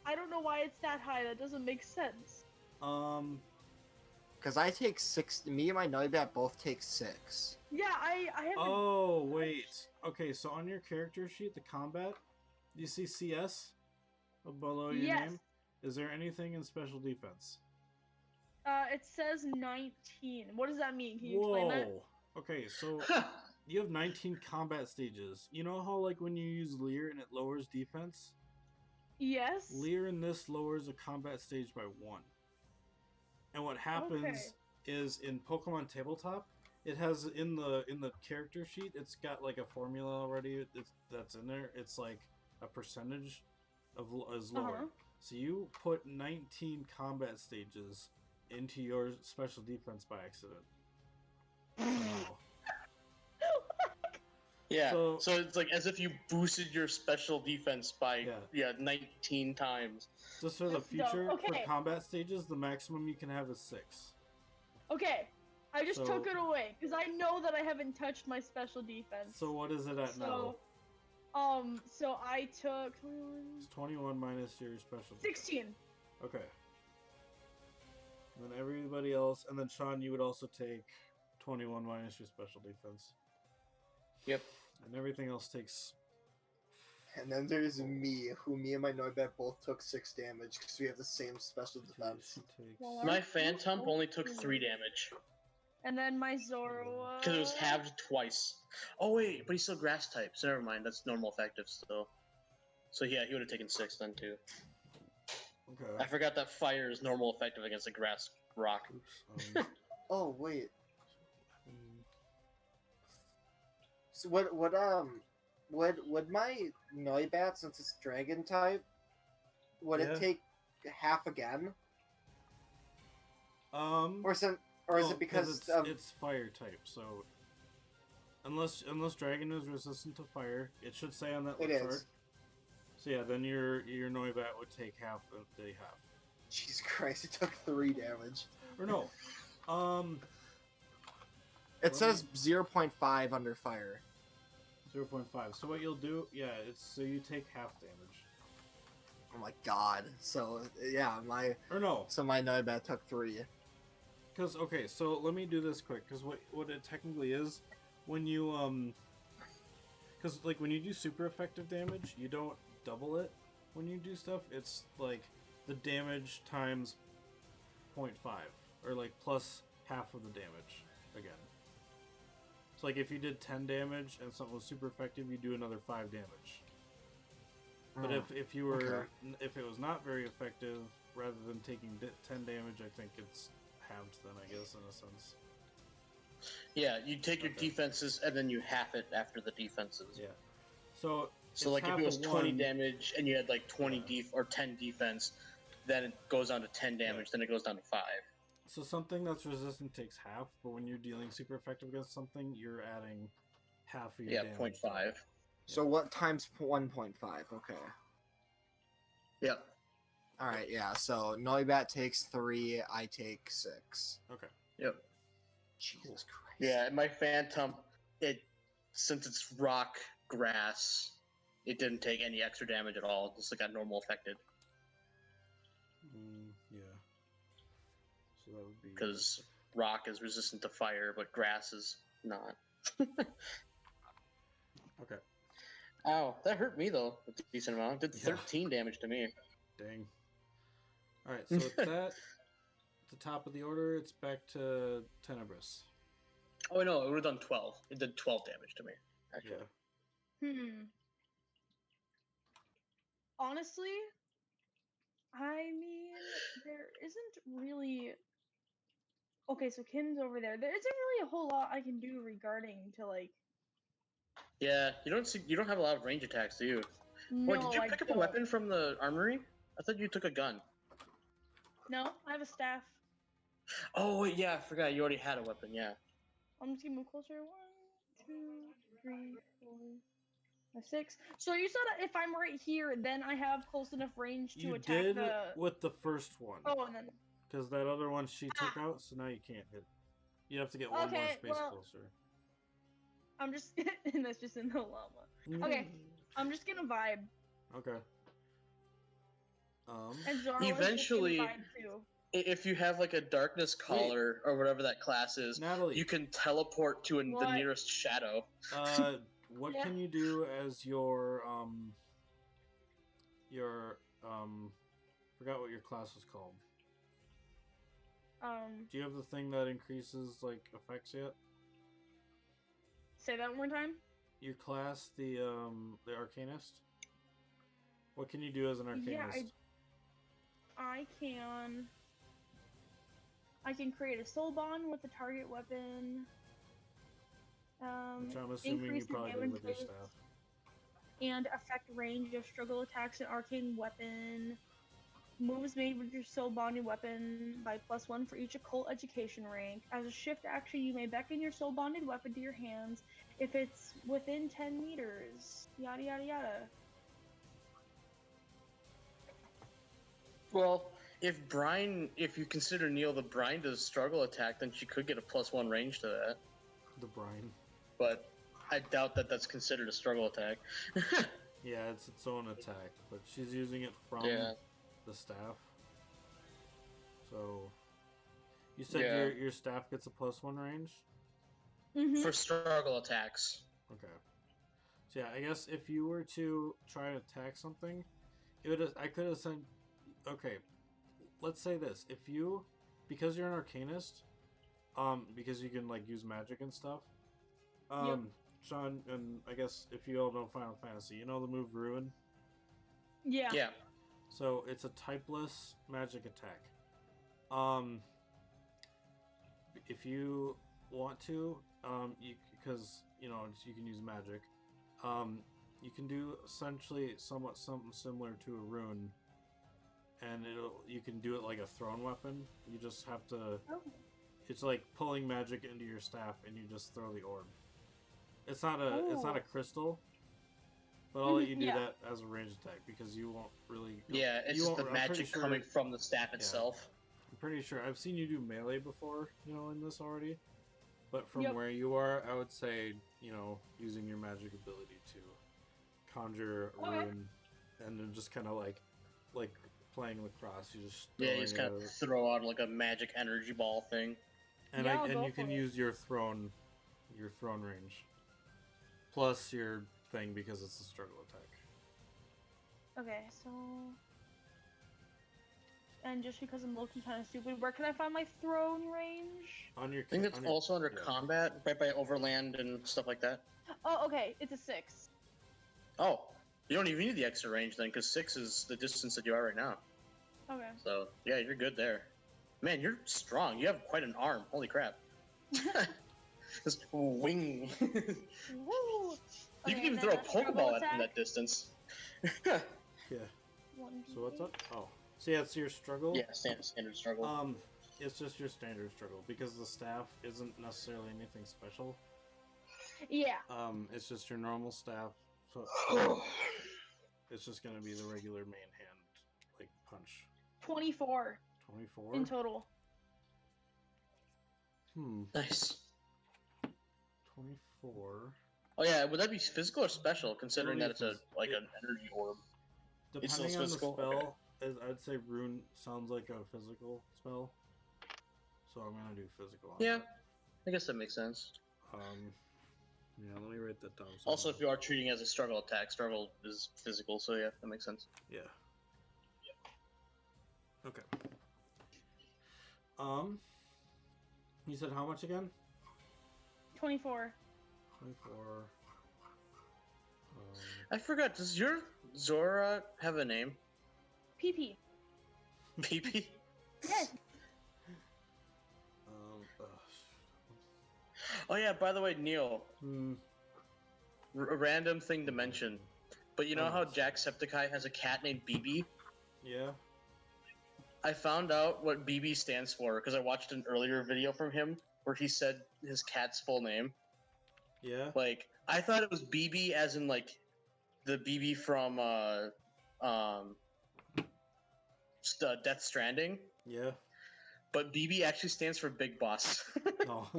I don't know why it's that high. That doesn't make sense. Because I take 6. Me and my Noibat both take 6. Yeah, I haven't. Oh, wait. Okay, so on your character sheet, the combat, you see CS below your Yes. name? Is there anything in special defense? It says 19. What does that mean? Can you Whoa. explain that? Okay, so you have 19 combat stages. You know how, like, when you use Leer and it lowers defense? Yes. Leer in this lowers a combat stage by 1. And what happens Okay. is in Pokemon Tabletop, it has in the character sheet, it's got like a formula already that's in there. It's like a percentage of is lower. Uh-huh. So you put 19 combat stages into your special defense by accident. So, Yeah, So- so it's like as if you boosted your special defense by Yeah. 19 times. just for the That's dumb. future, for Okay. combat stages, the maximum you can have is 6. Okay. I just So- took it away because I know that I haven't touched my special defense. So what is it at now? So I took It's 21 minus your special. 16. Okay. And then everybody else, and then Sean, you would also take 21 minus your special defense. Yep. And everything else takes. And then there's me, who me and my Noibat both took 6 damage because we have the same special defense. Well, My our- Phantom only took 3 damage And then my Zoro. because it was halved twice. Oh wait, but he's still grass type, so never mind. That's normal effective still. So yeah, he would have taken 6 then too. I Okay. forgot that fire is normal effective against a grass rock. Oops. Oh wait, so would my Noibat, since it's Dragon type, would Yeah. it take half again, um. or is no, it because it's, of it's fire type? So unless Dragon is resistant to fire, it should say on that It little chart. is. So yeah, then your Noibat would take half of the half. Jesus Christ, it took 3 damage. Or no. It Let says 0.5 under fire. 0.5. So what you'll do, yeah, it's so you take half damage. Oh my god. So yeah, my Or no, Noibat took 3. because okay, so let me do this quick. Because what it technically is, when you because like when you do super effective damage, you don't double it. When you do stuff, it's like the damage times 0.5, or like plus half of the damage again. So like if you did 10 damage and something was super effective, you do another 5 damage. But if you were okay. if it was not very effective, rather than taking 10 damage, I think it's halved then, I guess, in a sense. Yeah, you take your Okay. defenses and then you half it after the defenses. Yeah. So So it's like if half it was of 20 one- damage and you had like 20 Yeah. or 10 defense, then it goes down to 10 damage, then it goes down to 5. So something that's resistant takes half, but when you're dealing super effective against something, you're adding half of your Yeah, damage. 0.5. So what times 1.5? Okay. Yep. All right. Yeah. So Noibat takes 3. I take 6. Okay. Yep. Jesus Christ. Yeah, and my Phantom, since it's rock grass, it didn't take any extra damage at all. It just got normal affected. Yeah. So that would be Because rock is resistant to fire, but grass is not. Okay. Ow, that hurt me though, a decent amount. Did 13 damage to me. Dang. Alright, so with that, at the top of the order, it's back to Tenebris. Oh no, it would have done 12. It did 12 damage to me, actually. Yeah. Honestly, I mean, there isn't really. Okay, so Kim's over there. There isn't really a whole lot I can do regarding to like. Yeah, you don't have a lot of range attacks, do you? No, Wait, did you pick up a weapon from the armory? I thought you took a gun. No, I have a staff. Oh wait, yeah, I forgot. You already had a weapon. Yeah. I'm just gonna move closer. 1, 2, 3, 4, 5, 6. So you said that if I'm right here, then I have close enough range to You attack did the. with the first one. Oh, and then. Because that other one she took out, so now you can't hit. You have to get one more space closer. I'm just. And that's just in the llama. Okay, I'm just gonna vibe. Okay. And Eventually, just gonna vibe too. If you have like a darkness collar or whatever that class is, Natalie, you can teleport to the nearest shadow. What can you do as your forgot what your class is called. Do you have the thing that increases like effects yet? Say that one more time. Your class, the Arcanist. What can you do as an Arcanist? Yeah, I can create a soul bond with the target weapon. Which I'm assuming you probably did with your staff. And affect range of struggle attacks and arcane weapon. Moves made with your soul bonded weapon by +1 for each occult education rank. As a shift action, you may beckon your soul bonded weapon to your hands if it's within 10 meters. Yada yada yada. Well, if you consider Neil the Brine does struggle attack, then she could get a +1 range to that. The Brine. But I doubt that that's considered a struggle attack. Yeah, it's its own attack, but she's using it from the staff. So, you said your staff gets a +1 range? For struggle attacks. Okay. So yeah, I guess if you were to try to attack something, I could have sent. Okay, let's say this: if you, because you're an Arcanist, because you can like use magic and stuff. Sean, and I guess if you all know Final Fantasy, you know the move Ruin? Yeah. Yeah. So it's a typeless magic attack. If you want to, because you can use magic. You can do essentially somewhat something similar to a rune, and you can do it like a thrown weapon. You just have to. It's like pulling magic into your staff, and you just throw the orb. It's not a crystal, but I'll let you do that as a ranged attack because you won't really. Yeah, it's just the magic coming from the staff itself. I'm pretty sure I've seen you do melee before, in this already. But from where you are, I would say, using your magic ability to conjure a rune, and then just kind of like playing lacrosse, you just you just kind of throw out like a magic energy ball thing. And you can use your thrown range. Plus your thing because it's a struggle attack. Okay, so... And just because I'm low-key kind of stupid, where can I find my throne range? I think it's also under combat, right by overland and stuff like that. Oh, okay. It's a 6. Oh, you don't even need the extra range then, because 6 is the distance that you are right now. Okay. So, yeah, you're good there. Man, you're strong. You have quite an arm. Holy crap. Just wing. Woo! You can even throw a Pokeball at from that distance. Yeah. So what's up? Oh. So yeah, it's your struggle? Yeah, standard struggle. It's just your standard struggle, because the staff isn't necessarily anything special. Yeah. It's just your normal staff. So it's just gonna be the regular main hand, like, punch. 24. 24? In total. Nice. 24. Oh yeah, would that be physical or special, considering that it's an energy orb? Depending on the spell, I'd say rune sounds like a physical spell. So I'm gonna do physical. On Yeah, that. I guess that makes sense. Yeah, let me write that down. So Also, if you are treating it as a struggle attack, struggle is physical, so yeah, that makes sense. Yeah. Okay. You said how much again? 24. 24. I forgot. Does your Zora have a name? PP. PP. Yes. Oh yeah. By the way, Neil. A random thing to mention, but you know how Jacksepticeye has a cat named BB? Yeah. I found out what BB stands for because I watched an earlier video from him where he said his cat's full name. Yeah. Like I thought it was BB as in like the BB from Death Stranding. Yeah. But BB actually stands for Big Boss. Oh.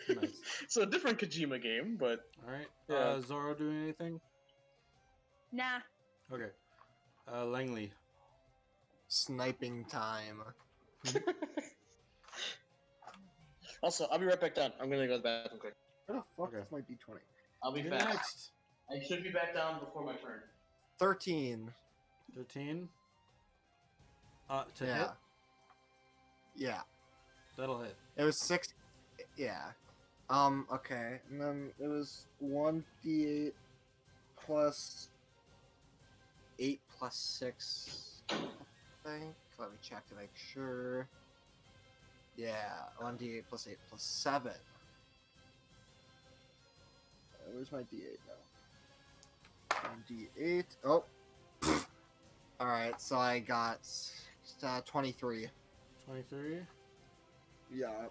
Nice. So a different Kojima game, but all right. Yeah. Zoro doing anything? Nah. Okay. Langley. Sniping time. Also, I'll be right back down. I'm gonna go to the bathroom quick. Where the fuck Okay. is my D20? I'll be You're fast. next. I should be back down before my turn. 13. 13. To Yeah. hit. Yeah. That'll hit. It was 6. Yeah. Okay. And then it was 1d8 plus 8 plus 6. I think. Let me check to make sure. Yeah. 1d8 plus 8 plus 7. Where's my d8 now? 1d8. Oh. Alright, so I got 23. 23. Yeah.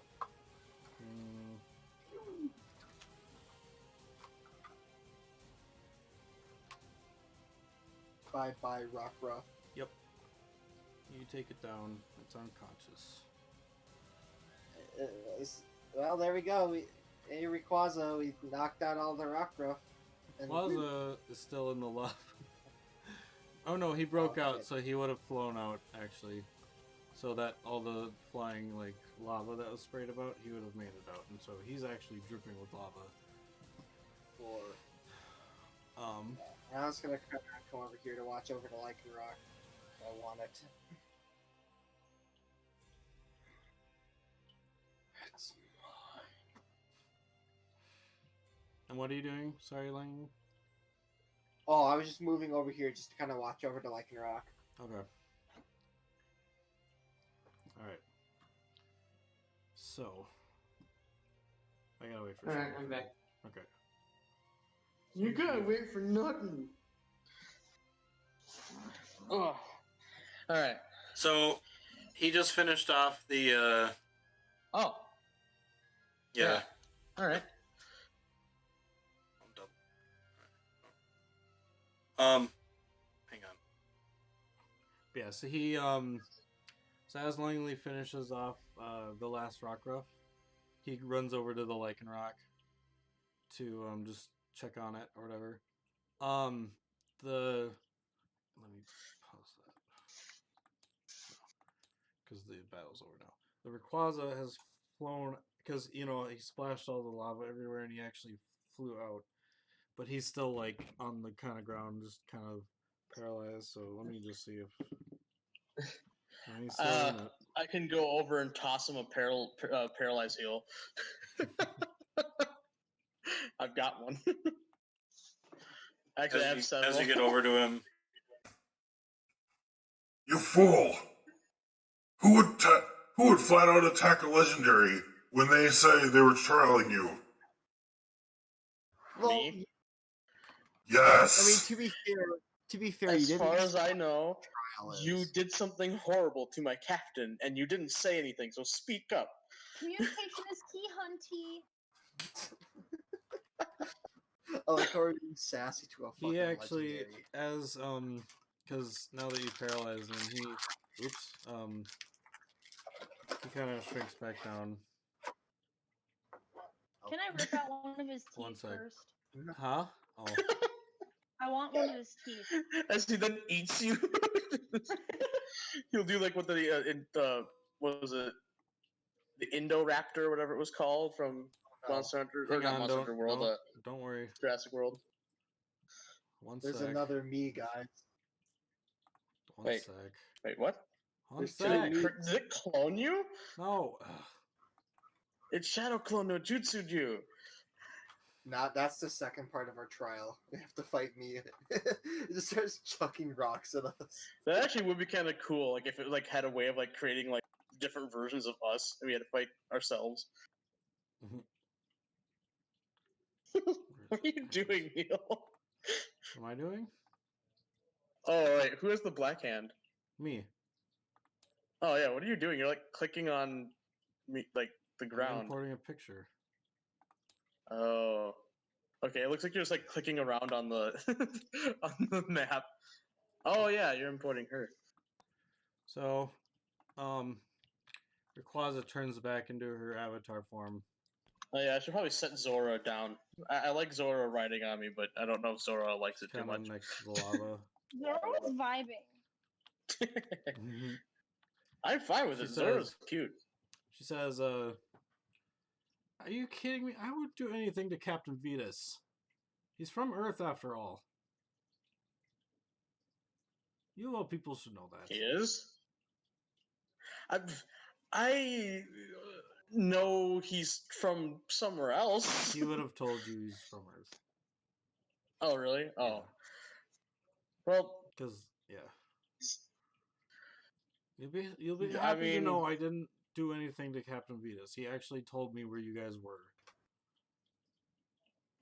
Bye, Rockruff. Yep. You take it down. It's unconscious. Well, there we go. Hey, Rayquaza, we knocked out all the Rockruff. Plaza is still in the lava. Oh no, he broke out, Okay. so he would have flown out actually. So that all the flying like lava that was sprayed about, he would have made it out, and so he's actually dripping with lava. I was gonna come over here to watch over the Lycan Rock. I want it. It's mine. And what are you doing? Sorry, Lang. Oh, I was just moving over here just to kind of watch over the Lycan Rock. Okay. Alright. So. I gotta wait for Alright, Sean. I'm back. Okay. You gotta wait for nothing. Oh. Alright. So he just finished off the Oh. yeah. Alright. Hang on. Yeah, so he so as Langley finishes off the last Rockruff, he runs over to the Lycan Rock to just check on it or whatever. Let me pause that. Because the battle's over now. The Rayquaza has flown because he splashed all the lava everywhere and he actually flew out. But he's still like on the kind of ground, just kind of paralyzed. So let me just see if he's still in it. I can go over and toss him a paralyzed heal. I've got one. Actually, I have several. As you get over to him, You fool! Who would flat out attack a legendary when they say they were trialing you? Well, Me? Yes. I mean, to be fair, you As didn't. far as I know, trial us. you did something horrible to my captain, and you didn't say anything. So speak up. Communication is key, hunty. Oh, like already being sassy to a fucking He actually, legendary. as because now that you paralyzed him, he kind of shrinks back down. Can I rip out one of his One teeth sec. first? Huh? Oh. I want one of his teeth. As he then eats you, he'll do like what the what was it? the Indoraptor, whatever it was called from Monster Hunter, or Hang not on, Monster Hunter World, don't worry. Jurassic World. One There's sec. another me, guys. One Wait. sec. Wait, what? One There's two sec. me. Did it clone you? No. It shadow clone no jutsu'd you. That's the second part of our trial. We have to fight me. It just starts chucking rocks at us. That actually would be kind of cool, like if it like had a way of like creating like different versions of us, and we had to fight ourselves. What are you doing, Neil? What am I doing? Oh wait, who has the black hand? Me. Oh yeah, what are you doing? You're like clicking on me, like the I'm ground. importing a picture. Oh, okay. It looks like you're just like clicking around on the on the map. Oh yeah, you're importing her. So, Rayquaza turns back into her avatar form. Oh yeah, I should probably set Zora down. I like Zora riding on me, but I don't know if Zora likes it too Kind of much. next to the lava. Zora's vibing. Mhm. I'm fine with She it. Zora's says- cute. She says, "Are you kidding me? I would do anything to Captain Vetus. He's from Earth after all. You all people should know that." He is. I know he's from somewhere else. He would have told you he's from Earth. Oh really? Oh. Yeah. Well, Because yeah, you'll be I happy to mean- know I didn't do anything to Captain Vetus. He actually told me where you guys were.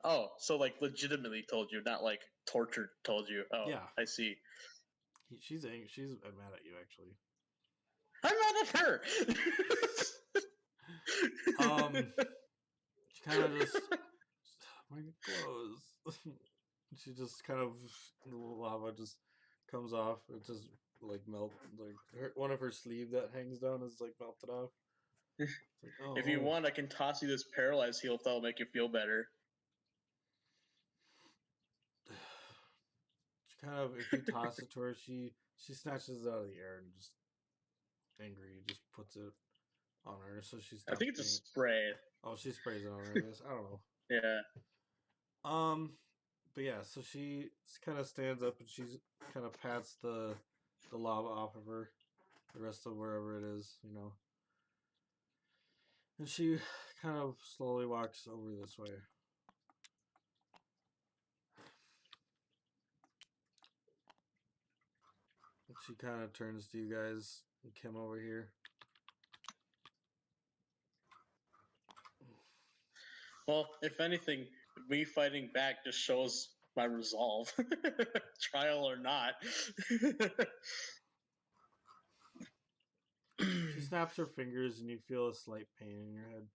oh, so like legitimately told you, not like tortured told you. Oh, Yeah. I see. She's angry. She's mad at you actually. I'm mad at her. She kind of just my clothes. She just kind of the lava just comes off. It just like melt like one of her sleeve that hangs down is like melted off. It's like, oh, If you want, I can toss you this paralyzed heal if that'll make you feel better. She kind of if you toss it to her, she snatches it out of the air and just angry just puts it on her. So she's. I think it's a spray. Oh, she sprays it on her. I guess I don't know. Yeah. But yeah, so she kind of stands up and she's kind of pats the lava off of her, the rest of wherever it is, you know. And she kind of slowly walks over this way. And she kind of turns to you guys and Kim over here. Well, if anything, me fighting back just shows my resolve, trial or not. She snaps her fingers and you feel a slight pain in your head.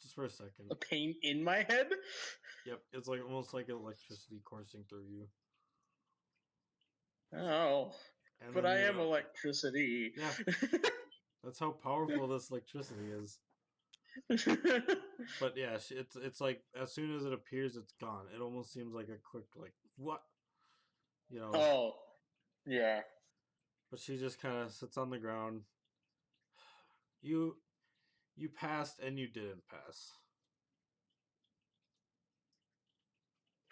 Just for a second. A pain in my head? Yep, it's like almost like electricity coursing through you. Oh. And But then I you am know- electricity. Yeah. That's how powerful this electricity is. But yeah, it's like as soon as it appears, it's gone. It almost seems like a quick like what, you know. Oh, yeah. But she just kind of sits on the ground. You passed and you didn't pass.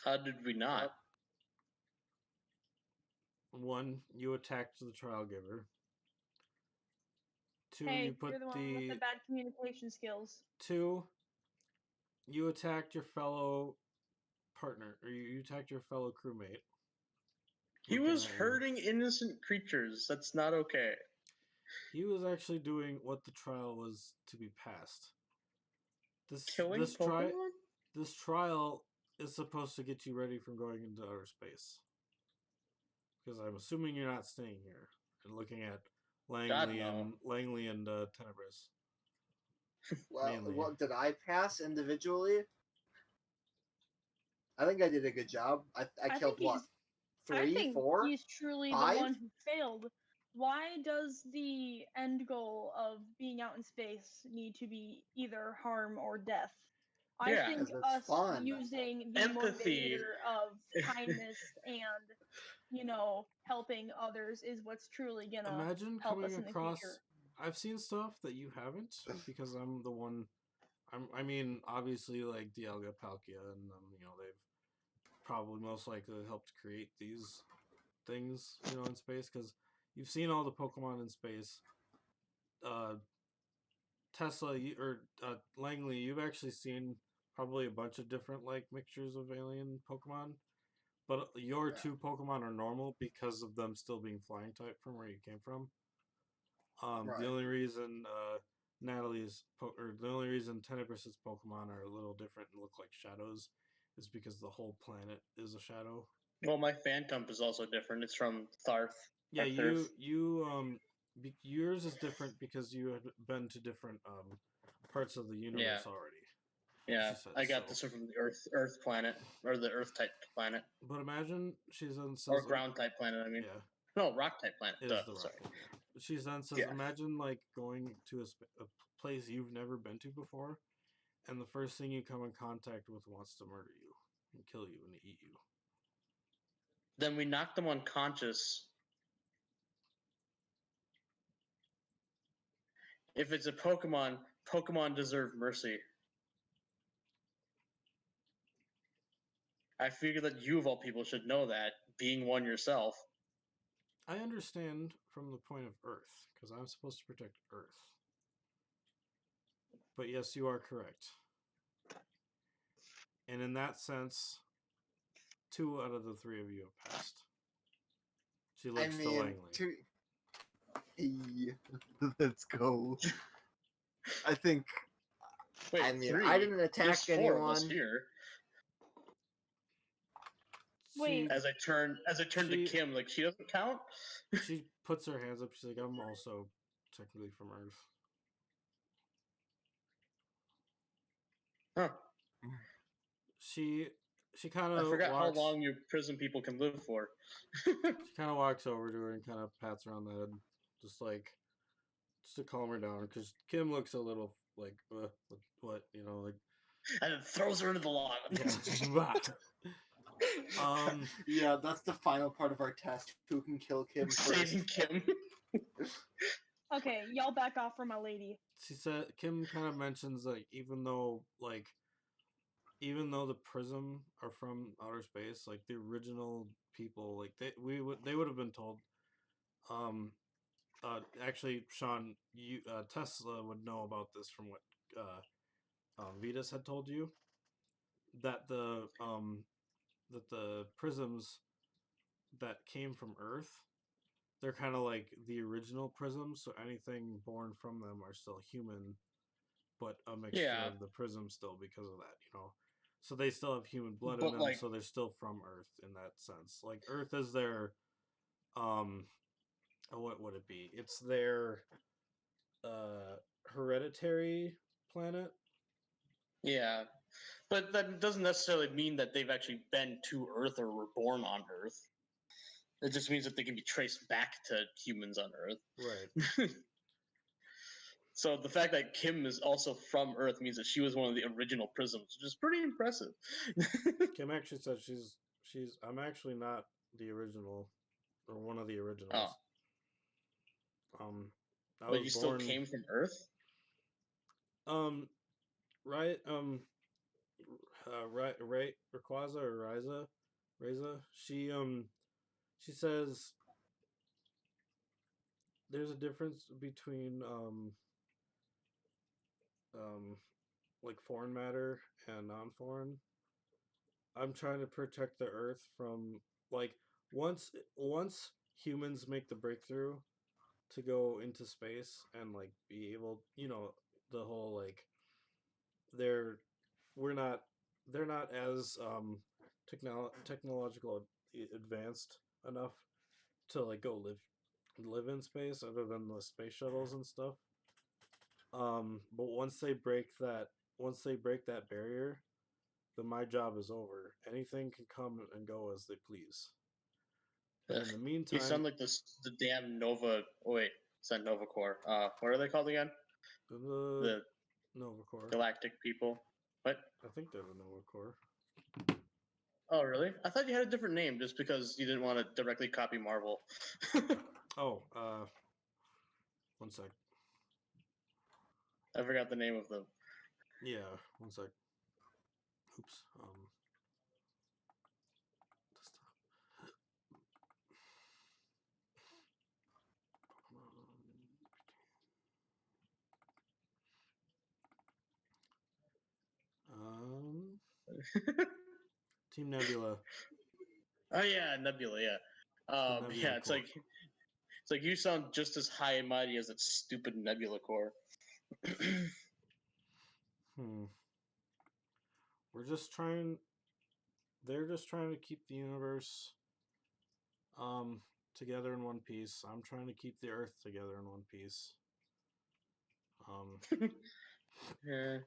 How did we not? One, you attacked the trial giver. Two, Hey, you put you're the one with the bad communication skills. Two, you attacked your fellow partner, or you attacked your fellow crewmate. He Looking was at you. hurting innocent creatures. That's not okay. He was actually doing what the trial was to be passed. Killing Pokemon? This trial is supposed to get you ready for going into outer space. Because I'm assuming you're not staying here and looking at Langley and Tenebris. Well, Mainly. what did I pass individually? I think I did a good job. I killed think what? I 3, think 4? he's truly 5? the one who failed. Why does the end goal of being out in space need to be either harm or death? I Yeah, think 'cause it's us fun. using the Empathy. motivator of kindness and, helping others is what's truly gonna Imagine help coming us in the across future. I've seen stuff that you haven't because I'm the one. I mean, obviously, like Dialga, Palkia, and they've probably most likely helped create these things, in space because you've seen all the Pokemon in space. Tesla or Langley, you've actually seen probably a bunch of different like mixtures of alien Pokemon, but your two Pokemon are normal because of them still being flying type from where you came from. Right. The only reason the only reason Tenebris's Pokemon are a little different and look like shadows is because the whole planet is a shadow. Well, my Phantom is also different. It's from Tharth. Yeah, Thurf. yours is different because you had been to different parts of the universe already. Yeah, She said, I got so. this one from the Earth planet, or the Earth type planet, But imagine she then says, or ground type planet. I mean, yeah, no, rock type planet. it is the rock. Sorry. Type, yeah. But she then says, Yeah. imagine like going to a place you've never been to before, and the first thing you come in contact with wants to murder you and kill you and eat you. Then we knock them unconscious. If it's a Pokemon, Pokemon deserve mercy. I figure that you, of all people, should know that, being one yourself. I understand from the point of Earth, because I'm supposed to protect Earth. But yes, you are correct. And in that sense, 2 out of the 3 of you have passed. She looks to Langley. Let's go. I think. Wait, I mean, 3? I didn't attack There's 4 of us anyone. here. Wait. As I turn to Kim, like, she doesn't count. She puts her hands up. She's like, I'm also technically from Earth. Huh. She kind of. I forgot how long you prison people can live for. She kind of walks over to her and kind of pats her on the head, just to calm her down, because Kim looks a little like, what, like. And then throws her into the lava. Yeah. Yeah, that's the final part of our test. Who can kill Kim first? Saving Kim. Okay, y'all back off from my lady. She said, Kim kind of mentions like even though the Prism are from outer space, like the original people, like they would have been told. Actually, Sean, you Tesla would know about this from what Vitas had told you, that the prisms that came from Earth, they're kind of like the original prisms, so anything born from them are still human, but a mixture of the prism still because of that, So they still have human blood in them, so they're still from Earth in that sense. Like Earth is their, what would it be? It's their hereditary planet. Yeah, but that doesn't necessarily mean that they've actually been to Earth or were born on Earth. It just means that they can be traced back to humans on Earth. Right. So the fact that Kim is also from Earth means that she was one of the original prisms, which is pretty impressive. Kim actually said I'm actually not the original, or one of the originals. But you still came from Earth? Right. Rayquaza or Rayza. She says there's a difference between like foreign matter and non-foreign. I'm trying to protect the Earth from like once humans make the breakthrough to go into space and like be able, the whole like they're not as technological advanced enough to like go live in space other than the space shuttles and stuff. But once they break that barrier, then my job is over. Anything can come and go as they please. But in the meantime, you sound like the damn Nova. Oh, wait, it's not Nova Corps. What are they called again? The Nova Corps. Galactic people. What? I think they're the Nova Corps. Oh, really? I thought you had a different name just because you didn't want to directly copy Marvel. Oh, 1 sec. I forgot the name of them. Yeah, one sec. Oops. Team Nebula. Oh yeah, Nebula. Yeah. Nebula Yeah. It's Corps. like you sound just as high and mighty as that stupid Nebula Core. We're just trying. They're just trying to keep the universe together in one piece. I'm trying to keep the Earth together in one piece. Yeah.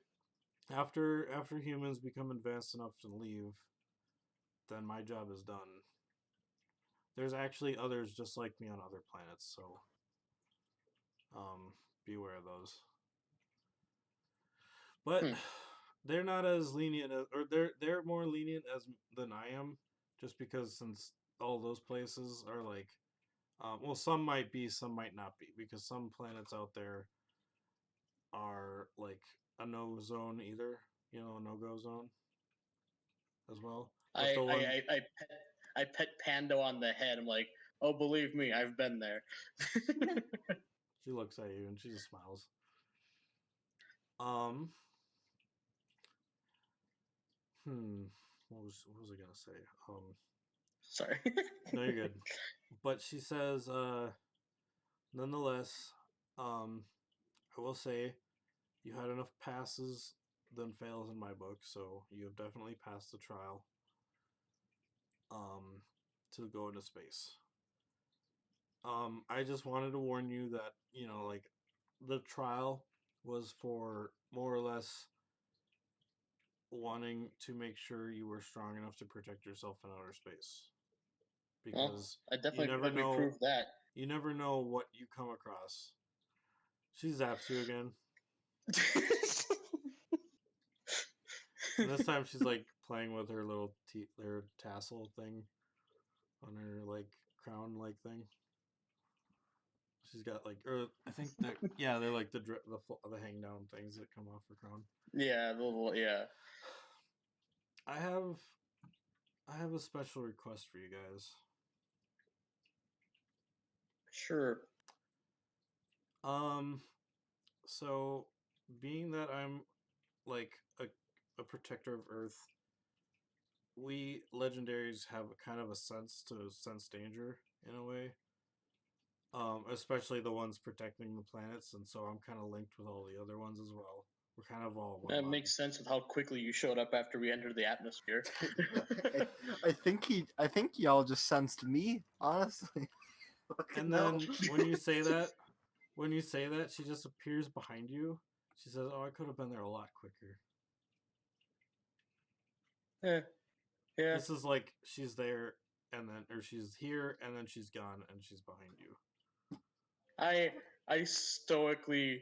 After humans become advanced enough to leave, then my job is done. There's actually others just like me on other planets, so beware of those. But they're not as lenient as, or they're more lenient than I am, just because since all those places are like, well, some might be, some might not be, because some planets out there are like a no zone either, a no-go zone as well. But I pet Pando on the head. I'm like, oh, believe me, I've been there. She looks at you and she just smiles. What was I gonna say? Sorry. No, you're good. But she says, nonetheless, I will say you had enough passes than fails in my book, so you have definitely passed the trial to go into space. I just wanted to warn you that, like, the trial was for more or less wanting to make sure you were strong enough to protect yourself in outer space. Because I definitely you never know, prove that. You never know what you come across. She zaps you again. And this time she's like playing with her little their tassel thing on her like crown like thing. She's got like, or I think that they're like the hang down things that come off her crown. Yeah, yeah. I have a special request for you guys. Sure. So being that I'm like a protector of Earth, we legendaries have kind of a sense to sense danger in a way. Especially the ones protecting the planets, and so I'm kind of linked with all the other ones as well. We're kind of all one. That makes sense with how quickly you showed up after we entered the atmosphere. I think y'all just sensed me, honestly. And then when you say that, she just appears behind you. She says, "Oh, I could have been there a lot quicker." Yeah. This is like she's there, and then, or she's here, and then she's gone, and she's behind you. I stoically,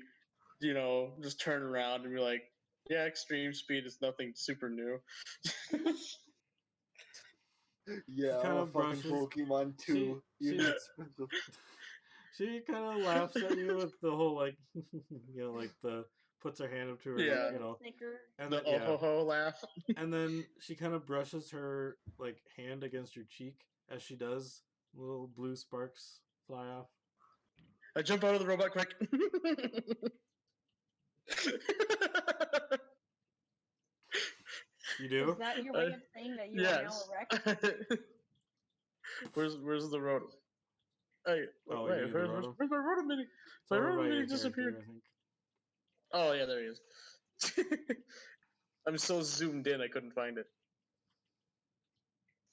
just turn around and be like, yeah, extreme speed is nothing super new. Yeah, kind of fucking brushes Pokemon 2 units. She kind of laughs at you with the whole like, like the puts her hand up to her, Yeah. and the then, ho ho laugh. And then she kind of brushes her like hand against your cheek as she does. Little blue sparks fly off. I jump out of the robot quick. You do? Is that your way of saying that you are now erect? Where's the rotom? Hey, wait, where's my rotom mini? My rotom mini disappeared. I think. Oh yeah, there he is. I'm so zoomed in, I couldn't find it.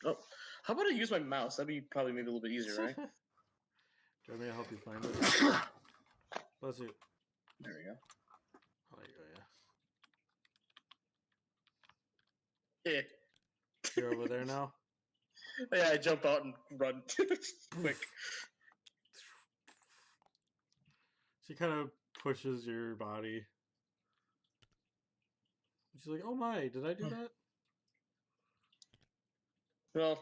Oh, how about I use my mouse? That'd be probably maybe a little bit easier, right? Do you want me to help you find it? Bless you. There we go. Oh, there you go, yeah. Yeah. You're over there now? Yeah, I jump out and run quick. She kind of pushes your body. She's like, "Oh my, did I do that?" Well,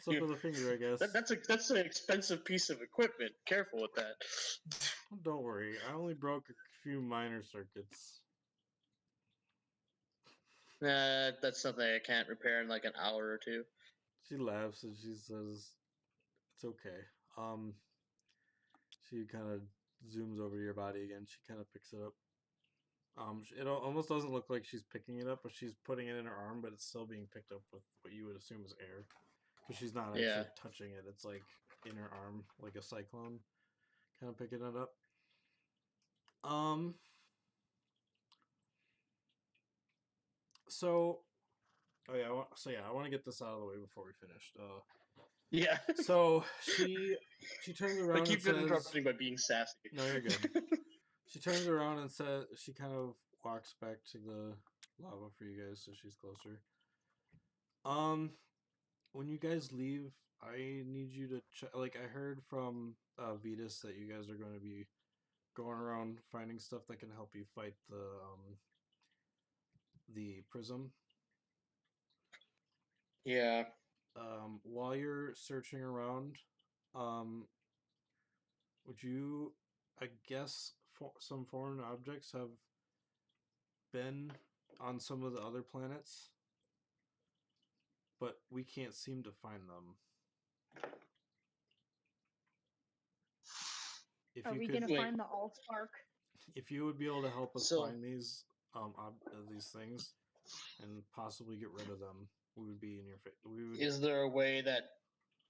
slip of the finger, I guess. That's an expensive piece of equipment. Careful with that. Don't worry, I only broke a few minor circuits. That's something I can't repair in like an hour or two. She laughs and she says, "It's okay." She kind of zooms over your body again. She kind of picks it up. It almost doesn't look like she's picking it up, but she's putting it in her arm, but it's still being picked up with what you would assume is air, because she's not actually touching it. It's like in her arm, like a cyclone, kind of picking it up. So, I want to get this out of the way before we finish. Yeah. So she turns around. I keep interrupting by being sassy. No, you're good. She turns around and says, she kind of walks back to the lava for you guys, so she's closer. When you guys leave, I need you to check. Like, I heard from Vetus that you guys are going to be going around finding stuff that can help you fight the prism. Yeah. While you're searching around, would you, I guess, some foreign objects have been on some of the other planets, but we can't seem to find them. Are we gonna find the Allspark? If you would be able to help us find these things and possibly get rid of them, we would be in your favor. Is there a way that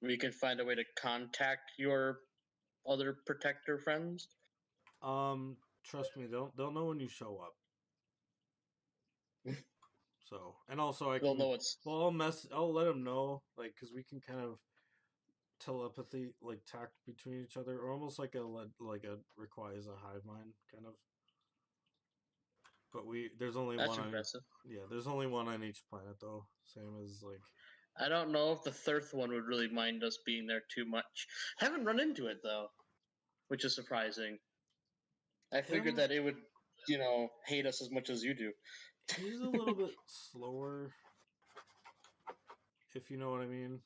we can find a way to contact your other protector friends? Trust me, they'll know when you show up. So, and also they'll know it's. Well, I'll let them know, like, because we can kind of telepathy, like, talk between each other, or almost like a Rayquaza hive mind kind of. But there's only That's one. Impressive. There's only one on each planet, though. Same as like. I don't know if the third one would really mind us being there too much. Haven't run into it though, which is surprising. I figured that it would, hate us as much as you do. He's a little bit slower, if you know what I mean.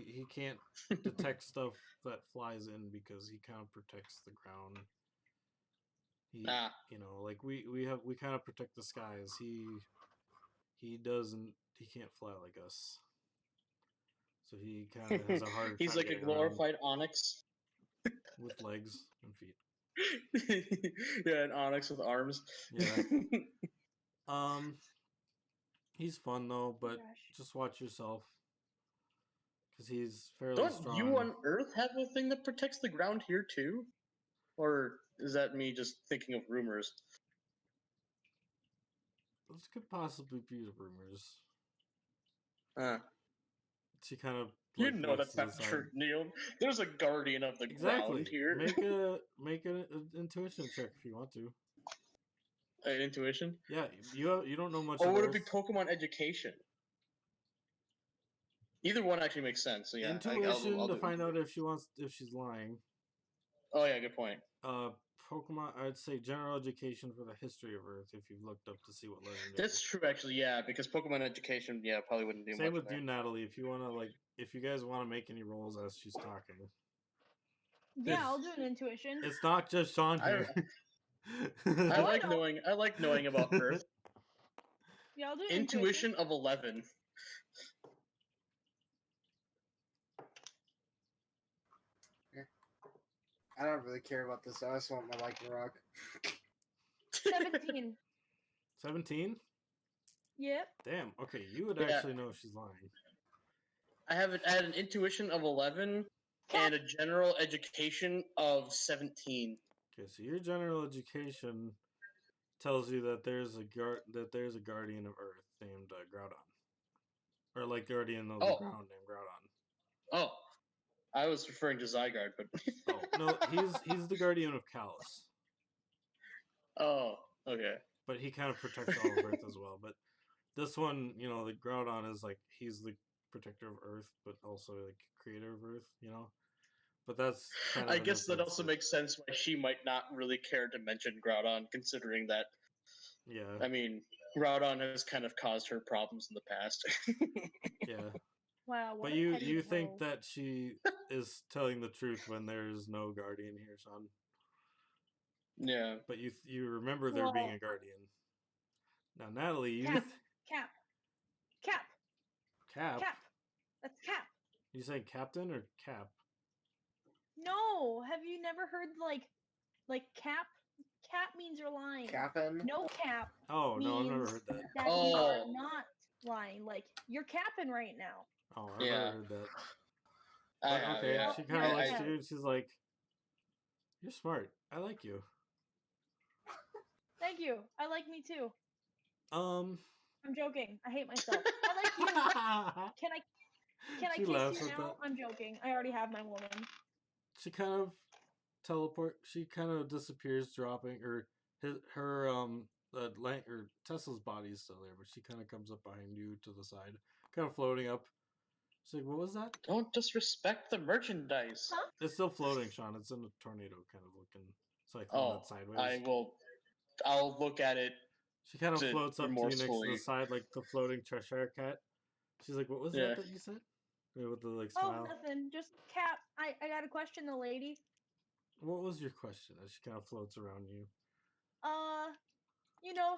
He can't detect stuff that flies in because he kind of protects the ground. Like we kind of protect the skies. He can't fly like us. So he kind of has a hard time. He's like a glorified onyx with legs and feet. Yeah, an onyx with arms. Yeah. He's fun though, but just watch yourself, because he's fairly strong. Don't you on Earth have a thing that protects the ground here too? Or is that me just thinking of rumors? This could possibly be the rumors. She kind of. Like, that's not true, Neil. There's a guardian of the ground here. Make an intuition check if you want to. An intuition? Yeah, you don't know much. Or would it be Pokemon education? Either one actually makes sense. So yeah, intuition to find out if she's lying. Oh yeah, good point. Pokemon, I'd say general education for the history of Earth if you've looked up to see what legendary. That's true, actually. Yeah, because Pokemon education, probably wouldn't do much. Same with you, Natalie. If you want to if you guys want to make any rolls as she's talking. Yeah, I'll do an intuition. It's not just Sean here. I like knowing about Earth. Yeah, I'll do intuition of 11. I don't really care about this. I just want my Lycanroc. 17. 17? Yep. Damn. Okay, you would actually know she's lying. I have an intuition of 11 and a general education of 17. Okay, so your general education tells you that there's a guardian of Earth named Groudon, or like guardian of the ground named Groudon. Oh, I was referring to Zygarde, but no, he's the guardian of Kalos. Oh, okay. But he kind of protects all of Earth as well. But this one, the Groudon is like he's the protector of Earth, but also like creator of Earth. But that's. Kind of I guess that also makes sense why she might not really care to mention Groudon, considering that. Yeah. I mean, Groudon has kind of caused her problems in the past. Yeah. Wow. But you think that she is telling the truth when there's no guardian here, son? Yeah. But you remember there being Well- a guardian. Now, Natalie, you Cap. Cap. Cap. Cap. Cap. That's Cap. You saying captain or cap? No, have you never heard like cap? Cap means you're lying. Cappin? No cap Oh no, I've never means heard that. that you are Oh. not lying. Like you're capping right now. Oh, I've Yeah. never heard that. I But have, okay, yeah. she kind of I- looks I- at you and she's like, "You're smart. I like you." Thank you. I like me too. Um. I'm joking. I hate myself. I like you. Can I She kiss laughs you at now? that. I'm joking. I already have my woman. She kind of She kind of disappears, dropping her or Tesla's body is still there, but she kind of comes up behind you to the side, kind of floating up. She's like, "What was that?" Don't disrespect the merchandise. Huh? It's still floating, Sean. It's in a tornado, kind of looking. So I throw Oh, that sideways. I'll look at it. She kind of to floats up to you next to remorsefully. the side, like the floating Cheshire cat. She's like, "What was Yeah. that you said?" With the like Oh, smile. nothing. Just Cap. I got a question, the lady. What was your question? As she kind of floats around you.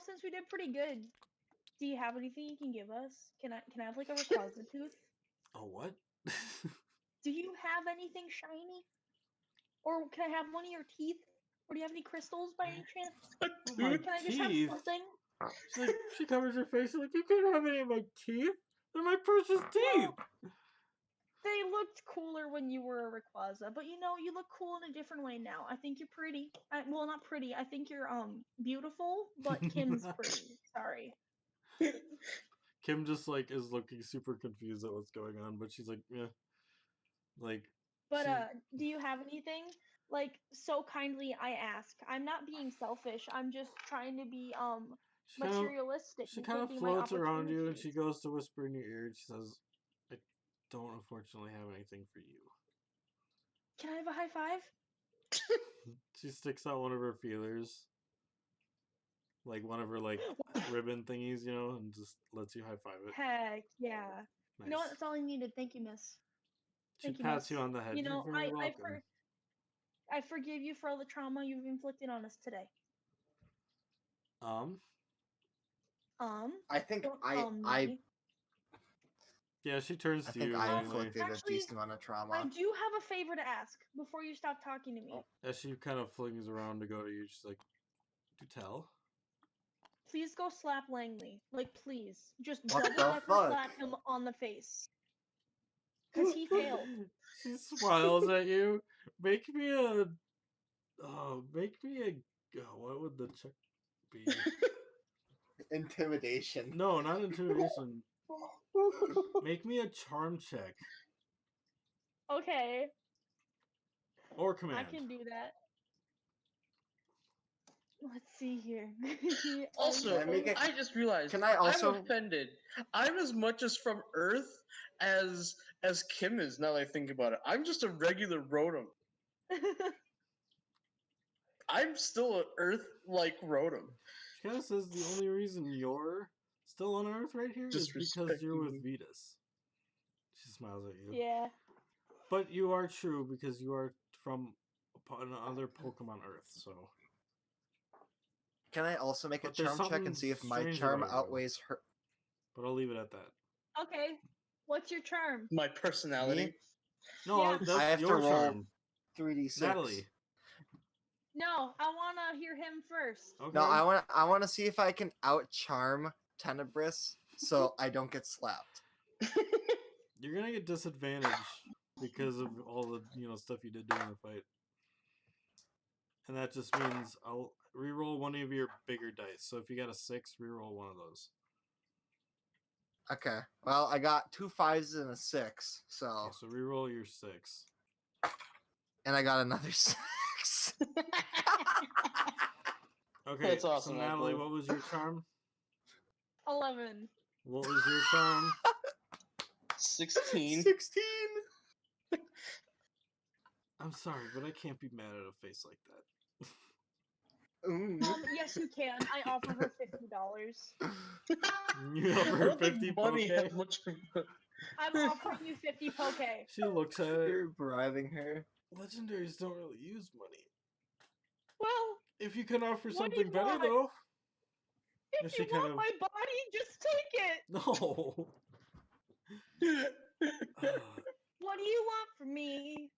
Since we did pretty good, do you have anything you can give us? Can I have like a Rayquaza tooth? Oh, what? Do you have anything shiny? Or can I have one of your teeth? Or do you have any crystals by any chance? Oh, my Can I just have teeth. something? She's like, she covers her face. She's like, "You can't have any of my teeth. They're my precious teeth." They looked cooler when you were a Rayquaza, but you look cool in a different way now. I think you're pretty. Well, not pretty. I think you're beautiful, but Kim's pretty. Sorry. Kim just like is looking super confused at what's going on, but she's like, "Yeah." Like, But she- do you have anything? Like, so kindly I ask. I'm not being selfish. I'm just trying to be she kind of materialistic. she and kind of thinking my floats around you, and she opportunities. goes to whisper in your ear, and she says, "I don't unfortunately have anything for you." Can I have a high five? She sticks out one of her feelers, like one of her like ribbon thingies, and just lets you high five it. Heck yeah. Nice. You know what? That's all I needed. Thank you, miss. She Thank you, pats you miss. on the head. You You're know, very welcome. I forgive you for all the trauma you've inflicted on us today. I think Don't I Yeah, she turns I to think you. I and, like, inflicted a Actually, decent amount of I trauma. do have a favor to ask before you stop talking to me. as she kind of flings around to go to you, she's like, "Do tell." Please go slap Langley. Like, please. Just What double the pepper fuck? slap him on the face. Because he failed. She smiles at you. Make me a. What would the check be? Intimidation. No, not intimidation. Make me a charm check Okay, or command. I can do that. Let's see here. Also, Can I make it- I just realized Can I also- I'm offended. I'm as much as from Earth as Kim is. Now that I think about it, I'm just a regular Rotom. I'm still an Earth-like Rotom. She kind of says the only reason you're still on Earth right here is because you're with Disrespecting Vetus. She smiles at you. Yeah. But you are true because you are from another Pokemon Earth, so. Can I also make a But there's charm check something and see if my strange charm about you. outweighs her? But I'll leave it at that. Okay. What's your charm? My personality. Me? No, Yeah. that's I have to your roll charm. 3d6. Natalie. No, I want to hear him first. Okay. No, I want to see if I can out charm Tenebris so I don't get slapped. You're gonna get disadvantage because of all the stuff you did during the fight, and that just means I'll reroll one of your bigger dice. So if you got a 6, reroll one of those. Okay. Well, I got 2 5s and a 6, so Okay, so reroll your 6. and I got another 6. Okay, That's awesome, So Natalie, Michael. what was your charm? 11. What was your charm? 16. 16. I'm sorry, but I can't be mad at a face like that. Ooh. Yes, you can. I offer her $50. You I offer her don't think 50 money poke. has much of a- I'm offering you 50 poke. She looks at it. You're bribing her. Legendaries don't really use money. Well, If you can offer What do you something better, want? though. If you want my body, just take it. No. What do you want from me?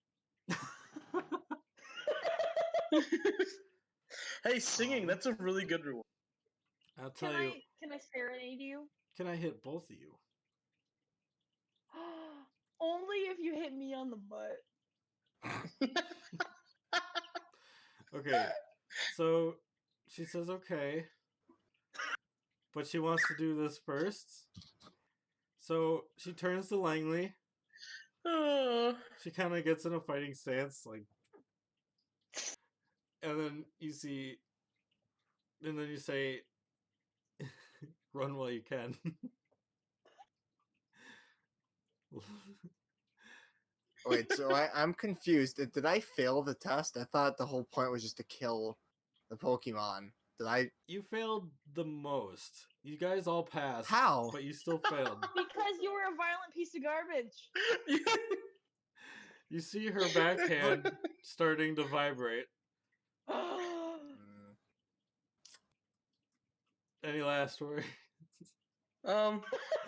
Hey, singing, that's a really good reward. I'll tell you. Can I serenade you? Can I hit both of you? Only if you hit me on the butt. Okay. So she says okay. But she wants to do this first. So she turns to Langley. She kind of gets in a fighting stance, like, and then you see, and then you say, "Run while you can." Wait, so I'm confused. Did I fail the test? I thought the whole point was just to kill the Pokemon. Did I? You failed the most. You guys all passed. How? But you still failed. Because you were a violent piece of garbage. You see her backhand starting to vibrate. Any last words?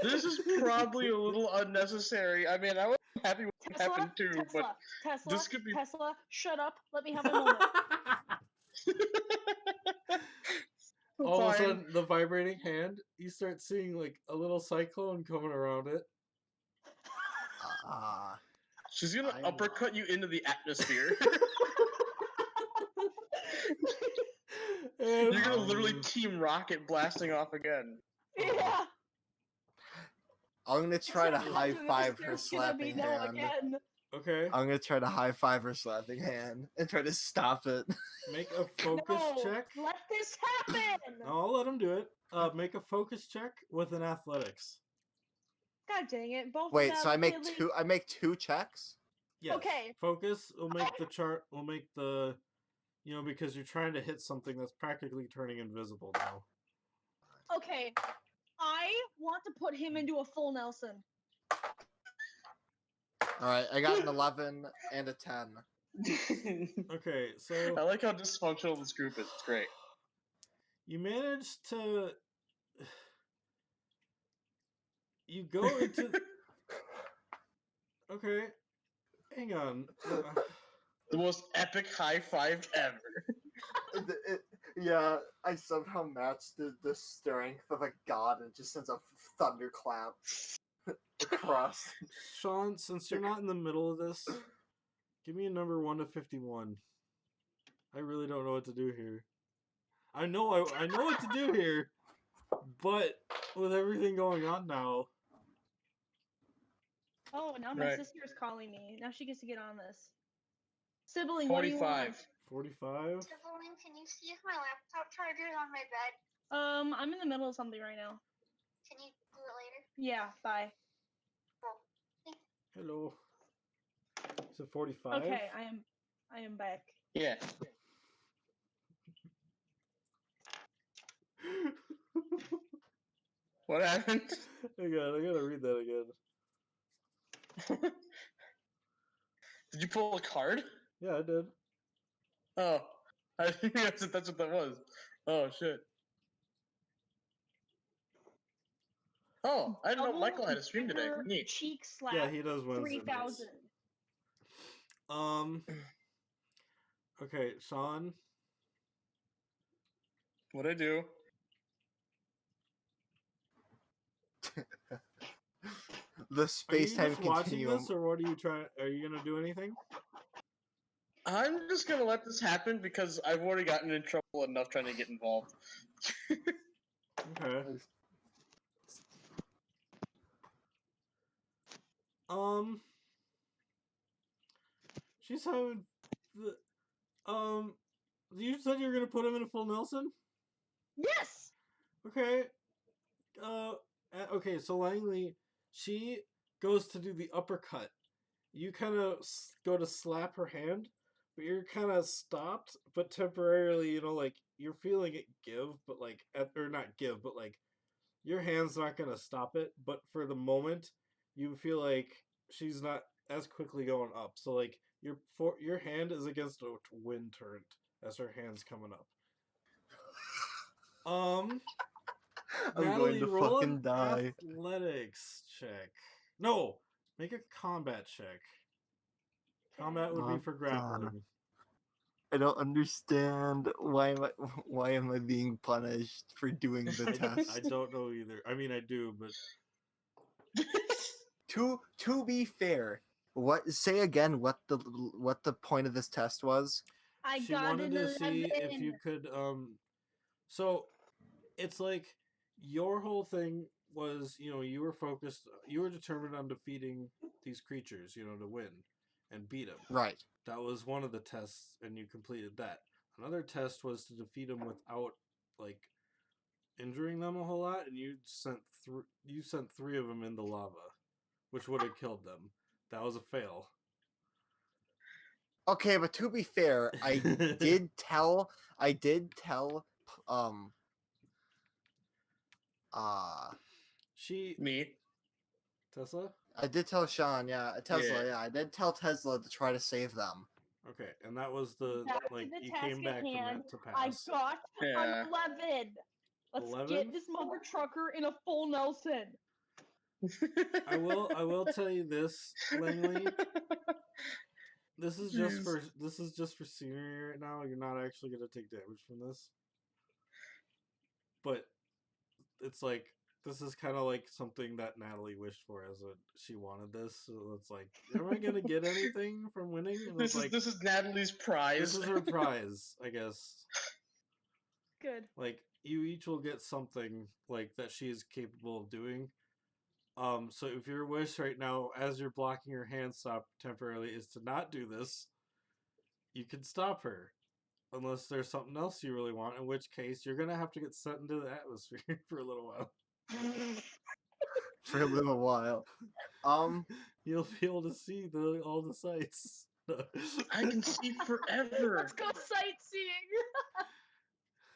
This is probably a little unnecessary. I mean, I was happy with what happened too, but this could be. Tesla, shut up. Let me have a moment. All of a sudden, the vibrating hand, you start seeing like a little cyclone coming around it. She's gonna uppercut you into the atmosphere. You're gonna literally Team Rocket blasting off again. Yeah. I'm gonna try to high five her slapping hand. Okay. I'm gonna try to high five her slapping hand and try to stop it. Make a focus check. Let this happen. No, I'll let him do it. Make a focus check with an athletics. God dang it! Both. Wait, of so them I make two. I make two checks. Yes. Okay. Focus will make the chart. Will make the, because you're trying to hit something that's practically turning invisible now. Okay. I want to put him into a full Nelson. All right, I got an 11 and a 10. Okay, so I like how dysfunctional this group is. It's great. You managed to. You go into. Okay, hang on. The most epic high five ever. Yeah, I somehow matched the strength of a god and just sends a thunderclap across. Sean, since you're not in the middle of this, give me a number 1 to 51. I really don't know what to do here. I know what to do here, but with everything going on now. Oh, now my sister's calling me. Now she gets to get on this. Sibling, what do you want? 45. Sibling, can you see if my laptop charger is on my bed? I'm in the middle of something right now. Can you do it later? Yeah, bye. Hello. Is it 45? Okay, I am back. Yeah. What happened? I gotta read that again. Did you pull a card? Yeah, I did. Oh, I think that's what that was. Oh shit. Oh, I didn't know Michael had a stream today. Neat. Cheek slap. Yeah, he does Wednesday 3,000. Okay, Sean. What'd I do? The space-time continuum. Watching this, or what are you trying? Are you gonna do anything? I'm just gonna let this happen because I've already gotten in trouble enough trying to get involved. Okay. She's having the you said you were gonna put him in a full Nelson? Yes. Okay. Okay, so Langley, she goes to do the uppercut. You kind of go to slap her hand, but you're kind of stopped, but temporarily, like, you're feeling it give, but like, or not give, but like, your hand's not gonna stop it, but for the moment, you feel like she's not as quickly going up. So like, your hand is against a wind turret as her hand's coming up. I'm Natalie, going to roll fucking an die. athletics check. No, make a combat check. Combat would be Oh, for God. grappling. I don't understand why am I being punished for doing the test? I don't know either. I mean, I do, but To be fair, say again what the point of this test was? I she got wanted an to see if 11. you could. So it's like your whole thing was, you were focused, you were determined on defeating these creatures, to win and beat them. Right. That was one of the tests, and you completed that. Another test was to defeat them without like injuring them a whole lot, and you sent 3 of them in the lava, which would have killed them. That was a fail. Okay, but to be fair, I did tell She Me. Tesla. I did tell Sean, Tesla, Yeah. I did tell Tesla to try to save them. Okay, and that was the Back to like the you task came back at from hand. that to I pass. got Yeah. an 11. Let's 11? get this mother trucker in a full Nelson. I will tell you this, Langley. This is just for scenery right now. You're not actually gonna take damage from this. But it's like this is kind of like something that Natalie wished for she wanted this. So it's like, am I gonna get anything from winning? And This is Natalie's prize. This is her prize, I guess. Good. Like you each will get something like that she is capable of doing. So if your wish right now, as you're blocking her hand stop temporarily, is to not do this, you can stop her. Unless there's something else you really want, in which case you're gonna have to get sent into the atmosphere for a little while. For a little while. You'll be able to see all the sights. I can see forever. Let's go sightseeing.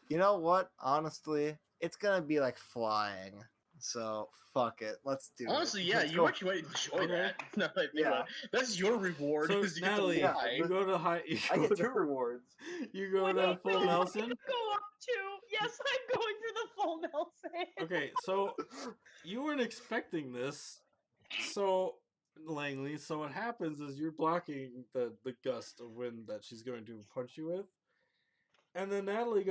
You know what? Honestly, it's gonna be like flying. So fuck it. Let's do Honestly, it. yeah, Let's you go. actually might enjoy Okay. that. No, I think about it. That's your reward. So is you get to Natalie, fly. you go to high. I get 2 rewards. You go Wait, to no, full I Nelson. go up to. Yes, I'm going for the full Nelson. Okay, so you weren't expecting this, so Langley. So what happens is you're blocking the gust of wind that she's going to punch you with, and then Natalie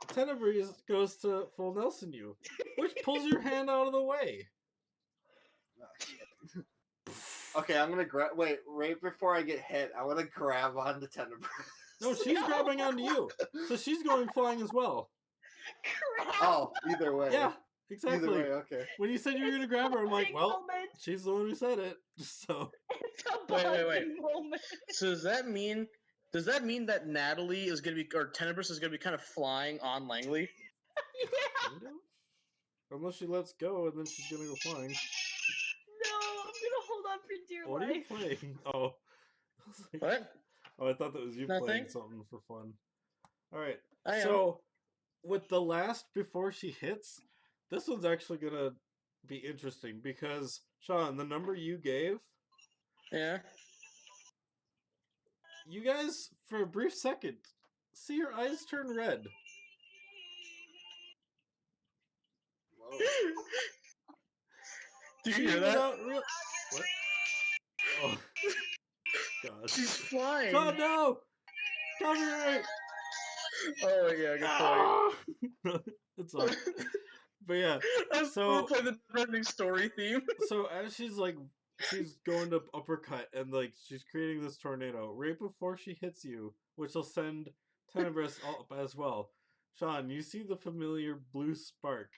Tenebris goes to full Nelson you, which pulls your hand out of the way. Oh, shit. Okay, I'm gonna grab. Wait, right before I get hit, I want to grab onto Tenebris. No, she's grabbing onto you, so she's going flying as well. Crap. Oh, either way. Yeah, exactly. Either way, okay. When you said you were gonna grab her, I'm like, well, Moment. she's the one who said it. So It's a Wait. bonding moment. So does that mean that Natalie is gonna be, or Tenebris is gonna be kind of flying on Langley? Yeah. kind of, unless she lets go and then she's gonna go flying. No, I'm gonna hold on for dear What life. are you playing? Oh, I was like, What? oh, I thought that was you Nothing. playing something for fun. All right, I am. so with the last before she hits, this one's actually gonna be interesting because Sean, the number you gave, Yeah. you guys for a brief second see your eyes turn red. Whoa. Do you She hear that? without real- What? Oh, gosh. She's flying. Sean, no! Copyright! Oh yeah, good point. It's on. But yeah, So play the never-ending story theme. so as she's going to uppercut and like she's creating this tornado right before she hits you, which will send Tenebris up as well. Sean, you see the familiar blue spark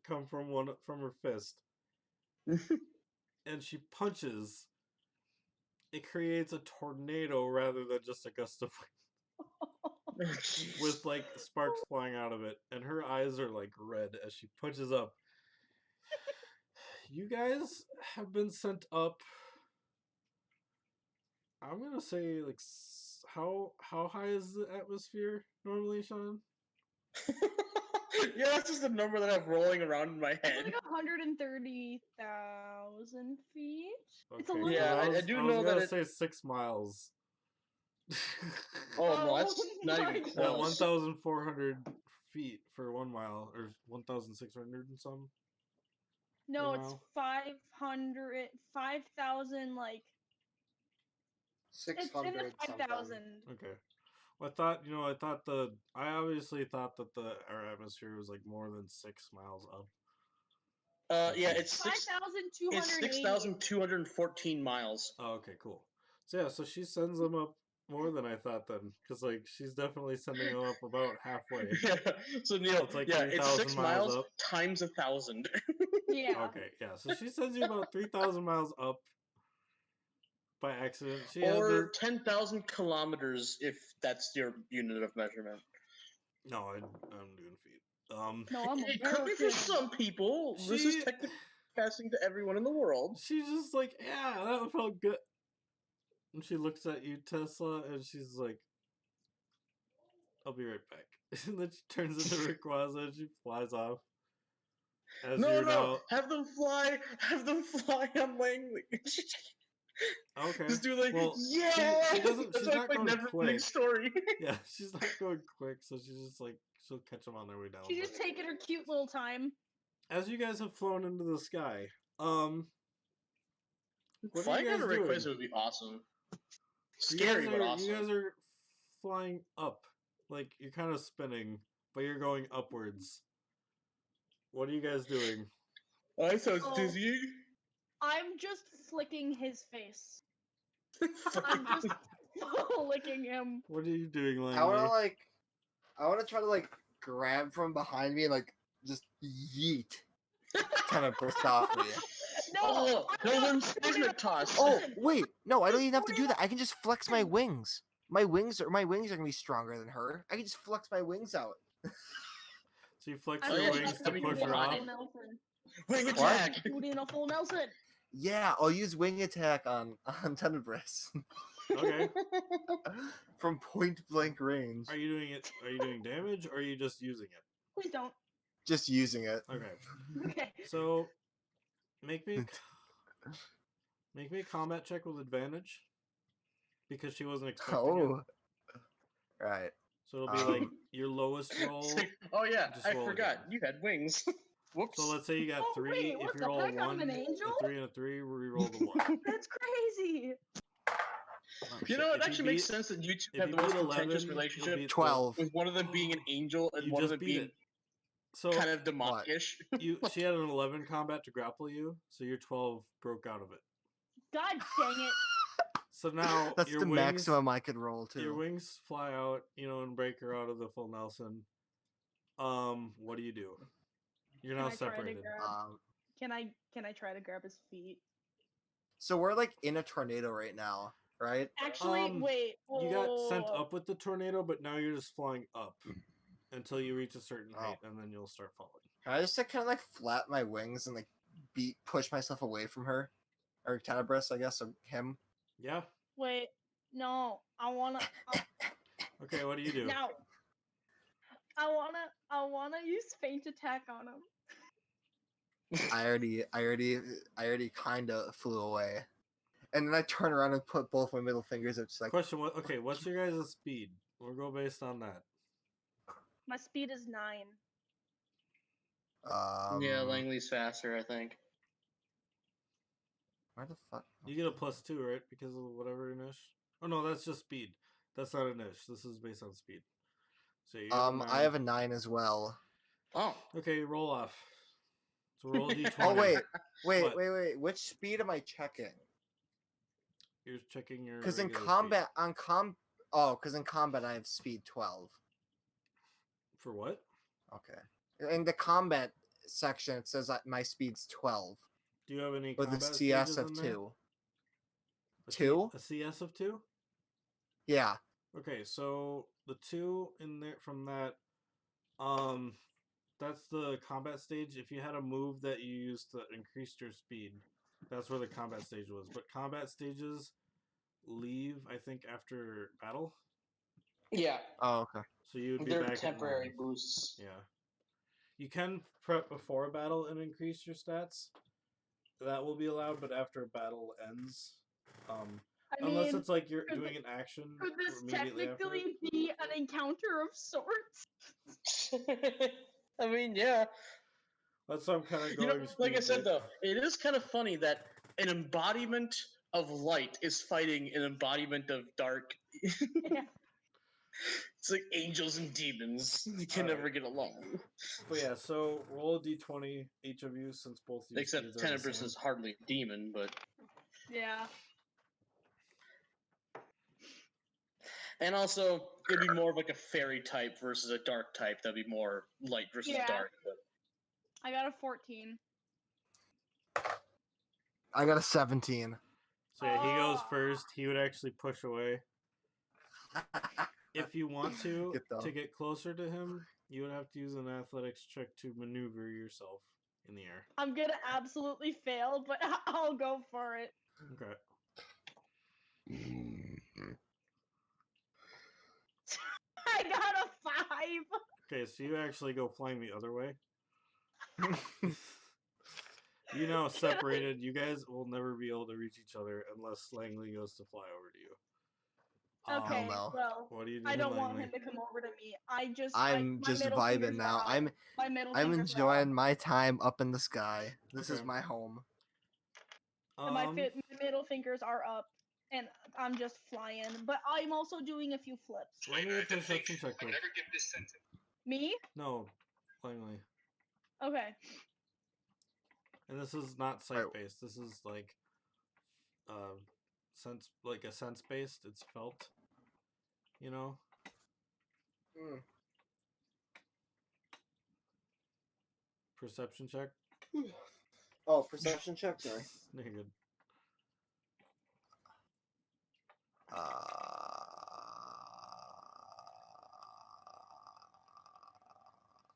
come from her fist, and she punches. It creates a tornado rather than just a gust of wind. With like sparks flying out of it, and her eyes are like red as she punches up. You guys have been sent up. I'm gonna say like how high is the atmosphere normally, Sean? Yeah, that's just a number that I'm rolling around in my It's head. like 130,000 feet. It's a Okay, little. Yeah, I I do was know that gonna say 6 miles. Oh no, that's not my even God. Yeah, close. 1,400 feet for 1 mile, or 1,600 and some. No, per it's mile? 5,000, like, it's in the 600 something. 5,000. Okay. Well, I obviously thought that our atmosphere was like more than 6 miles up. Yeah, it's 5,280. 6,214 miles. Oh, okay, cool. So yeah, so she sends them up more than I thought then, because like she's definitely sending them up about halfway. Yeah. So Neil, It's like yeah, it's 3,000 6 miles miles up. times 1,000. Yeah. Okay, yeah. So she sends you about 3,000 miles up by accident. She Or had 10,000 kilometers if that's your unit of measurement. no, I'm doing feet. No, I'm It could be for American. some people. This is She- technically passing to everyone in the world. She's just like, yeah, that felt good. And she looks at you, Tesla, and she's like, I'll be right back. And then she turns into Rayquaza and she flies off. As No, you're no, now have them fly on Langley. okay. Just do like, Well, yeah. she doesn't. That's She's like not my going never-ending quick. story. Yeah, she's not going quick, so she's just like she'll catch them on their way down. She's but- just taking her cute little time. As you guys have flown into the sky, what Flying are you on guys a doing? Rayquaza would be awesome. You Scary, guys but are- awesome. You guys are flying up, like you're kind of spinning, but you're going upwards. What are you guys doing? I sounds Oh. dizzy. I'm just flicking his face. I'm just licking him. What are you doing, I want Langley? to I want to try to like grab from behind me and like just yeet kind of burst off me. No, Oh, I'm no, not then doing seismic it. toss. Oh Listen, wait, no, I don't just even have to put do it that. I can just flex my wings. My wings are gonna be stronger than her. I can just flex my wings out. So you flex I'm Oh, your yeah, just you wings just to have push to her go off. behind. Nelson. Wing What? attack. Put in a full Nelson. Yeah, I'll use wing attack on Tenebris Okay. from point blank range. Are you doing it? Are you doing damage, or are you just using it? Please don't. Just using it. Okay. Okay. So make me a combat check with advantage because she wasn't expecting it. Oh, right. So it'll be like Um, your lowest roll. Oh yeah, Just I roll forgot. again. You had wings. Whoops. So let's say you got Oh, 3. wait, If what you the roll a heck? I'm 1, an angel? a 3 and a 3, re-roll the 1. That's crazy. You know, it If you actually makes beat- sense that you two if have you the most beat 11, contentious you'll relationship, beat the- 12. with one of them being an angel and You one of just them beat being it. So kind of demonish. she had an 11 combat to grapple you, so your 12 broke out of it. God dang it. So now That's your the wings, maximum I could roll too. Your wings fly out, and break her out of the full Nelson. What do you do? You're now Can I try to separated. grab? Can I try to grab his feet? So we're like in a tornado right now, right? Actually, wait. You got sent oh. up with the tornado, but now you're just flying up until you reach a certain Oh. height, and then you'll start falling. Can I just like, kind of like flap my wings and like push myself away from her, or Tenebris, I guess, or him? Yeah. Wait. No. I wanna. Okay. What do you do? No. I wanna use feint attack on him. I already kind of flew away, and then I turn around and put both my middle fingers up, just like. Question: What? Okay. What's your guys' speed? We'll go based on that. My speed is 9. Yeah, Langley's faster, I think. Where the fuck? You get a +2, right? Because of whatever niche. Oh no, that's just speed. That's not a niche. This is based on speed. So you I have a 9 as well. Oh. Okay, roll off. So roll a d20. Oh wait. What? Which speed am I checking? You're checking your. Because in regular combat, because in combat I have speed 12. speed. For what? Okay. In the combat section, it says that my speed's 12 Do you have any with a combat CS stages of in there? 2. A 2? A CS of 2? Yeah. Okay, so the 2 in there from that, that's the combat stage. If you had a move that you used to increase your speed, that's where the combat stage was. But combat stages leave, I think, after battle. Yeah. Oh, okay. So you would be They're back temporary at 9. boosts. Yeah. You can prep before a battle and increase your stats. That will be allowed, but after a battle ends, Unless mean, it's like you're could doing th- an action could this immediately after. technically be an encounter of sorts? I mean, yeah. That's why I'm kind of You know, going. like I speed said bait. though, it is kind of funny that an embodiment of light is fighting an embodiment of dark. Yeah. It's like angels and demons. They can Alright. never get along. But yeah, so roll a d20 each of you since both of you Except speeds are the Tenebris same. is hardly a demon, but Yeah. and also it'd be more of like a fairy type versus a dark type. That'd be more light versus Yeah. dark. But I got a 14. I got a 17. So yeah, he goes Oh. first. He would actually push away. If you want to get closer to him, you would have to use an athletics check to maneuver yourself in the air. I'm gonna absolutely fail, but I'll go for it. Okay. I got a 5. Okay, so you actually go flying the other way. You know, separated. You guys will never be able to reach each other unless Langley goes to fly over to you. Okay, no. well, What do you do, I don't want Langley? him to come over to me. I'm I'm just vibing now. I'm enjoying my time up in the sky. This is Okay. my home. And my middle fingers are up, and I'm just flying. But I'm also doing a few flips. Let me get a perception check quick. Me? No, Langley. Okay. And this is not sight based. This is like sense, like a sense based. It's felt. You know. Perception check. Oh, perception check. Sorry. You're good.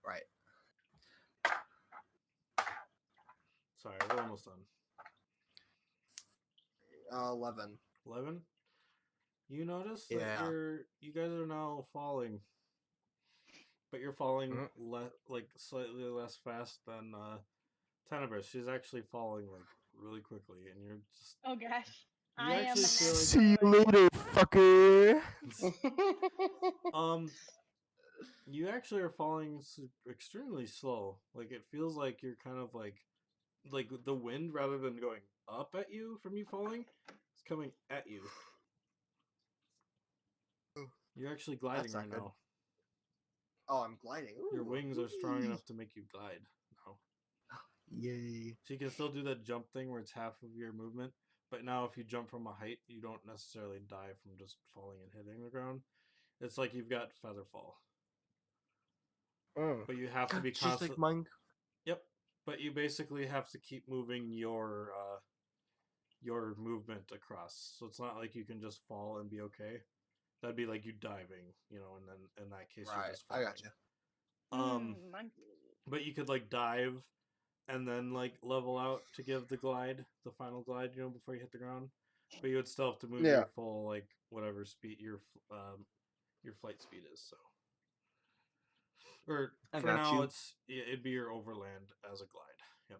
Right. Sorry, we're almost done. 11. 11. You notice that Yeah. you guys are now falling, but you're falling like slightly less fast than Tenebris. She's actually falling like really quickly, and you're just. Oh gosh. You I am. actually feel like See you later, fucker. You actually are falling extremely slow. Like it feels like you're kind of like the wind rather than going up at you from you falling, it's coming at you. You're actually gliding right now. Oh, I'm gliding. Ooh, Your wings are strong enough to make you glide now. Yay. So you can still do that jump thing where it's half of your movement, but now if you jump from a height, you don't necessarily die from just falling and hitting the ground. It's like you've got feather fall. But you have to be just like mine. Yep. But you basically have to keep moving your movement across. So it's not like you can just fall and be okay. That'd be like you diving, you know, and then in that case you're just falling. I got you. But you could like dive and then like level out to give the glide, the final glide, you know, before you hit the ground. But you would still have to move your full like whatever speed your flight speed is. So, or for now it'd be your overland as a glide. Yep.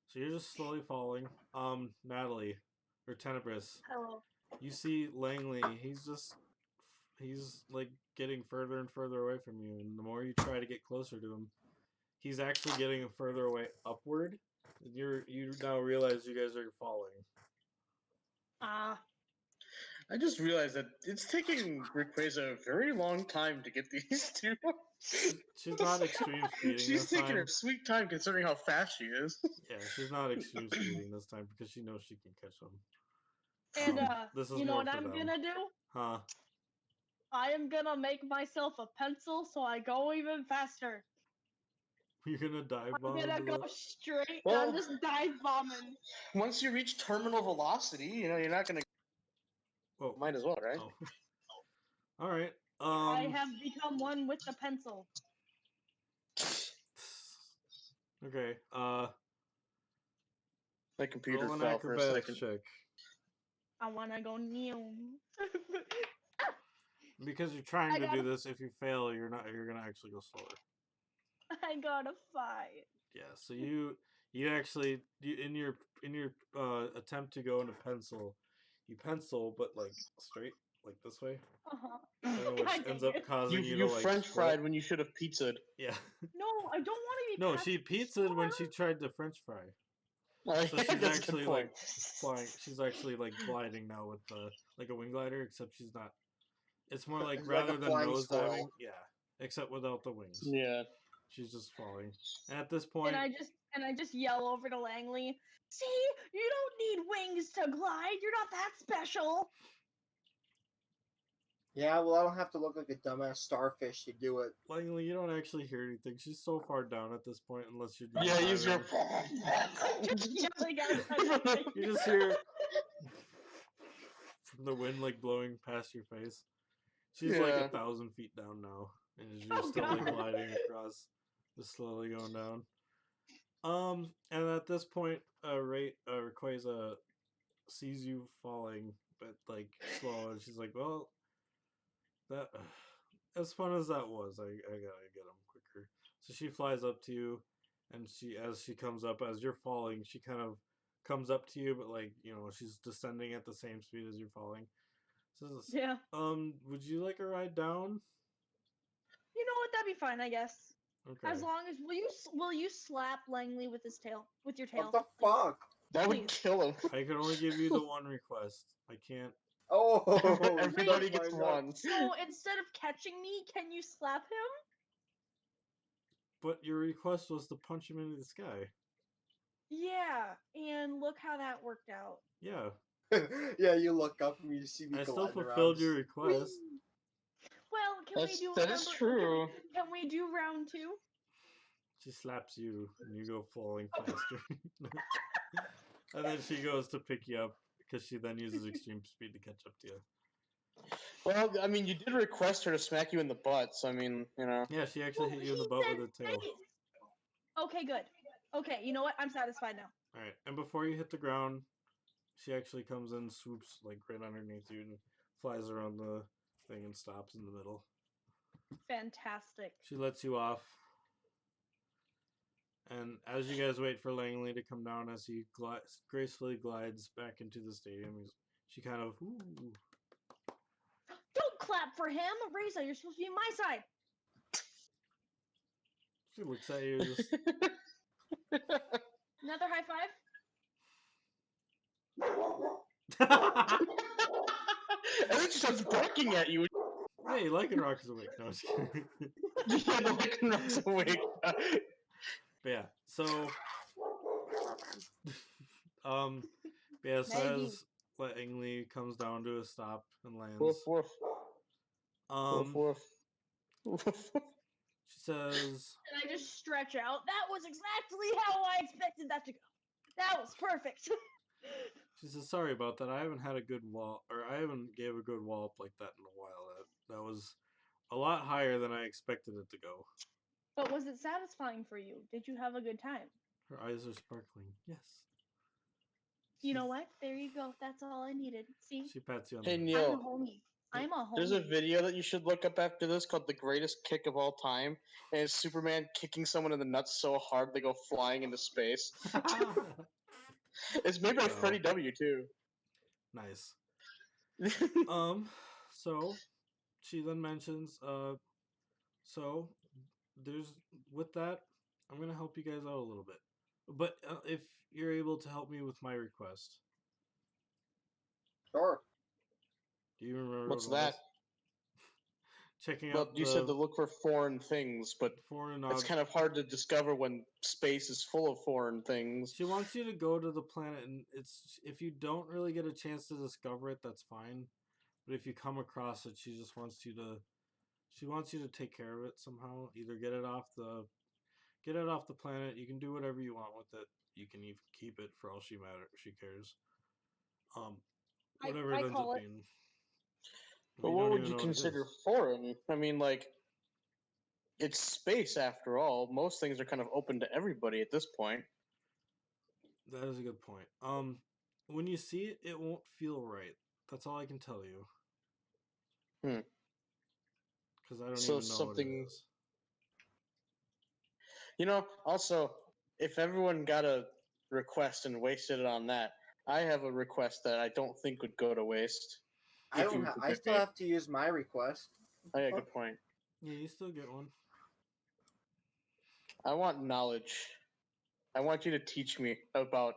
So you're just slowly falling. Natalie or Tenebris. Hello. You see Langley. He's like getting further and further away from you, and the more you try to get closer to him, he's actually getting further away upward. You now realize you guys are falling. I just realized that it's taking Rayquaza a very long time to get these two. She's not extreme speeding. She's taking her sweet time considering how fast she is. Yeah, she's not extreme speeding this time because she knows she can catch them. And this is you know more what for I'm them. gonna do? Huh? I am gonna make myself a pencil so I go even faster. You're gonna dive bomb? I'm gonna go straight. Well, I'm just dive bombing. Once you reach terminal velocity, you know you're not gonna. Whoa. Might as well, right? Oh. All right. I have become one with the pencil. Okay. My computer roll an fell for a acrobatics second. check. I wanna go new. Because you're trying to do this, if you fail, you're gonna actually go slower. I got a 5. Yeah. So you actually in your attempt to go into pencil, you pencil, but like straight, like this way, Uh-huh. which God ends dang up it. causing you to You like French split. fried when you should have pizzaed. Yeah. No, I don't want to be. No, she pizzaed when she tried to French fry. So she's That's a actually good point. like flying. She's actually like gliding now with like a wing glider, except she's not. It's more like It's like a rather than flying nose squirrel. diving, yeah, except without the wings. Yeah. She's just falling. And at this point, And I just yell over to Langley. See, you don't need wings to glide. You're not that special. Yeah, well, I don't have to look like a dumbass starfish to do it. Langley, you don't actually hear anything. She's so far down at this point, unless you're. Yeah, use your. You just hear from the wind like blowing past your face. She's like 1,000 feet down now, and you're still like gliding across, just slowly going down. And at this point, Rayquaza sees you falling, but like slow, and she's like, "Well, that as fun as that was, I gotta get him quicker." So she flies up to you, and as she comes up, as you're falling, she kind of comes up to you, but like she's descending at the same speed as you're falling. Says, yeah. Would you like a ride down? You know what? That'd be fine, I guess. Okay. As long as will you slap Langley with your tail? What the fuck? That would kill him. I can only give you the one request. I can't. Oh, everybody gets one. So instead of catching me, can you slap him? But your request was to punch him into the sky. Yeah, and look how that worked out. Yeah. Yeah, you look up and you see me. I still fulfilled your request. Well, that is true. Can we do round 2? She slaps you and you go falling faster. And then she goes to pick you up because she then uses extreme speed to catch up to you. Well, I mean, you did request her to smack you in the butt, so I mean, Yeah, she actually hit you in the butt with her tail. Okay, good. Okay, you know what? I'm satisfied now. Alright, and before you hit the ground, she actually comes in, swoops like right underneath you, and flies around the thing and stops in the middle. Fantastic. She lets you off. And as you guys wait for Langley to come down, as he gracefully glides back into the stadium, she kind of, ooh. Don't clap for him! Rayza, you're supposed to be on my side! She looks at you just... Another high I five? think she starts barking at you. Hey, Lycanroc is awake. No, I was kidding. Yeah, Lycanroc's awake. But yeah, so... yeah, so as Langley comes down to a stop and lands... Woof, woof. Woof, woof. She says... And I just stretch out. That was exactly how I expected that to go. That was perfect. She says, sorry about that. I haven't had a good wallop, or I haven't gave a good wallop like that in a while. That was a lot higher than I expected it to go. But was it satisfying for you? Did you have a good time? Her eyes are sparkling. Yes. You know what? There you go. That's all I needed. See? She pats you on the Hey, head. Neil. I'm a homie. There's a video that you should look up after this called The Greatest Kick of All Time. And it's Superman kicking someone in the nuts so hard they go flying into space. It's made by Freddie W. too. Nice. So she then mentions, so there's, with that, I'm going to help you guys out a little bit. But if you're able to help me with my request. Sure. Do you remember What's what it that? was? Checking Well, out you said to look for foreign things, but it's kind of hard to discover when space is full of foreign things. She wants you to go to the planet, and it's if you don't really get a chance to discover it, that's fine. But if you come across it, she just wants you to. She wants you to take care of it somehow. Either get it off the planet. You can do whatever you want with it. You can even keep it for all she cares. Whatever it ends up being. But what would you consider foreign? I mean, like, it's space after all. Most things are kind of open to everybody at this point. That is a good point. When you see it, it won't feel right. That's all I can tell you. Because I don't even know what it is. You know, also, if everyone got a request and wasted it on that, I have a request that I don't think would go to waste. I don't. I still have to use my request. Oh yeah, good point. Yeah, you still get one. I want knowledge. I want you to teach me about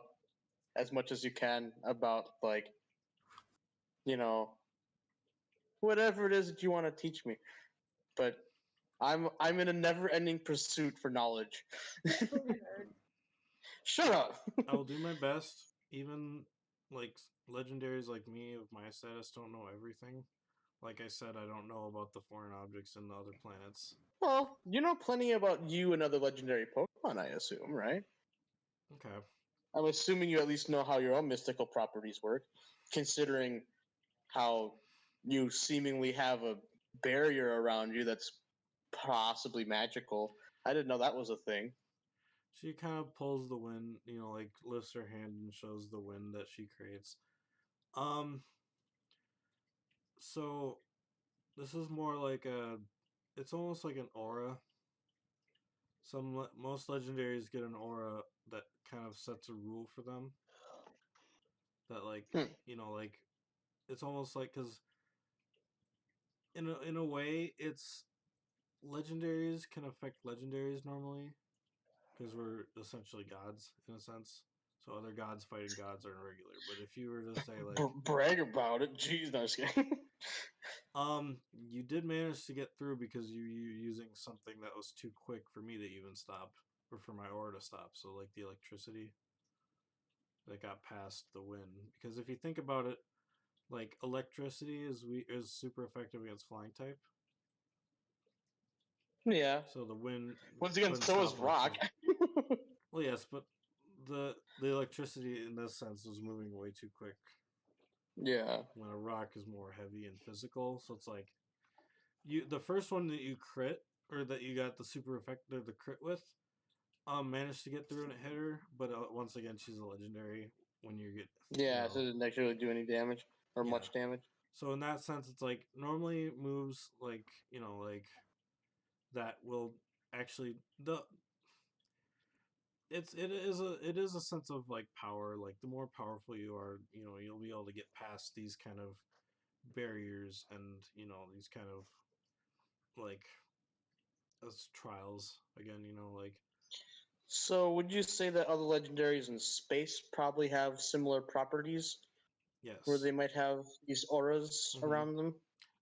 as much as you can about like, whatever it is that you want to teach me. But I'm in a never-ending pursuit for knowledge. Shut up. I will do my best. Even like legendaries like me of my status don't know everything. Like I said, I don't know about the foreign objects and the other planets. Well, you know plenty about you and other legendary Pokemon, I assume, right? Okay. I'm assuming you at least know how your own mystical properties work, considering how you seemingly have a barrier around you that's possibly magical. I didn't know that was a thing. She kind of pulls the wind, like lifts her hand and shows the wind that she creates. So this is more like it's almost like an aura. Most legendaries get an aura that kind of sets a rule for them. That like it's almost like because in a way it's legendaries can affect legendaries normally because we're essentially gods in a sense. So other gods fighting gods are irregular. But if you were to say like brag about it, jeez, no, I was kidding. You did manage to get through because you using something that was too quick for me to even stop or for my aura to stop. So like the electricity that got past the wind. Because if you think about it, like electricity is super effective against flying type. Yeah. So the wind. Once again, so is rock. Well, yes, but the electricity in this sense was moving way too quick. Yeah. When a rock is more heavy and physical, so it's like the first one that you crit or that you got the super effect the crit with, managed to get through and hit her, but once again she's a legendary when you get so it didn't actually do any damage or much damage. So in that sense, it's like normally moves like like that will actually it is a sense of like power. Like the more powerful you are, you'll be able to get past these kind of barriers and these kind of like as trials again. Like. So would you say that other legendaries in space probably have similar properties? Yes. Where they might have these auras around them?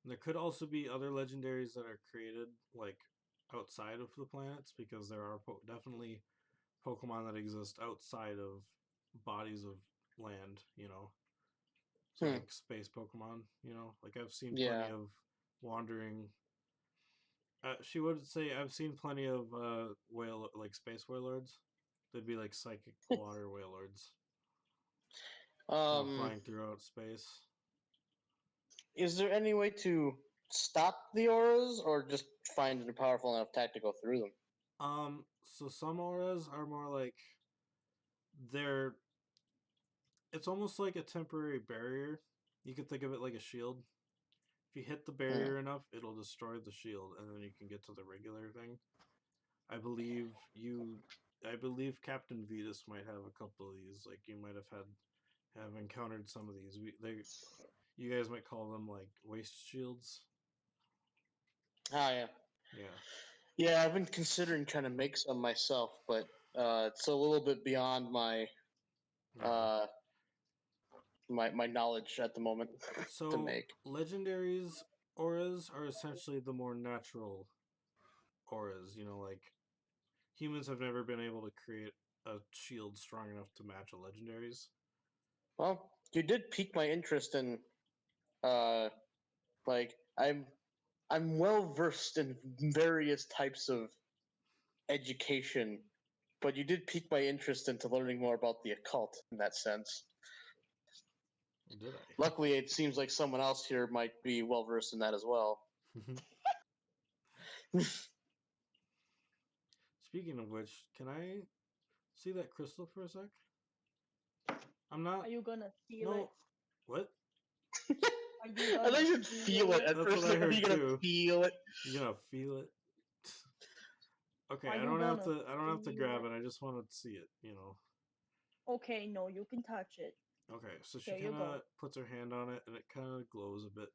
And there could also be other legendaries that are created like outside of the planets because there are definitely Pokemon that exist outside of bodies of land, So like space Pokemon, like I've seen plenty of wandering. She would say I've seen plenty of space Wailords. They'd be like psychic water Wailords. Flying throughout space. Is there any way to stop the auras, or just find a powerful enough attack to go through them? So some auras are more like it's almost like a temporary barrier. You could think of it like a shield. If you hit the barrier enough, it'll destroy the shield, and then you can get to the regular thing. I believe Captain Vetus might have a couple of these. Like you might have encountered some of these. You guys might call them like waste shields. Ah, yeah. Yeah. Yeah, I've been considering trying to make some myself, but it's a little bit beyond my my knowledge at the moment to make. Legendaries auras are essentially the more natural auras. Like humans have never been able to create a shield strong enough to match a legendaries. Well, you did pique my interest in, like I'm well versed in various types of education, but you did pique my interest into learning more about the occult in that sense. Did I? Luckily, it seems like someone else here might be well versed in that as well. Speaking of which, can I see that crystal for a sec? I'm not. Are you gonna feel it? What? Are you I thought you said feel it. At first, like, are you gonna feel it? You're gonna feel it. Okay, I don't have to grab it. I just want to see it. Okay, no, you can touch it. Okay, so she Yeah, you kind go. of puts her hand on it, and it kind of glows a bit.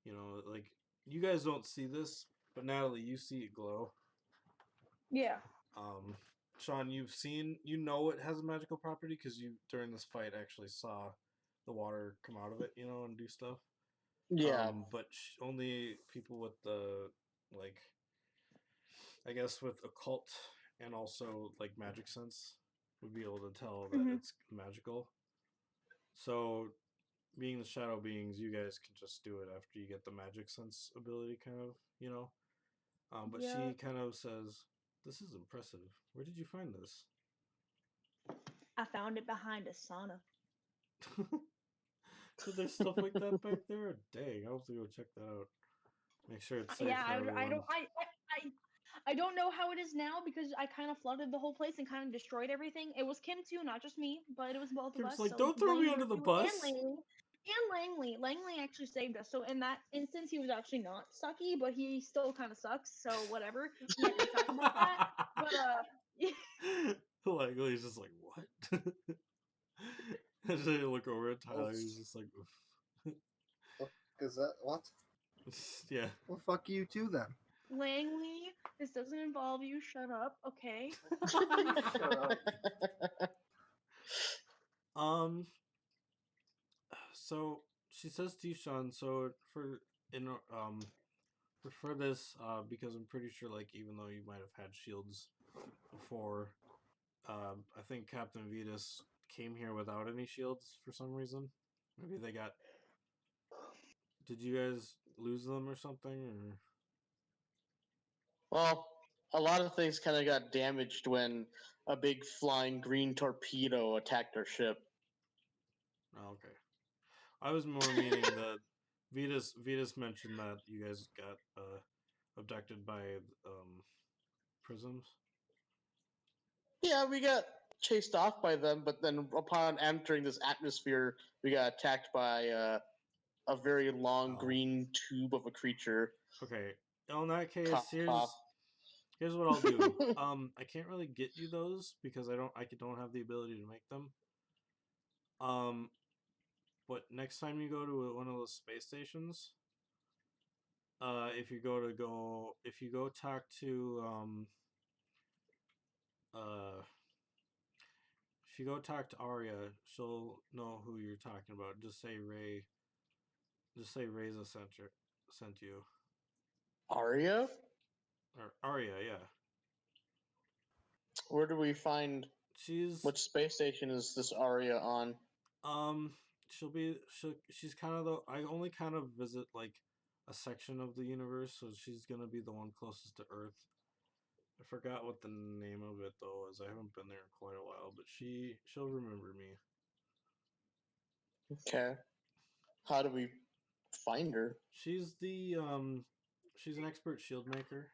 You know, like you guys don't see this, but Natalie, you see it glow. Yeah. Sean, you know it has a magical property because you during this fight actually saw the water come out of it, you know, and do stuff. Yeah. But only people with the like, I guess with occult and also like magic sense would be able to tell that it's magical. So, being the shadow beings, you guys can just do it after you get the magic sense ability, kind of, you know. But she kind of says, "This is impressive. Where did you find this?" I found it behind a sauna. So there's stuff like that back there. Dang, I'll have to go check that out. Make sure it's safe Yeah, for everyone. I don't know how it is now because I kind of flooded the whole place and kind of destroyed everything. It was Kim too, not just me, but it was both of Kim's us. like, So "Don't throw me Langley under the and bus." Langley actually saved us. So in that instance, he was actually not sucky, but he still kind of sucks. So whatever. I'm not gonna talk about that. But Langley's just like, "What?" And then you look over at Tyler. He's just like, "Oof." Is that what? Yeah. Well, fuck you too then. Langley, this doesn't involve you. Shut up, okay? Shut up. So she says to you, Sean. So for this, because I'm pretty sure, like, even though you might have had shields before, I think Captain Vetus came here without any shields for some reason. Maybe they got. Did you guys lose them or something? Or? Well, a lot of things kind of got damaged when a big flying green torpedo attacked our ship. Oh, okay. I was more meaning that Vetus mentioned that you guys got abducted by prisms. Yeah, we got chased off by them, but then upon entering this atmosphere, we got attacked by a very long green tube of a creature. Okay. In that case, Cough, cough. here's what I'll do. I can't really get you those because I don't have the ability to make them. But next time you go to one of those space stations, if you go talk to if you go talk to Arya, she'll know who you're talking about. Just say Ray. Just say Rayza sent you. Arya? Or Arya, yeah. Where do we find? Which space station is this Arya on? She's kind of the. I only kind of visit like a section of the universe, so she's gonna be the one closest to Earth. I forgot what the name of it though is. I haven't been there in quite a while, but she'll remember me. Okay. How do we find her? She's she's an expert shield maker.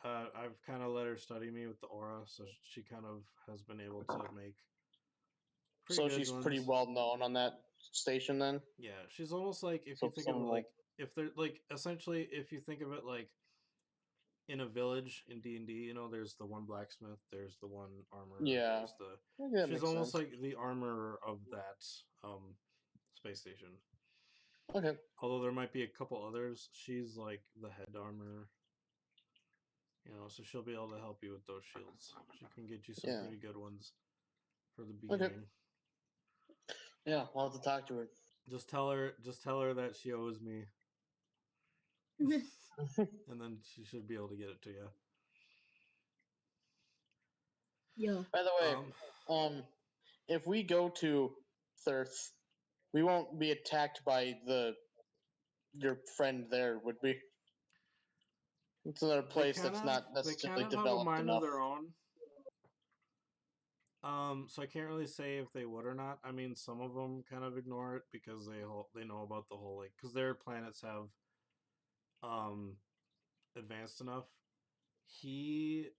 I've kind of let her study me with the aura, so she kind of has been able to make. So she's pretty well known on that station, then. Yeah, she's almost like if you think of it like if they're like essentially if you think of it like in a village in D&D, you know, there's the one blacksmith, there's the one armorer, yeah. She's almost like the armorer of that space station. Okay. Although there might be a couple others, she's like the head armorer. You know, so she'll be able to help you with those shields. She can get you some pretty good ones for the beginning. Okay. Yeah, I'll have to talk to her. Just tell her that she owes me. And then she should be able to get it to you. Yeah. By the way, if we go to Thirth, we won't be attacked by your friend there, would we? It's another place that's not necessarily they kind of developed have a mind enough. of their own. So I can't really say if they would or not. I mean, some of them kind of ignore it because they know about the whole like because their planets have advanced enough. He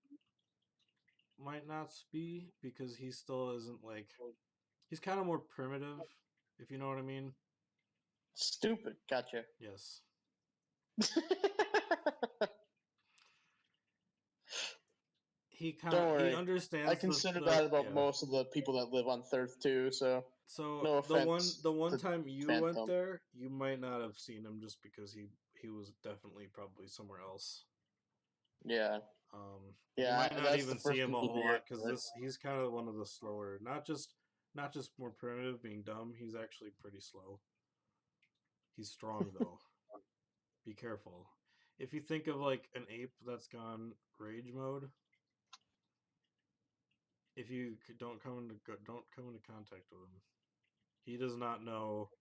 might not be because he still isn't like he's kind of more primitive, if you know what I mean. Stupid. Gotcha. Yes. he kind Don't of worry. understands. I consider that about most of the people that live on Thirth too. So no offense. the one to time you Phantom. went there, you might not have seen him just because he was definitely probably somewhere else. Yeah. You Yeah, might not that's even the first see him a whole behavior. lot because he's kind of one of the slower, not just more primitive, being dumb. He's actually pretty slow. He's strong though. Be careful. If you think of like an ape that's gone rage mode, if you don't come into contact with him, he does not know.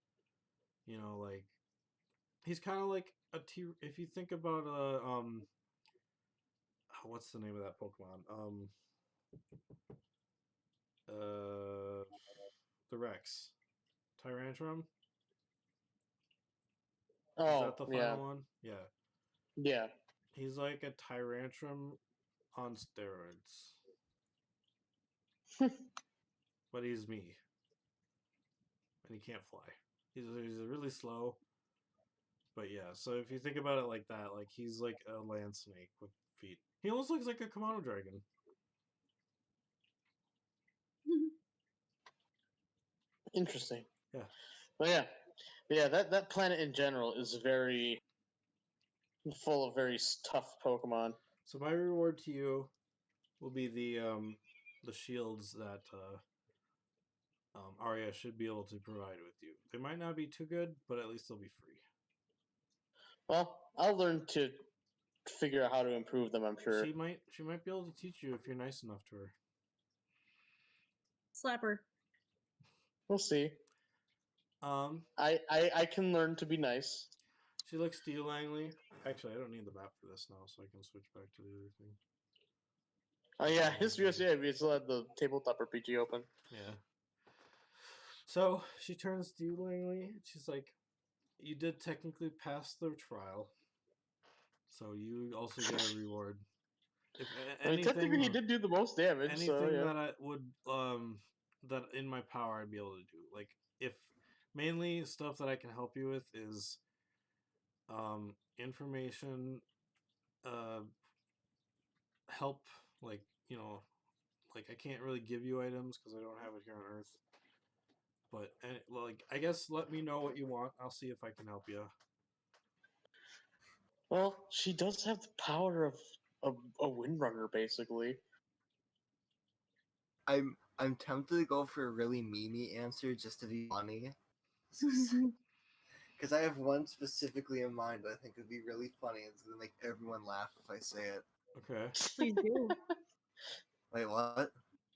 You know, like he's kind of like a T. If you think about what's the name of that Pokemon? The Rex, Tyrantrum. Is that the final one? Yeah. Yeah. He's like a Tyrantrum on steroids. But he's me. And he can't fly. He's really slow. But yeah, so if you think about it like that, like he's like a land snake with feet. He almost looks like a Komodo dragon. Interesting. Yeah. Well, yeah. That planet in general is very full of very tough Pokemon. So my reward to you will be the shields that Arya should be able to provide with you. They might not be too good, but at least they'll be free. Well, I'll learn to figure out how to improve them. I'm sure she might be able to teach you if you're nice enough to her. Slap her. We'll see. I can learn to be nice. She looks to you, Langley. Actually, I don't need the map for this now, so I can switch back to the other thing. Oh yeah, history. Yeah, we still had the tabletop RPG open. Yeah. So she turns to you, Langley. She's like, "You did technically pass the trial, so you also get a reward. If anything, technically, he did do the most damage. Anything yeah. that I would that in my power, I'd be able to do. Like if mainly stuff that I can help you with is information, help. Like like I can't really give you items because I don't have it here on Earth. But like I guess let me know what you want. I'll see if I can help you. Well, she does have the power of a windrunner, basically. I'm tempted to go for a really memey answer just to be funny. Because I have one specifically in mind that I think would be really funny. It's going to make everyone laugh if I say it. Okay. Please do. Wait, what?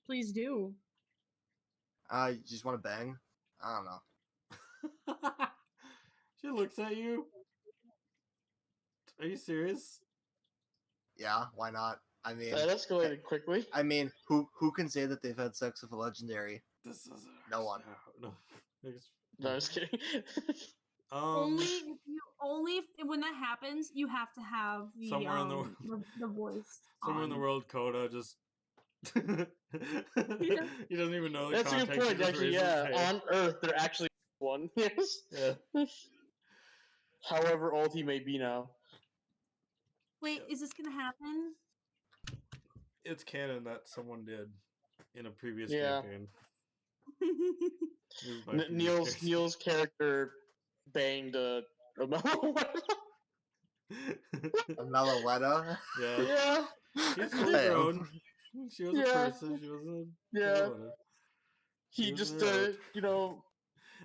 Please do. You just want to bang? I don't know. She looks at you. Are you serious? Yeah, why not? I mean, that escalated quickly. I mean, who can say that they've had sex with a legendary? This isn't. No one. No, I'm just kidding. Only if when that happens, you have to have the somewhere in the voice. Somewhere in the world, Coda just he doesn't even know the That's context. a good point, actually. Yeah, on Earth, there actually one. Yes. Yeah. However old he may be now. Wait, is this gonna happen? It's canon that someone did in a previous campaign. Neil's character banged a Meloetta. A Meloetta? Yeah. She's fully grown. She was a person. She was a Meloetta. He just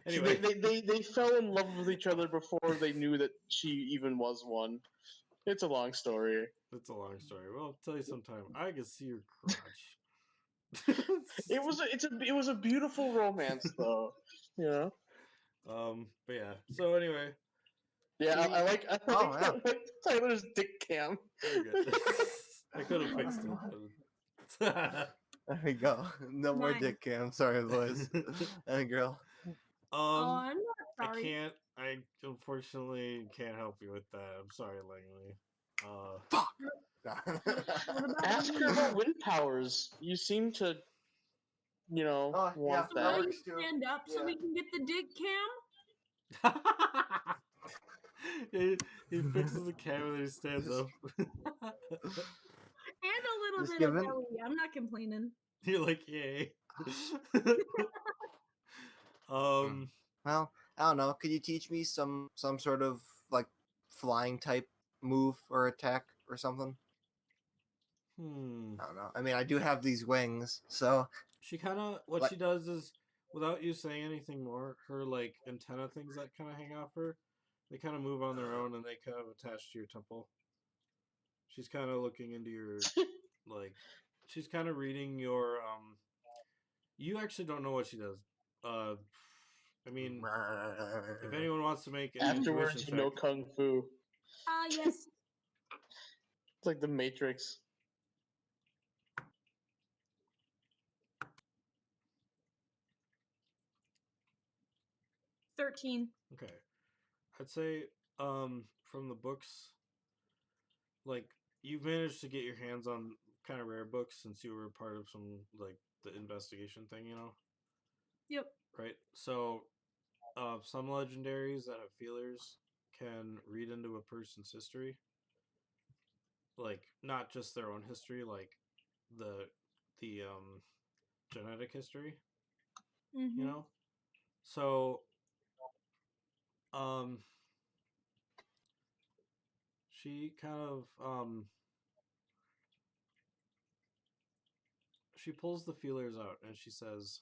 Anyway, they fell in love with each other before they knew that she even was one. It's a long story. It's a long story. Well, I'll tell you sometime. I can see your crotch. It was a beautiful romance, though. You know. But yeah. So anyway. Yeah, I like Tyler's dick cam. I could have fixed it. But... There we go. No more dick cam. Sorry, boys and girl. I'm not sorry. I unfortunately can't help you with that. I'm sorry, Langley. Fuck. Ask her about wind powers. You seem to, want that. So you stand up so we can get the dick cam. he fixes the camera and he stands up. a little Just bit of given- belly. I'm not complaining. You're like, yay. Well, I don't know. Could you teach me some sort of like flying type move or attack or something? I don't know. I mean, I do have these wings, so She kind of what she does is, without you saying anything more, her like antenna things that kind of hang off her, they kind of move on their own and they kind of attach to your temple. She's kind of looking into your like, she's kind of reading your You actually don't know what she does. I mean, if anyone wants to make an Afterwards, intuition you know check, kung fu. Yes. It's like the Matrix. $13. okay, I'd say from the books, like you've managed to get your hands on kind of rare books since you were part of some like the investigation thing, Yep. right? So, some legendaries that have feelers can read into a person's history, like not just their own history, like the genetic history, Mm-hmm. So, she kind of she pulls the feelers out and she says,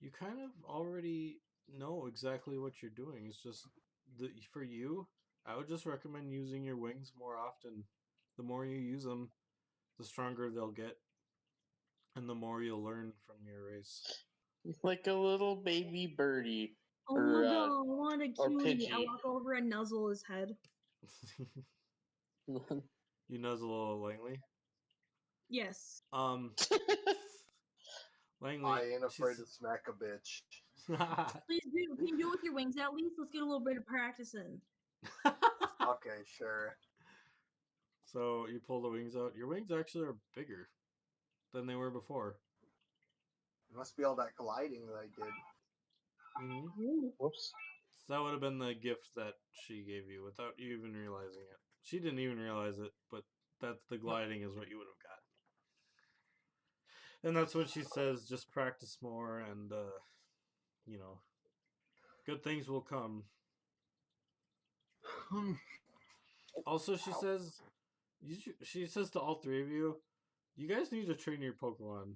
"You kind of already know exactly what you're doing. It's just for you, I would just recommend using your wings more often. The more you use them, the stronger they'll get, and the more you'll learn from your race." Like a little baby birdie. Oh my god, I want a or cutie. I Pidgey. walk over and nuzzle his head. You nuzzle Langley. Yes. Langley, I ain't afraid to smack a bitch. Please do. Can you do it with your wings at least? Let's get a little bit of practice in. Okay, sure. So you pull the wings out. Your wings actually are bigger than they were before. It must be all that gliding that I did. Whoops. So that would have been the gift that she gave you without you even realizing it. She didn't even realize it, but that the gliding is what you would have got. And that's what she says, just practice more and, good things will come. Also, she says to all three of you, you guys need to train your Pokemon.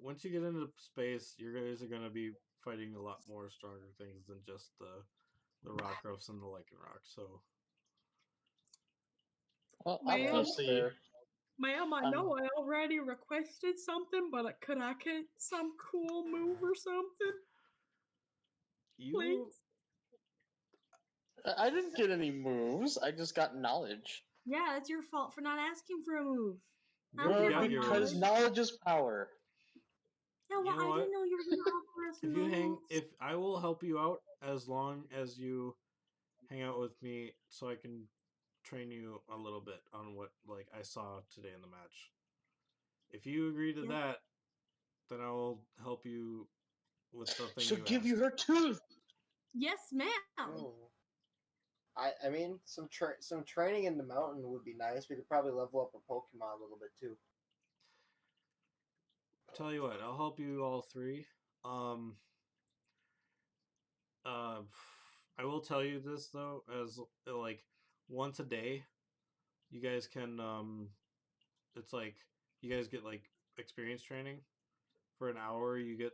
Once you get into space, you guys are gonna be fighting a lot more stronger things than just the Rockruffs and the Lycanroc. So, Ma'am, I know I already requested something, but could I get some cool move or something? Please? I didn't get any moves. I just got knowledge. Yeah, it's your fault for not asking for a move. Because knowledge is power. Yeah, well, You know I what? didn't know you were gonna offer us moves. If I will help you out as long as you hang out with me, so I can train you a little bit on what I saw today in the match. If you agree to that, then I will help you with the thing. She'll you give asked. you her tooth. Yes, ma'am. Oh. I mean, some training in the mountain would be nice. We could probably level up a Pokemon a little bit too. Tell you what, I'll help you all three. I will tell you this though, as once a day, you guys can it's you guys get experience training. For an hour, you get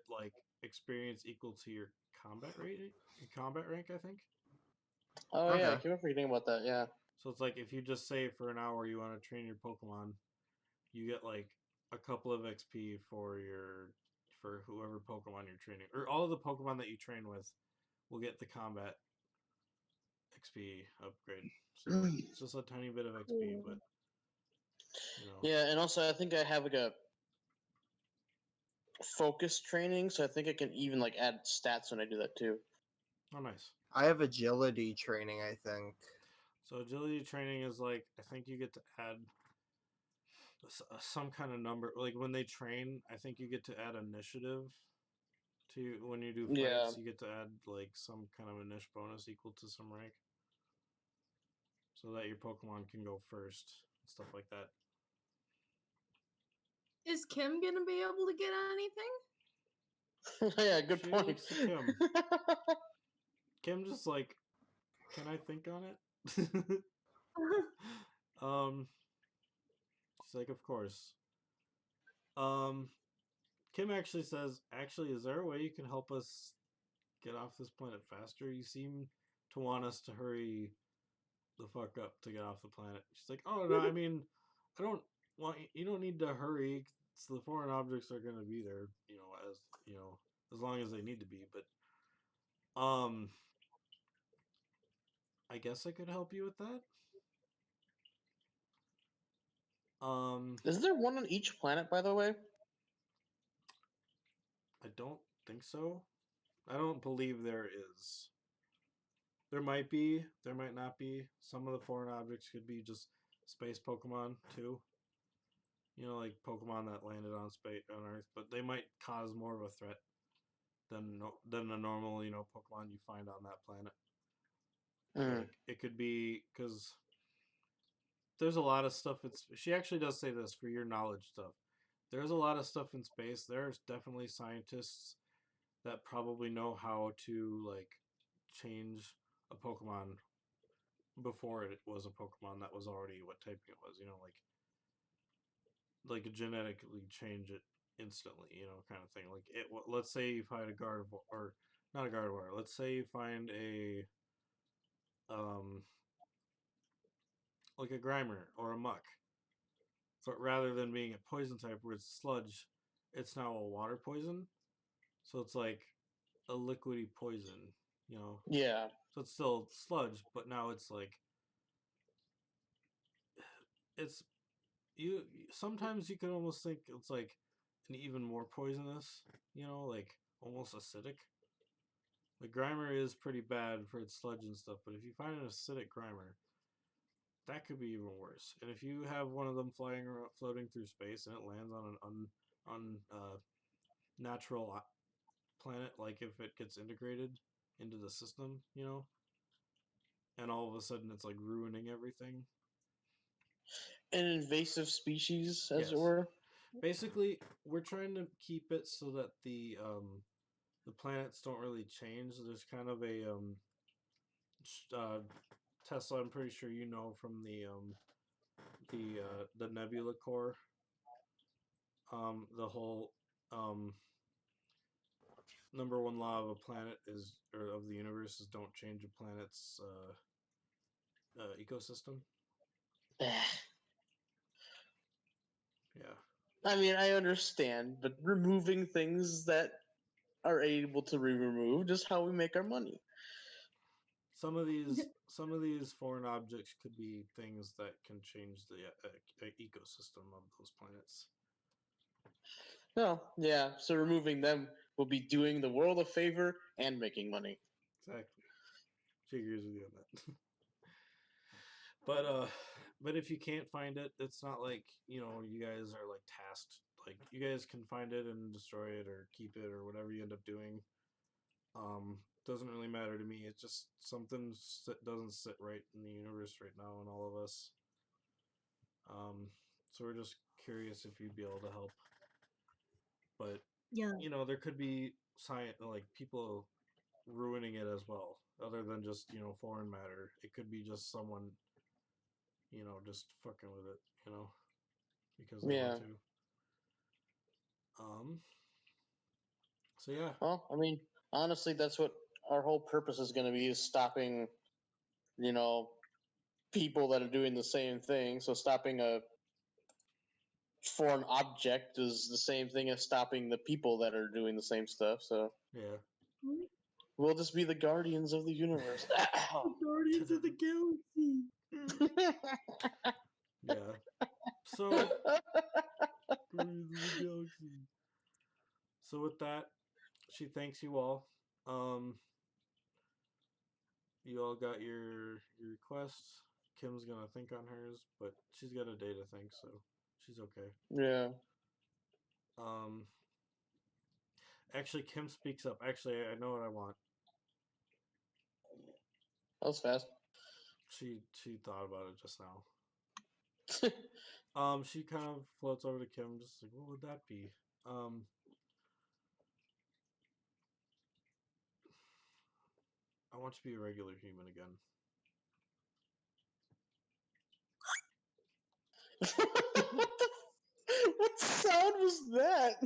experience equal to your combat rank, I think. Oh yeah, I keep forgetting about that. Yeah. So it's if you just say for an hour you want to train your Pokemon, you get a couple of XP for whoever Pokemon you're training, or all of the Pokemon that you train with will get the combat XP upgrade. So it's just a tiny bit of XP, but Yeah, and also I think I have a focus training, so I think I can even add stats when I do that too. Oh, nice. I have agility training, I think. So agility training is I think you get to add some kind of number. When they train, I think you get to add initiative to when you do fights. Yeah. You get to add some kind of initiative bonus equal to some rank. so that your Pokemon can go first and stuff like that. Is Kim gonna be able to get anything? Yeah, good She point. looks to Kim. Kim just like, can I think on it? She's like, of course. Kim actually says, actually, is there a way you can help us get off this planet faster? You seem to want us to hurry the fuck up to get off the planet. She's like, oh no, I mean, I don't want you don't need to hurry. So the foreign objects are gonna be there, as long as they need to be. But I guess I could help you with that. Is there one on each planet, by the way? I don't think so. I don't believe there is. There might be, there might not be. Some of the foreign objects could be just space Pokemon too. Like Pokemon that landed on space on Earth, but they might cause more of a threat than a normal, Pokemon you find on that planet. So it could be because there's a lot of stuff. She actually does say this for your knowledge stuff. There's a lot of stuff in space. There's definitely scientists that probably know how to like change a Pokemon before it was a Pokemon that was already what typing it was. Like genetically change it instantly. Kind of thing. Like it. Let's say you find a Gardevoir, or not a Gardevoir. Let's say you find a like a Grimer or a Muck, but rather than being a poison type where it's sludge, it's now a water poison. So it's like a liquidy poison, Yeah. So it's still sludge, but now it's like it's you. Sometimes you can almost think it's like an even more poisonous, like almost acidic. The Grimer is pretty bad for its sludge and stuff, but if you find an acidic Grimer, that could be even worse. And if you have one of them floating through space and it lands on an unnatural planet, like if it gets integrated into the system, and all of a sudden it's like ruining everything. An invasive species, as it were. Basically, we're trying to keep it so that the planets don't really change. There's kind of a Tesla. I'm pretty sure from the Nebula Core. The whole number one law of a planet or of the universe is don't change a planet's ecosystem. Yeah. I mean, I understand, but removing things that are able to be removed is how we make our money. Some of these foreign objects could be things that can change the ecosystem of those planets. Oh, yeah. So removing them will be doing the world a favor and making money. Exactly. She agrees with you on that. But if you can't find it, it's not like you guys are like tasked. Like you guys can find it and destroy it or keep it or whatever you end up doing. Doesn't really matter to me. It's just something that doesn't sit right in the universe right now in all of us. So we're just curious if you'd be able to help. But yeah, there could be like people ruining it as well, other than just foreign matter. It could be just someone just fucking with it, because they want to. So yeah. Well, I mean, honestly, that's what our whole purpose is going to be: is stopping, people that are doing the same thing. So stopping a foreign object is the same thing as stopping the people that are doing the same stuff. So yeah, we'll just be the guardians of the universe. Guardians of the Galaxy. Yeah. So Guardians of the Galaxy. So with that, she thanks you all. You all got your requests. Kim's gonna think on hers, but she's got a day to think, so she's okay. Yeah. Actually, Kim speaks up. Actually, I know what I want. That was fast. She thought about it just now. She kind of floats over to Kim, just like, what would that be? I want to be a regular human again. What sound was that?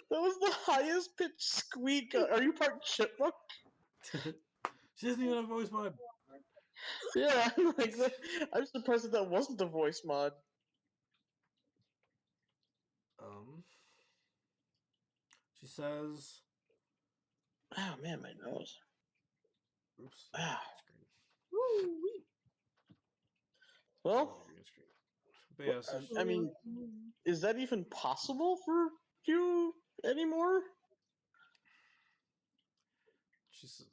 That was the highest pitched squeak. Are you part chipmunk? She doesn't even have a voice mod. Yeah, like I'm surprised that wasn't the voice mod. She says, "Oh man, my nose." Oops. Ah. Screen. Woo-wee. Well, Green screen. But yeah, so I mean, is that even possible for you anymore? she says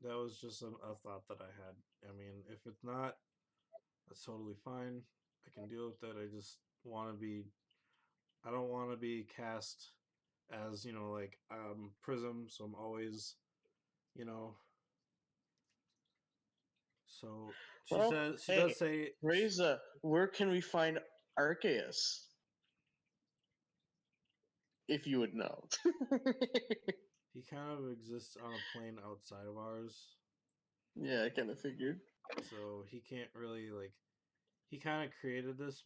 that was just a thought that I had. I mean, if it's not, that's totally fine. I can deal with that. I just want to be. I don't want to be cast as like Prism. So I'm always, you know. So she says she does say, Reza, where can we find Arceus? If you would know. he kind of exists on a plane outside of ours. Yeah, I kind of figured. So he can't really like. He kind of created this.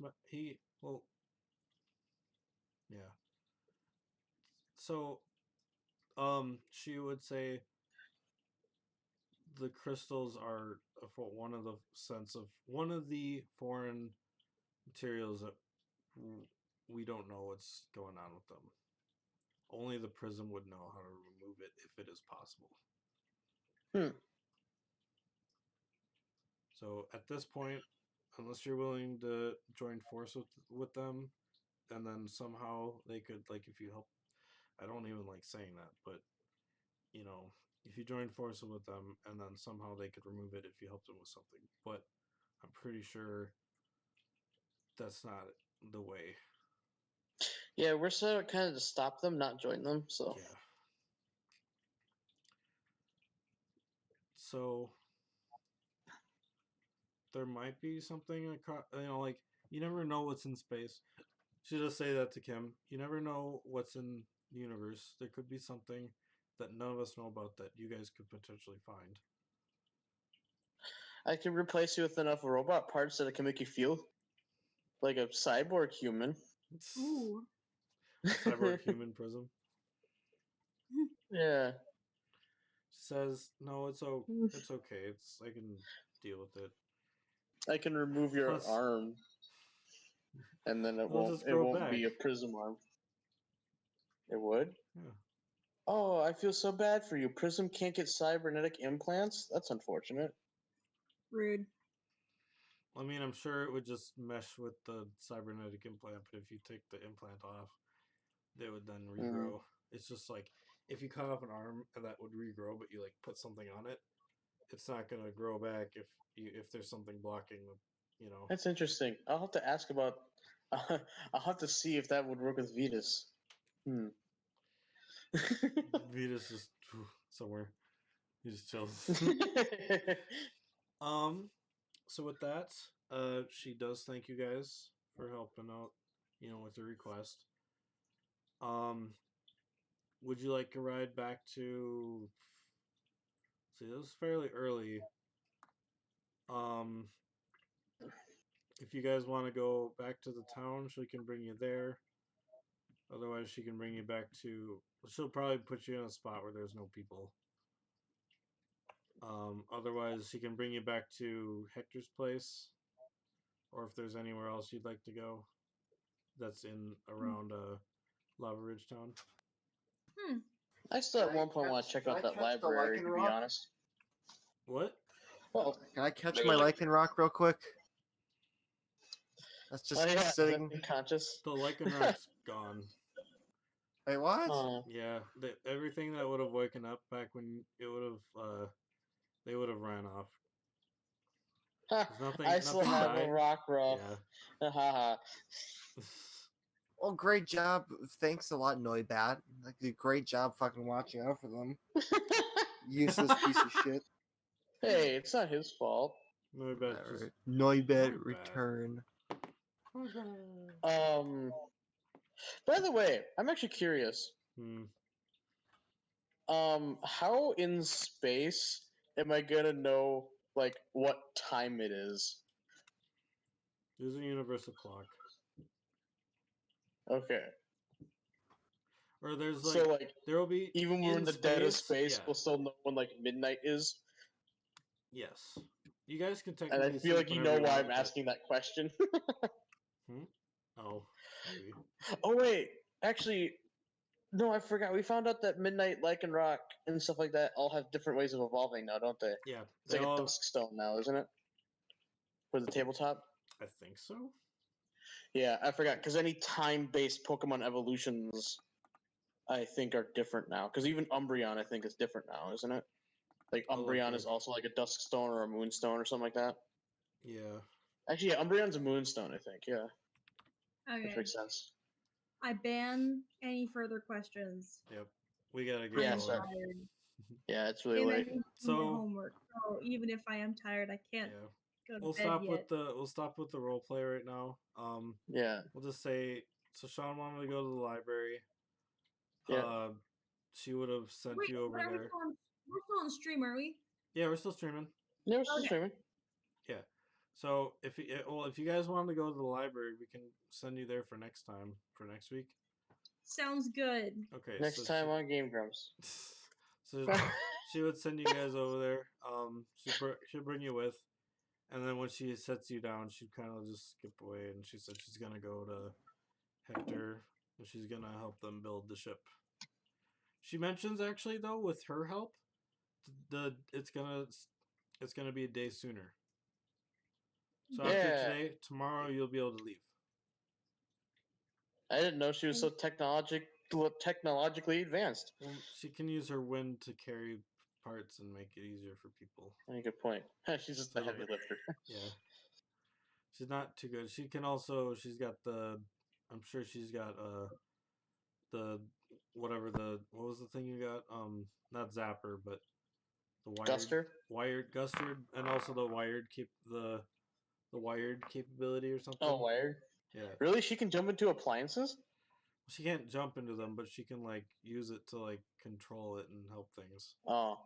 Yeah. So, she would say the crystals are one of the foreign materials that we don't know what's going on with them. Only the prism would know how to remove it if it is possible. So at this point, unless you're willing to join force with them, and then somehow they could, like, if you help, I don't even like saying that, but if you join forces with them and then somehow they could remove it if you help them with something. But I'm pretty sure that's not the way. Yeah, we're set up kind of to stop them, not join them. So yeah. So there might be something like you never know what's in space. Should just say that to Kim. You never know what's in the universe. There could be something that none of us know about that you guys could potentially find. I can replace you with enough robot parts that it can make you feel like a cyborg human. Ooh. Cyborg human prism. Yeah. She says, "No, it's okay. I can deal with it. I can remove your arm, and then it won't be a prism arm. It would? Yeah. Oh, I feel so bad for you. Prism can't get cybernetic implants? That's unfortunate. Rude. I mean, I'm sure it would just mesh with the cybernetic implant, but if you take the implant off, they would then regrow. It's just like if you cut off an arm and that would regrow, but you like put something on it, it's not gonna grow back if there's something blocking the. That's interesting. I'll have to ask about. I'll have to see if that would work with Vetus. Vetus is somewhere. He just chills. So with that, she does thank you guys for helping out, with the request. Would you like a ride back to? See, this was fairly early. If you guys want to go back to the town, she can bring you there. Otherwise, she can bring you back to. She'll probably put you in a spot where there's no people. Otherwise, she can bring you back to Hector's place, or if there's anywhere else you'd like to go, that's in around Lavaridge town. I still at one point want to check out that library. To be honest. What? Oh, can I catch my Lycanroc real quick? That's just sitting. Conscious. The Lycanroc's gone. Wait, what? Yeah, everything that would have woken up back when it would have, they would have ran off. I still have a rock ruff. Yeah. Well, great job. Thanks a lot, Noibat. Like, great job fucking watching out for them. Useless piece of shit. Hey, it's not his fault. No bet. Just Noibet bad. return. By the way, I'm actually curious. How in space am I gonna know like what time it is? There's a universal clock. Okay. Or there's So like there will be even when we're in the dead of space, yeah. we'll still know when like midnight is. Yes. You guys can And I technically feel sleep like you whenever know why want, I'm asking that question. Oh, maybe. Oh wait, actually, no, I forgot. We found out that Midnight, Lycanroc, and stuff like that all have different ways of evolving now, don't they? Yeah. It's like a Dusk Stone now, isn't it? For the tabletop? I think so. Yeah, I forgot, because any time-based Pokemon evolutions, I think, are different now. Because even Umbreon, I think, is different now, isn't it? Like, Umbreon is also like a Dusk Stone or a Moonstone or something like that. Yeah. Actually, yeah, Umbreon's a Moonstone, I think, yeah. Okay. Which makes sense. I ban any further questions. Yep. We gotta get Yeah, going. sorry. Tired. Yeah, it's really And I late. need to do more homework. So even if I am tired, I can't go to We'll bed stop yet. with the role play right now. Yeah. We'll just say so Sean wanted to go to the library. Yeah. She would have sent Wait, you over but there. we're still on stream, are we? Yeah, we're still streaming. Yeah, we're still streaming. Yeah. So if you guys wanted to go to the library, we can send you there for next time, for next week. Sounds good. Okay. Next time on Game Grumps. So she would send you guys over there. She'll bring you with, and then when she sets you down, she'd kind of just skip away, and she said she's gonna go to Hector, and she's gonna help them build the ship. She mentions actually though, with her help, it's gonna be a day sooner. So after today, tomorrow you'll be able to leave. I didn't know she was so technologically advanced. Well, she can use her wind to carry parts and make it easier for people. Good point. She's just a heavy lifter. Yeah. She's not too good. She's got I'm sure she's got what was the thing you got? Not Zapper, but the wired Guster, and also the wired wired capability or something. Oh, wired? Yeah. Really? She can jump into appliances? She can't jump into them, but she can use it to control it and help things. Oh.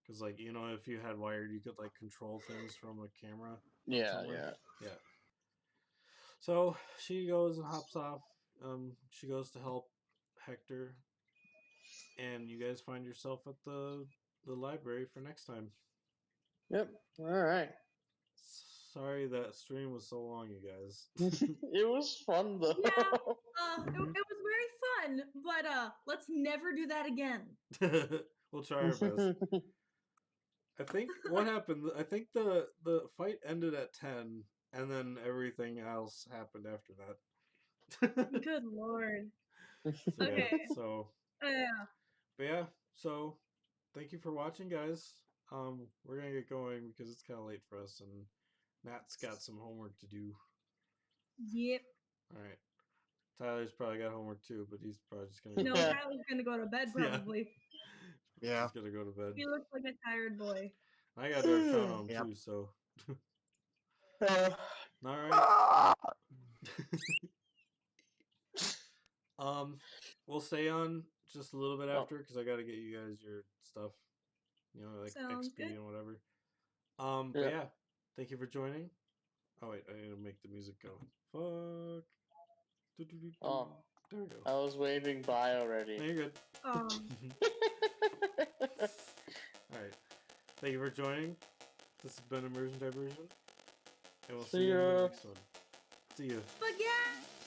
Because if you had wired, you could control things from a camera. Yeah. Yeah. So she goes and hops off. She goes to help Hector, and you guys find yourself at the library for next time. Yep. All right. Sorry that stream was so long, you guys. It was fun though. Yeah, it was very fun, but let's never do that again. We'll try our best. I think what happened. I think the fight ended at 10, and then everything else happened after that. Good lord. Okay. So. Yeah. But yeah. So, thank you for watching, guys. We're gonna get going because it's kind of late for us, and Matt's got some homework to do. Yep. All right. Tyler's probably got homework too, but he's probably just gonna. No, Tyler's gonna go to bed probably. Yeah. He's gonna go to bed. He looks like a tired boy. I got to shout on him too, so. All right. We'll stay on just a little bit after because I got to get you guys your stuff, Sounds XP good. and whatever. But yeah, thank you for joining. Oh wait, I need to make the music go. Fuck. Oh, there we go. I was waving bye already. No, you're good. All right. Thank you for joining. This has been Immersion Diversion. And we'll see you in the next one. See you. Spaghetti!